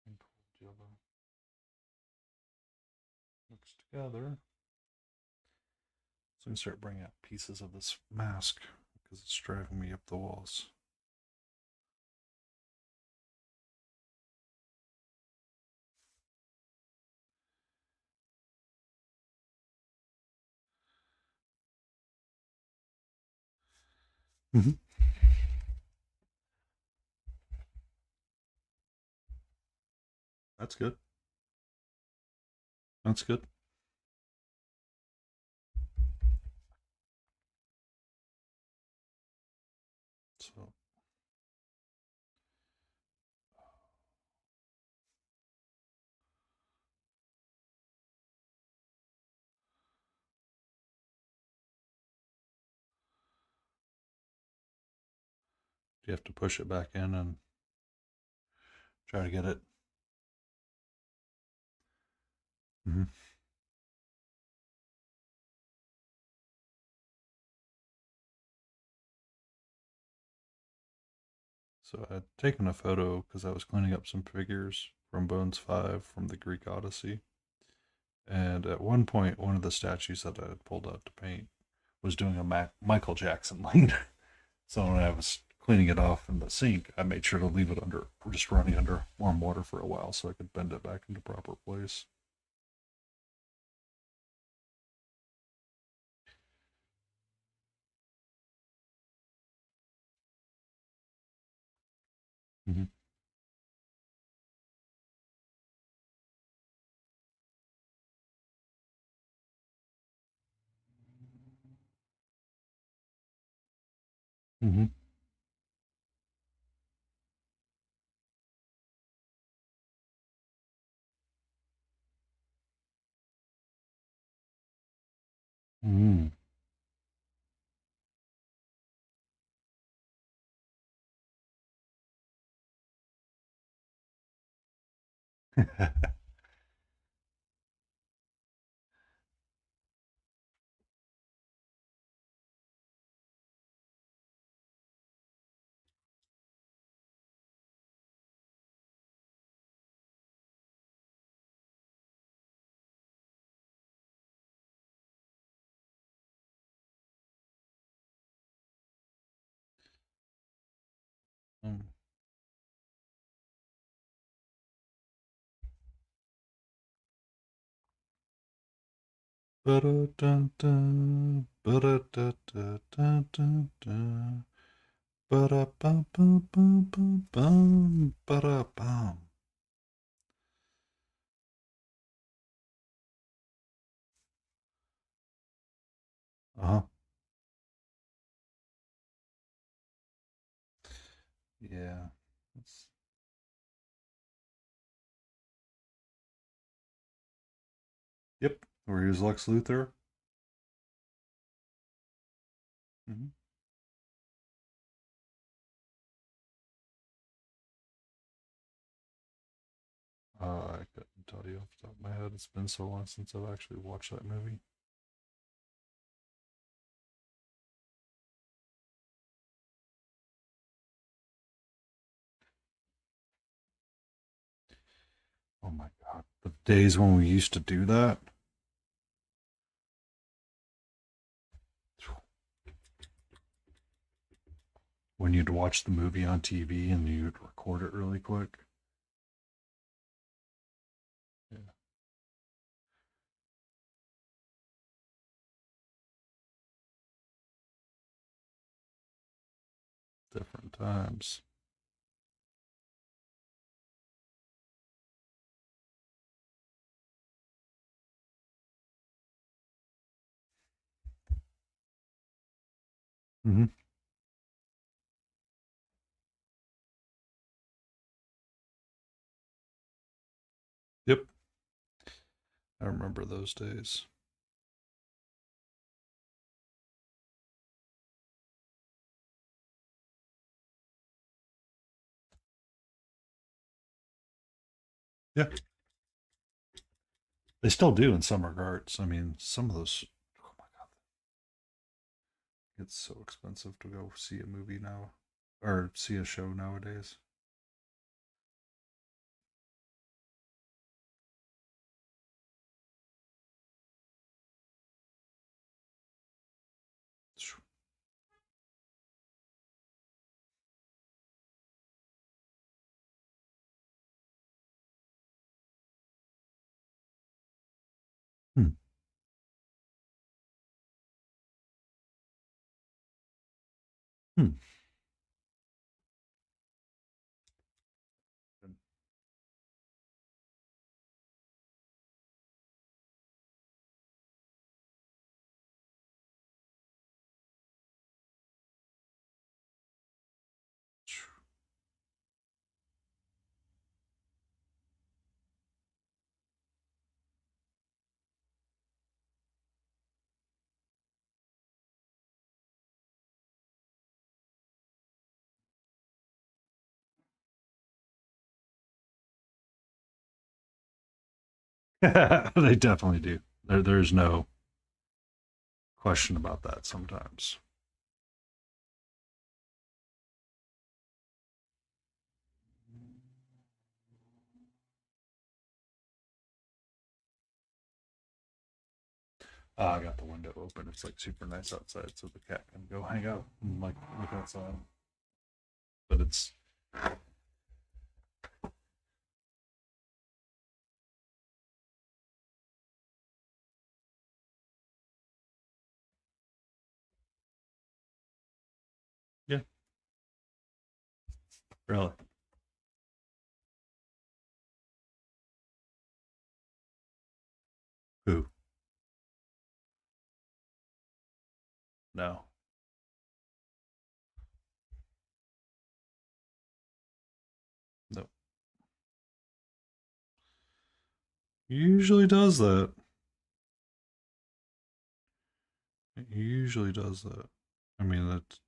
and cold yellow mixed together. So I'm going to start bringing out pieces of this mask because it's driving me up the walls. Mm-hmm. That's good. That's good. So you have to push it back in and try to get it. Mm-hmm. So I'd taken a photo because I was cleaning up some figures from Bones 5 from the Greek Odyssey. And at one point, one of the statues that I had pulled out to paint was doing a Michael Jackson lean. So when I was cleaning it off in the sink, I made sure to leave it under, just running under warm water for a while so I could bend it back into proper place. Mm-hmm. Mm-hmm. Mm. Mm. Ba-da-dun-dun, ba-da-da-da-da-da-da, ba-da-bum-bum-bum-bum-bum, ba-da-bum. Uh-huh. Yeah. It's, yep. Where he was Lex Luthor. Mm-hmm. I couldn't tell you off the top of my head. It's been so long since I've actually watched that movie. Oh my god. The days when we used to do that. When you'd watch the movie on TV and you'd record it really quick. Yeah. Different times. Mm-hmm. Yep. I remember those days. Yeah. They still do in some regards. I mean, some of those. Oh my god, it's so expensive to go see a movie now, or see a show nowadays. Hmm. Hmm. They definitely do. There's no question about that sometimes. I got the window open. It's like super nice outside, so the cat can go hang out and like look outside. But it's yeah, really. Who? No. No. Usually does that. It usually does that. I mean, that.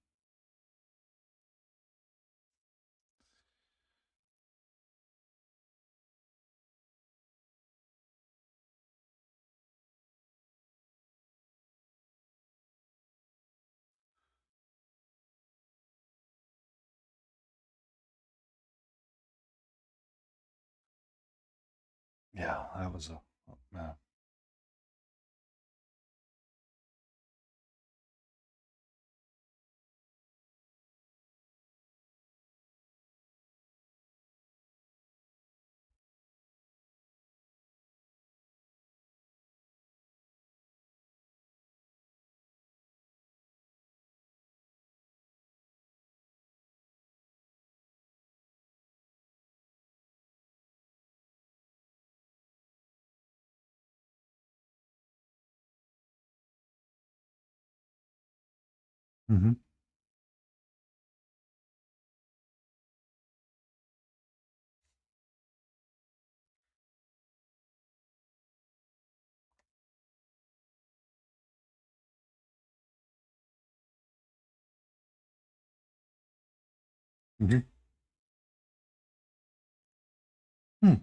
Yeah, that was a. Man. Mm-hmm. Mm-hmm. Hmm.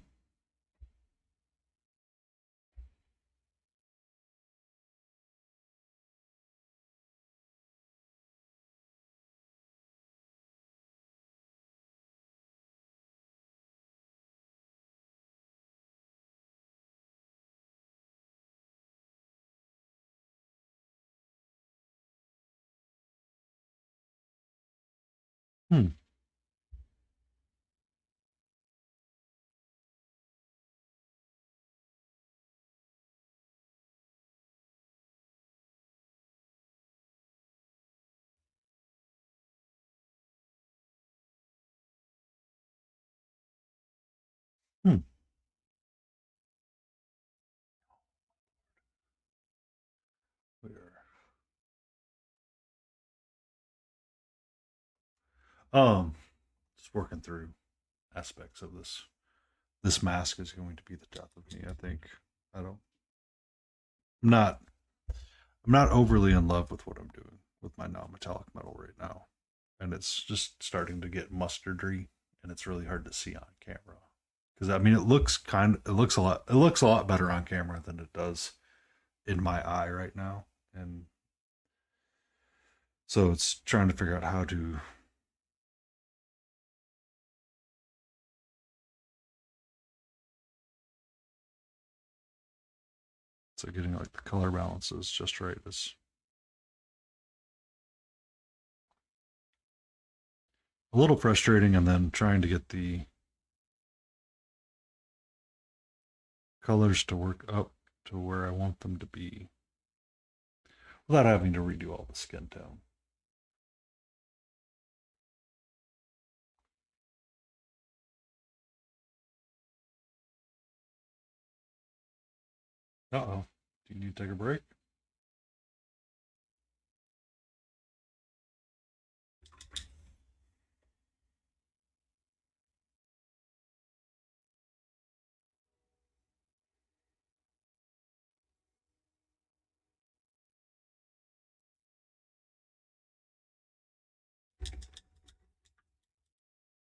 Hmm. Hmm. We're just working through aspects of this. This mask is going to be the death of me. I think. I don't. I'm not. I'm not overly in love with what I'm doing with my non-metallic metal right now, and it's just starting to get mustardy, and it's really hard to see on camera. Because I mean, it looks a lot better on camera than it does in my eye right now, and so it's trying to figure out how to. So getting like the color balances just right is a little frustrating, and then trying to get the colors to work up to where I want them to be without having to redo all the skin tone. Uh oh. Do you need to take a break?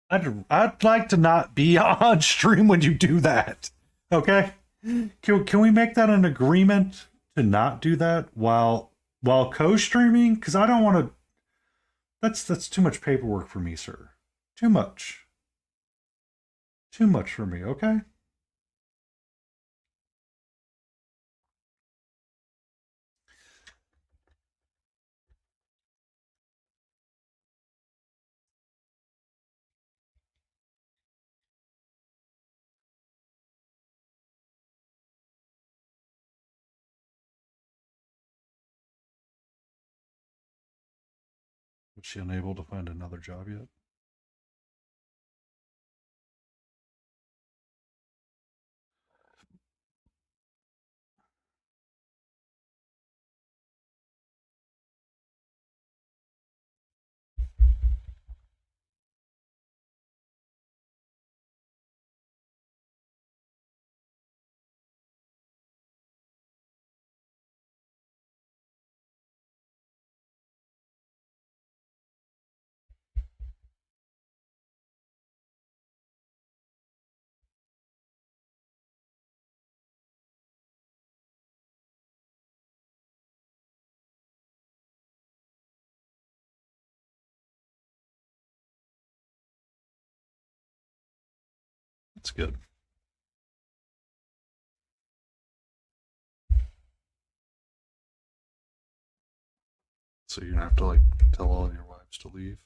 I'd like to not be on stream when you do that. Okay? Can we make that an agreement to not do that while co-streaming? Because I don't want to. That's too much paperwork for me, sir. Too much. Too much for me. Okay. Was she unable to find another job yet? It's good. So you're gonna have to like tell all your wives to leave.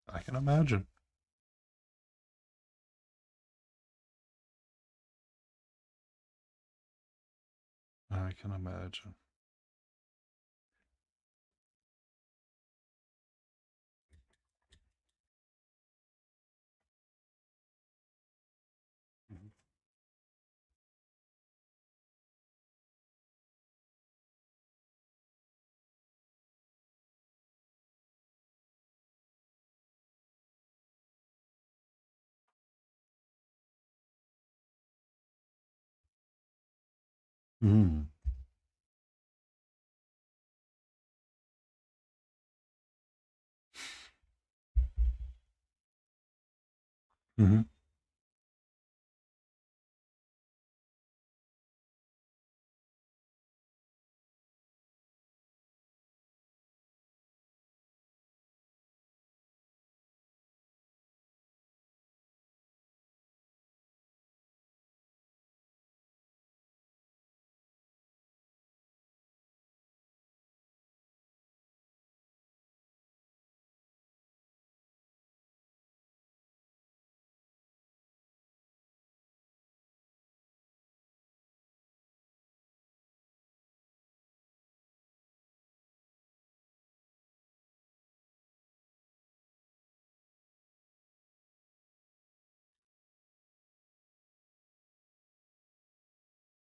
I can imagine. I can imagine. Mm. Mm-hmm.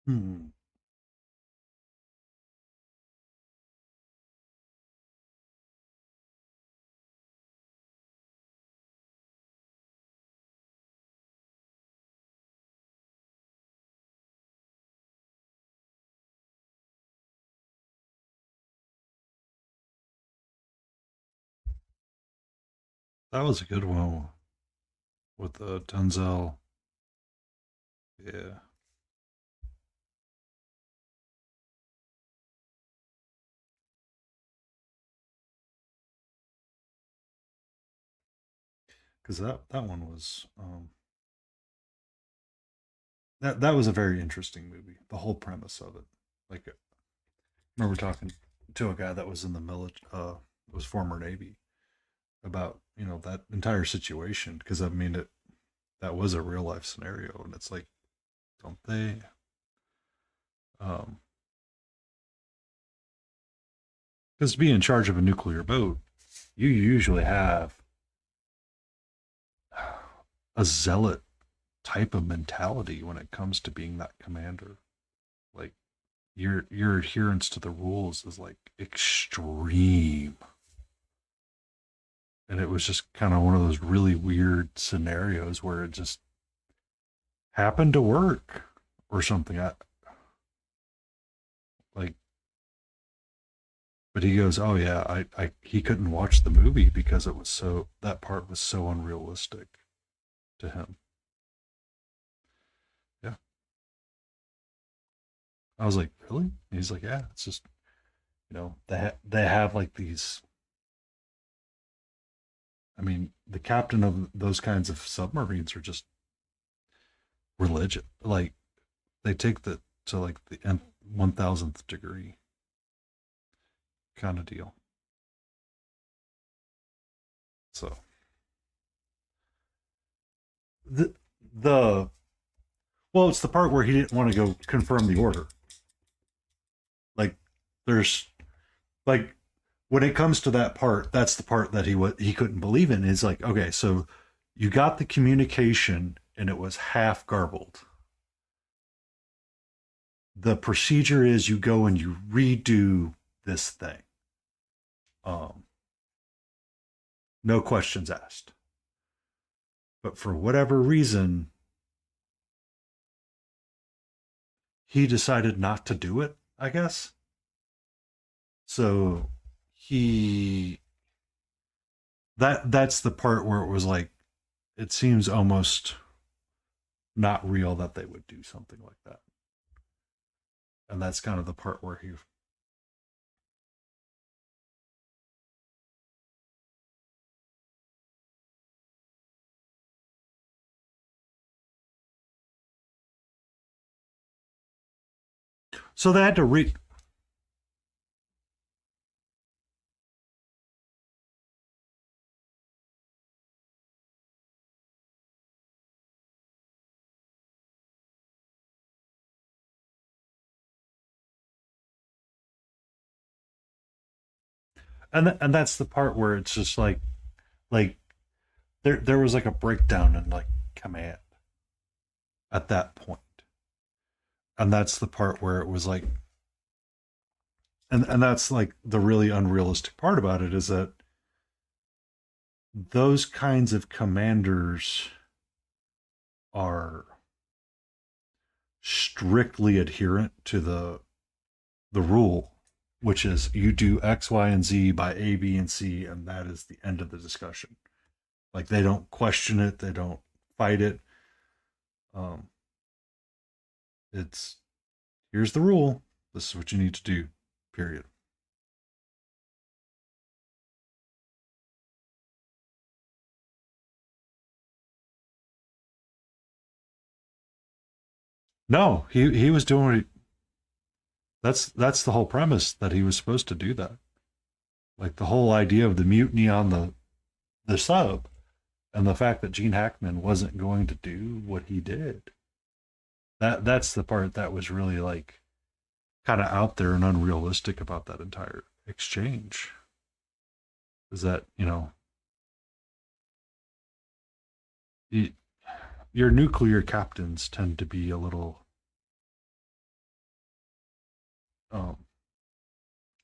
Mm. That was a good one with Denzel. Yeah, because that one was that was a very interesting movie. The whole premise of it. Like, I remember talking to a guy that was in the military, was former Navy, about that entire situation, because I mean that was a real life scenario, and it's like, don't they? Um, because to be in charge of a nuclear boat, you usually have a zealot type of mentality when it comes to being that commander. Like, your adherence to the rules is like extreme, and it was just kind of one of those really weird scenarios where it just happened to work or something. I like, but he goes, "Oh yeah, I he couldn't watch the movie because it was so that part was so unrealistic to him." Yeah, I was like, "Really?" And he's like, "Yeah, it's just they have like these. I mean, the captain of those kinds of submarines are just religion. Like, they take the to like the 1,000th degree kind of deal." So the the well, it's the part where he didn't want to go confirm the order. Like, there's like, when it comes to that part, that's the part that he couldn't believe in. Is like, okay, so you got the communication and it was half garbled. The procedure is you go and you redo this thing. Um, no questions asked. But for whatever reason, he decided not to do it, I guess. So he that's the part where it was like it seems almost not real that they would do something like that. And that's kind of the part where he so they had to and that's the part where it's just like there was like a breakdown in like command at that point. And that's the part where it was like and that's like the really unrealistic part about it is that those kinds of commanders are strictly adherent to the rule, which is you do X, Y, and Z by A, B, and C, and that is the end of the discussion. Like they don't question it, they don't fight it. Um, it's here's the rule. This is what you need to do. Period. No, he was doing it. That's the whole premise that he was supposed to do that. Like the whole idea of the mutiny on the sub and the fact that Gene Hackman wasn't going to do what he did. That's the part that was really like kind of out there and unrealistic about that entire exchange. Is that y- your nuclear captains tend to be a little um,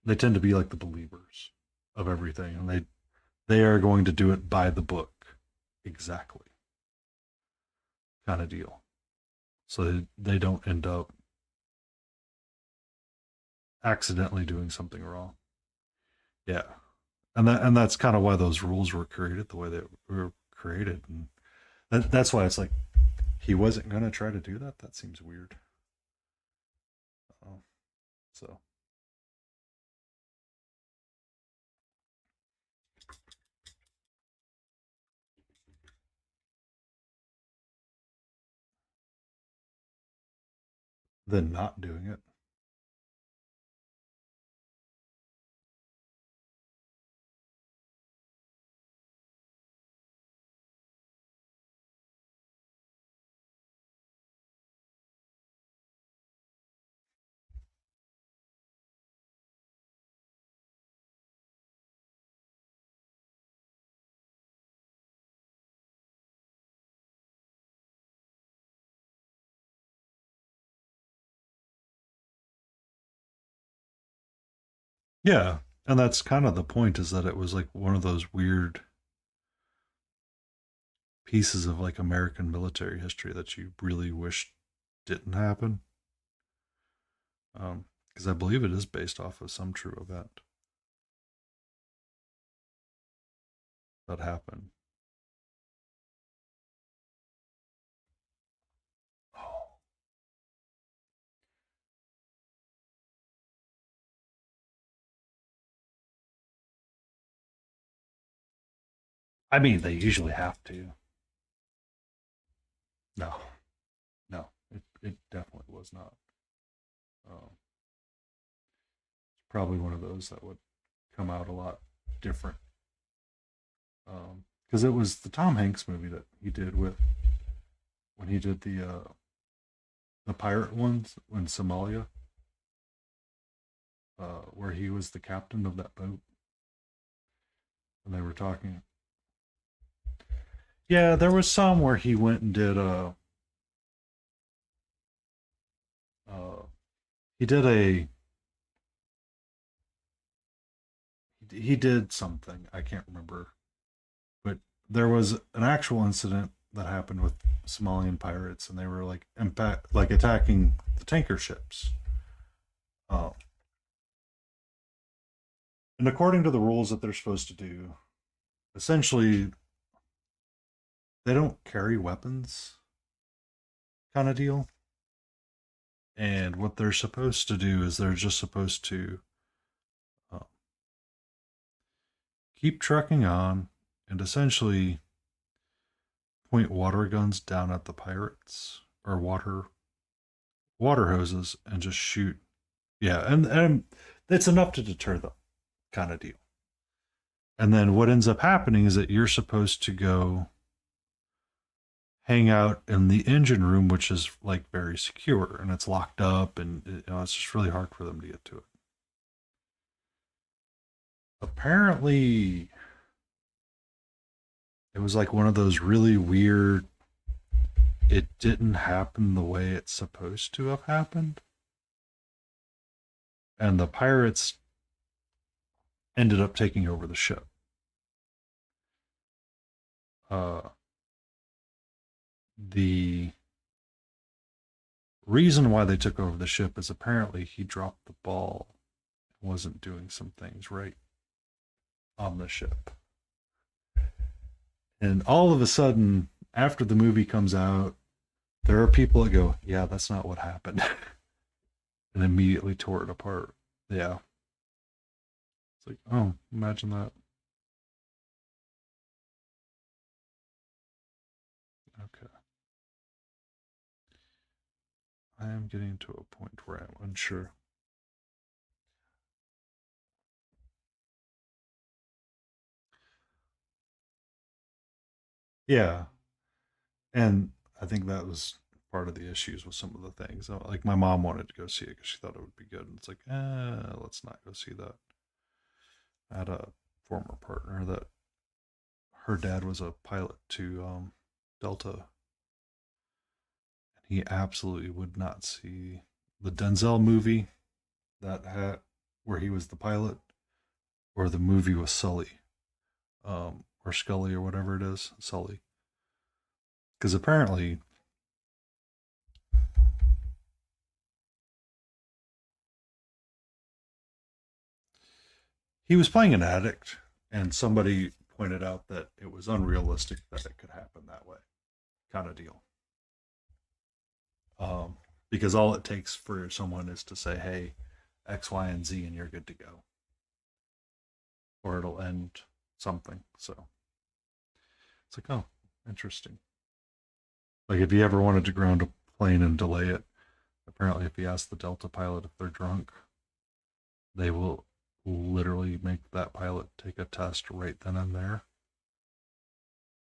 they tend to be like the believers of everything, and they are going to do it by the book exactly kind of deal, so they don't end up accidentally doing something wrong. Yeah, and that's kind of why those rules were created the way they were created, and that's why it's like he wasn't gonna try to do that. That seems weird. Um, so then not doing it. Yeah, and that's kind of the point is that it was like one of those weird pieces of like American military history that you really wish didn't happen. Because I believe it is based off of some true event that happened. Oh, I mean, they usually have to. No, no, it definitely was not. It's probably one of those that would come out a lot different. Because it was the Tom Hanks movie that he did with when he did the pirate ones in Somalia, where he was the captain of that boat, and they were talking. Yeah, there was some where he went and did uh he did a he did something I can't remember, but there was an actual incident that happened with Somalian pirates, and they were like impact like attacking the tanker ships. Uh, and according to the rules that they're supposed to do, essentially they don't carry weapons kind of deal. And what they're supposed to do is they're just supposed to uh, keep trucking on and essentially point water guns down at the pirates or water hoses and just shoot. Yeah, and it's enough to deter them, kind of deal. And then what ends up happening is that you're supposed to go hang out in the engine room, which is like very secure and it's locked up, and it's just really hard for them to get to it. Apparently, it was like one of those really weird. It didn't happen the way it's supposed to have happened, and the pirates ended up taking over the ship. Uh, the reason why they took over the ship is apparently he dropped the ball, wasn't doing some things right on the ship. And all of a sudden, after the movie comes out, there are people that go, yeah, that's not what happened. And immediately tore it apart. Yeah. It's like, oh, imagine that. Okay. I am getting to a point where I'm unsure. Yeah. And I think that was part of the issues with some of the things. Like my mom wanted to go see it because she thought it would be good. And it's like, let's not go see that. I had a former partner that her dad was a pilot to Delta, and he absolutely would not see the Denzel movie that had where he was the pilot, or the movie with Sully, or Scully or whatever it is, Sully, because apparently he was playing an addict, and somebody pointed out that it was unrealistic that it could happen that way, kind of deal. Because all it takes for someone is to say, "Hey, X, Y, and Z," and you're good to go, or it'll end something. So it's like, oh, interesting. Like if you ever wanted to ground a plane and delay it, apparently if you ask the Delta pilot if they're drunk, they will literally make that pilot take a test right then and there,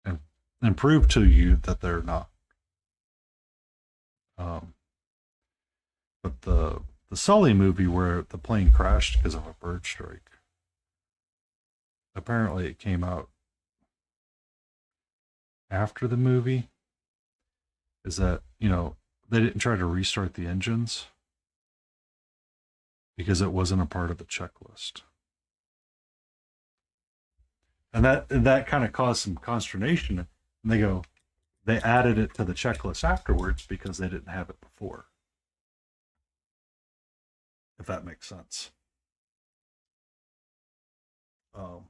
and prove to you that they're not. Um, but the Sully movie where the plane crashed because of a bird strike, apparently it came out after the movie. Is that they didn't try to restart the engines because it wasn't a part of the checklist, and that kind of caused some consternation. And they added it to the checklist afterwards because they didn't have it before. If that makes sense. Um,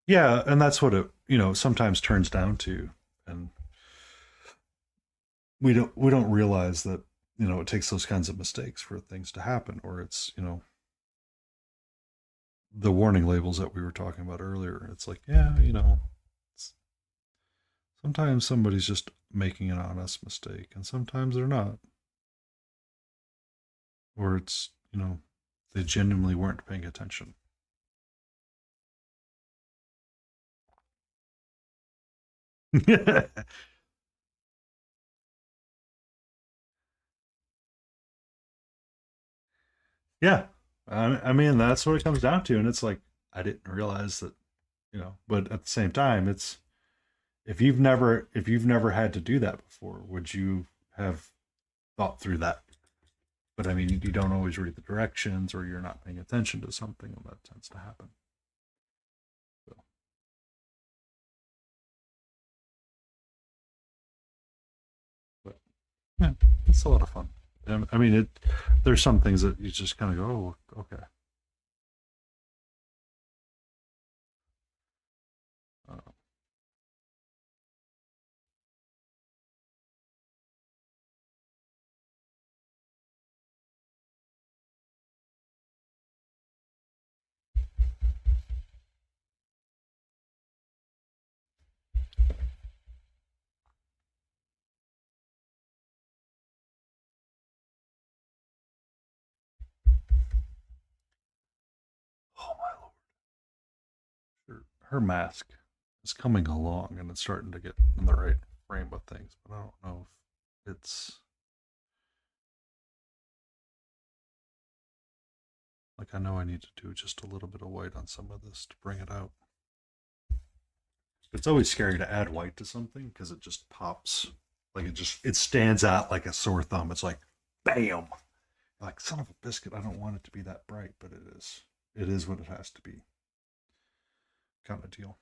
yeah, and that's what it sometimes turns down to, and we don't realize that it takes those kinds of mistakes for things to happen, or it's the warning labels that we were talking about earlier. It's like, yeah, sometimes somebody's just making an honest mistake, and sometimes they're not, or it's they genuinely weren't paying attention. Yeah, I mean that's what it comes down to, and it's like I didn't realize that, but at the same time, it's if you've never had to do that before, would you have thought through that? But I mean, you don't always read the directions, or you're not paying attention to something, and that tends to happen. So, but yeah, it's a lot of fun. I mean, there's some things that you just kind of go, oh, okay. her mask is coming along and it's starting to get in the right frame of things, but I don't know if it's like, I know I need to do just a little bit of white on some of this to bring it out. It's always scary to add white to something because it just pops. Like it stands out like a sore thumb. It's like bam. Like, son of a biscuit, I don't want it to be that bright, but it is. It is what it has to be. Kind of deal.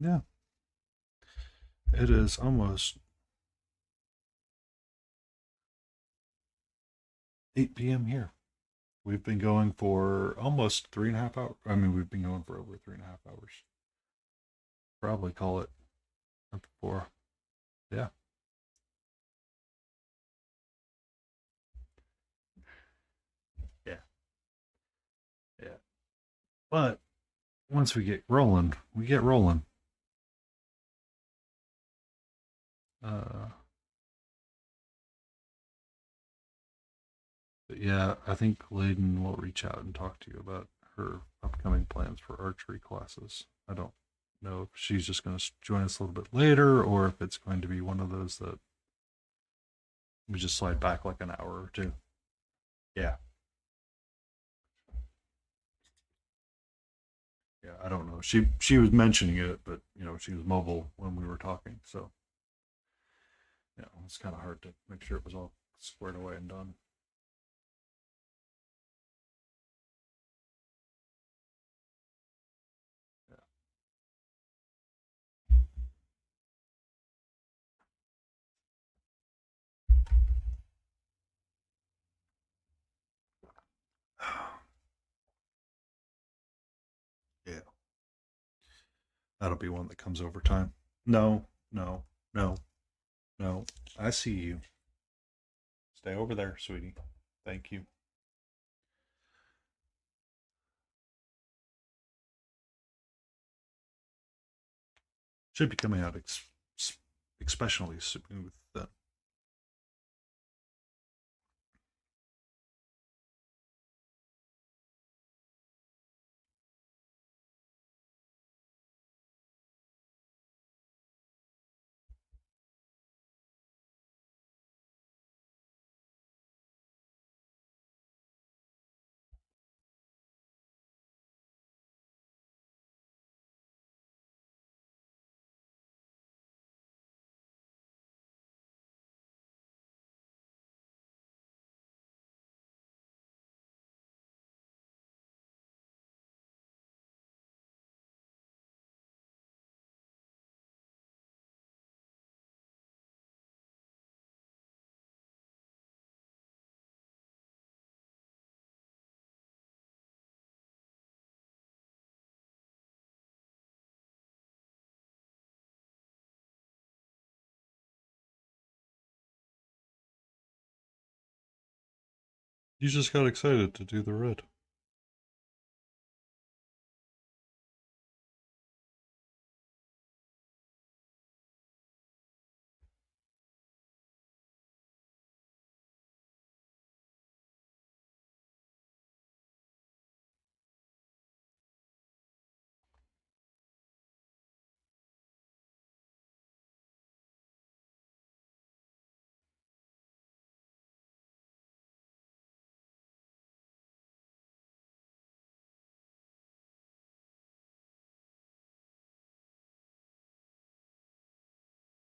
Yeah. It is almost 8 p.m. here. We've been going for almost 3.5 hours. I mean, we've been going for over 3.5 hours. Probably call it 4. Yeah. Yeah. Yeah. But once we get rolling, we get rolling. Uh, but yeah, I think Layden will reach out and talk to you about her upcoming plans for archery classes. I don't know if she's just going to join us a little bit later or if it's going to be one of those that we just slide back like an hour or two. Yeah. Yeah, I don't know. She was mentioning it, but she was mobile when we were talking, so it's kind of hard to make sure it was all squared away and done. Yeah. Yeah. That'll be one that comes over time. No, no, no, no. I see you. Stay over there, sweetie. Thank you. Should be coming out especially smooth then. You just got excited to do the red.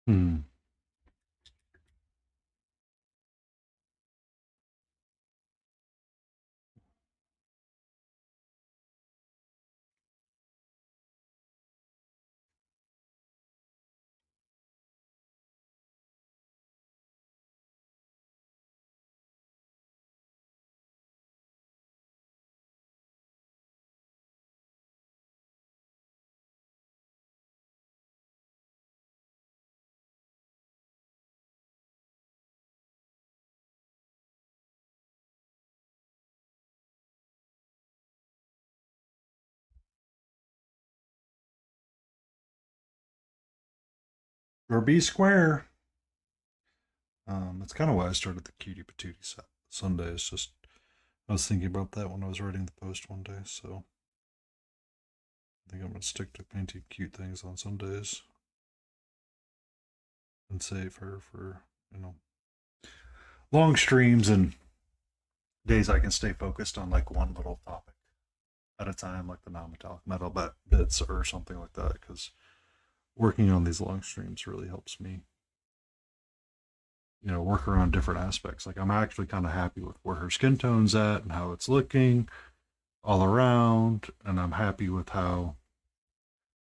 Hmm. or be square. That's kind of why I started the cutie patootie Sunday. It's just I was thinking about that when I was writing the post one day, so I think I'm gonna stick to painting cute things on Sundays and save her for long streams and days I can stay focused on like one little topic at a time, like the non-metallic metal bits or something like that. Because working on these long streams really helps me, work around different aspects. Like I'm actually kind of happy with where her skin tone's at and how it's looking all around, and I'm happy with how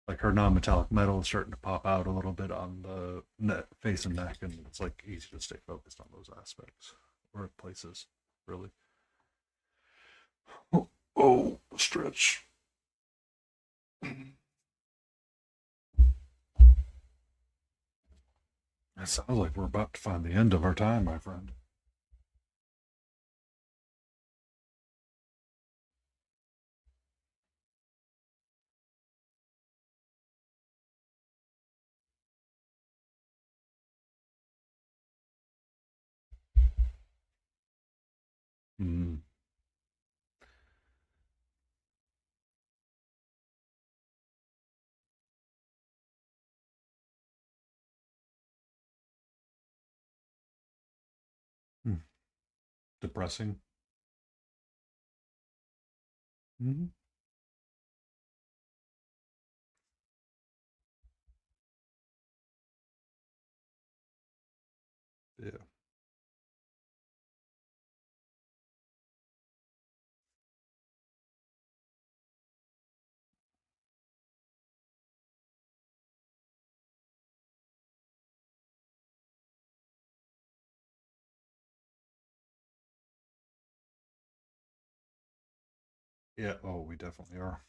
like her non-metallic metal is starting to pop out a little bit on the face and neck, and it's like easy to stay focused on those aspects or places, really. Oh, stretch. It sounds like we're about to find the end of our time, my friend. Mm. Mm. Depressing. Mm-hmm. Yeah. Yeah. Oh, we definitely are.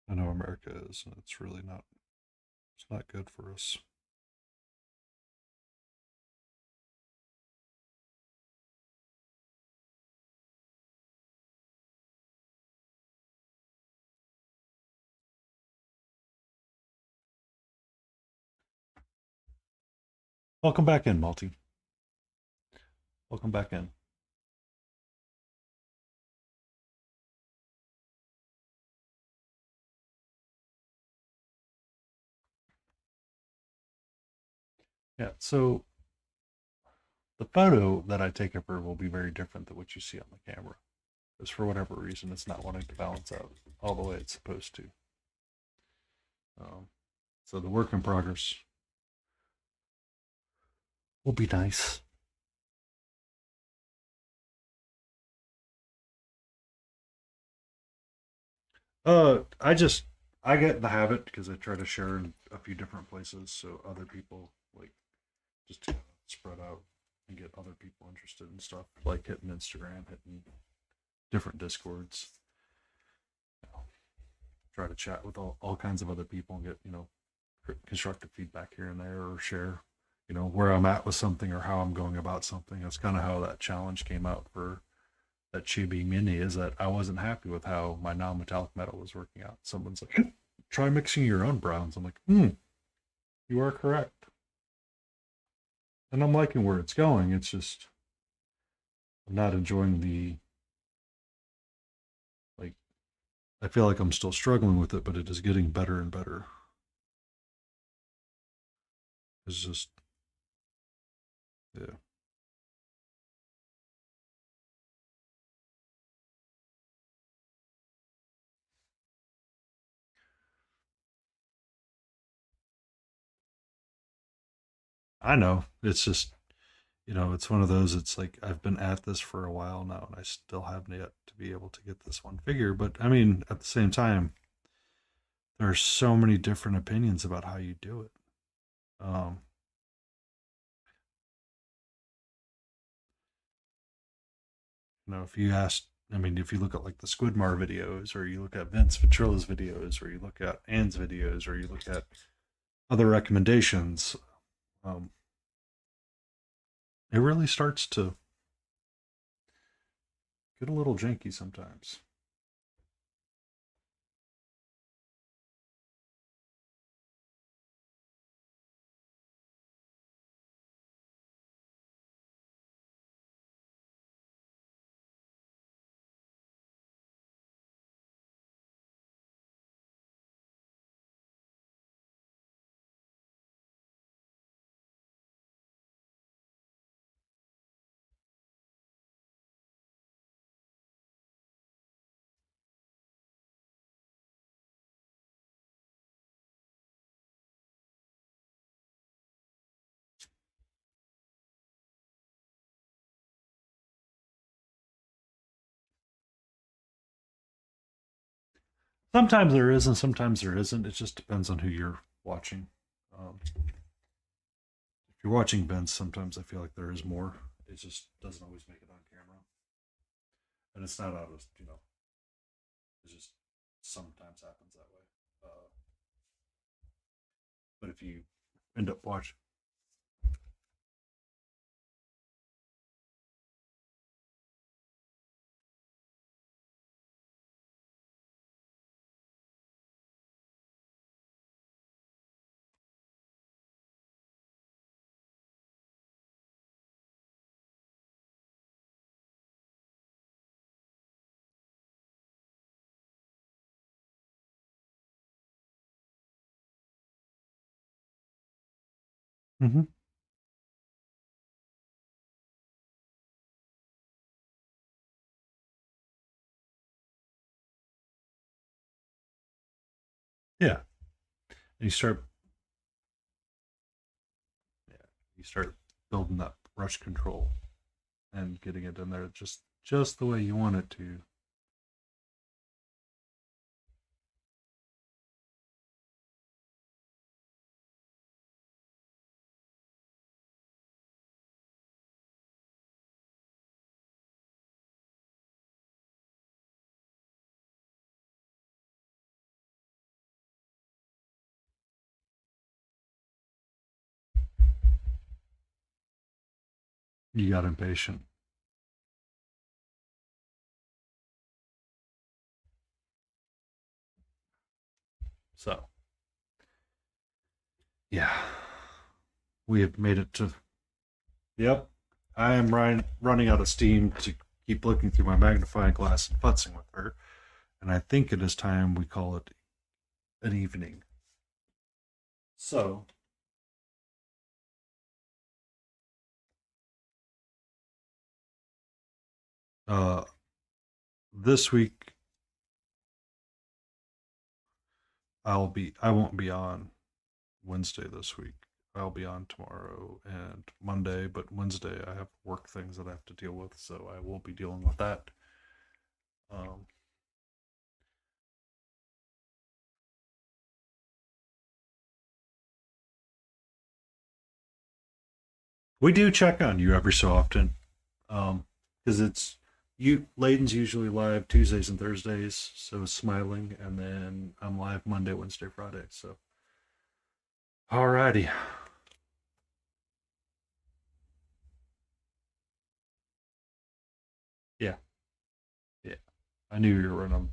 I know America is, and it's really not. It's not good for us. Welcome back in, Malty. Welcome back in. Yeah. So the photo that I take of her will be very different than what you see on the camera. Because for whatever reason, it's not wanting to balance out all the way it's supposed to. Um, so the work in progress will be nice. I get in the habit because I try to share in a few different places so other people like just to spread out and get other people interested in stuff like hitting Instagram, hitting different discords. You know, try to chat with all kinds of other people and get constructive feedback here and there or share where I'm at with something or how I'm going about something. That's kind of how that challenge came out for that chibi mini, is that I wasn't happy with how my non-metallic metal was working out. Someone's like, try mixing your own browns. I'm like, you are correct. And I'm liking where it's going. It's just I'm not enjoying the like I feel like I'm still struggling with it, but it is getting better and better. It's just yeah. I know. It's just it's one of those, it's like I've been at this for a while now and I still haven't yet to be able to get this one figure. But I mean, at the same time, there are so many different opinions about how you do it. Um, if you ask, I mean, if you look at like the Squidmar videos, or you look at Vince Vitrilla's videos, or you look at Anne's videos, or you look at other recommendations, um, it really starts to get a little janky sometimes. Sometimes there is, and sometimes there isn't. It just depends on who you're watching. If you're watching Vince, sometimes I feel like there is more. It just doesn't always make it on camera, and it's not out of it just sometimes happens that way. But if you end up watching, mm-hmm. Yeah, and yeah, you start building up brush control and getting it in there just the way you want it to. You got impatient. So, yeah, we have made it to. Yep, I am running out of steam to keep looking through my magnifying glass and futzing with her, and I think it is time we call it an evening. So, uh, this week I won't be on Wednesday this week. I'll be on tomorrow and Monday, but Wednesday I have work things that I have to deal with, so I won't be dealing with that. Um, we do check on you every so often, because it's you. Layden's usually live Tuesdays and Thursdays, so smiling, and then I'm live Monday, Wednesday, Friday. So, alrighty, yeah, yeah. I knew you were running.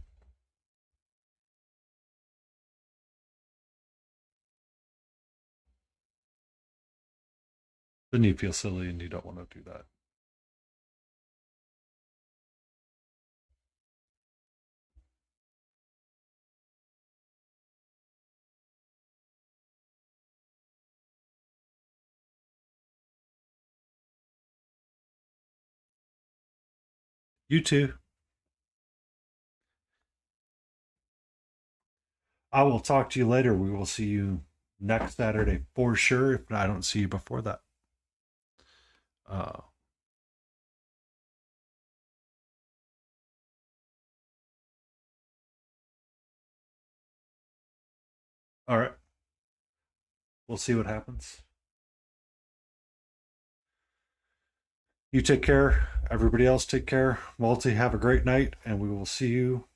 Then you feel silly and you don't want to do that. You too. I will talk to you later. We will see you next Saturday for sure. If I don't see you before that. Uh, all right. We'll see what happens. You take care. Everybody else take care. Multi, have a great night, and we will see you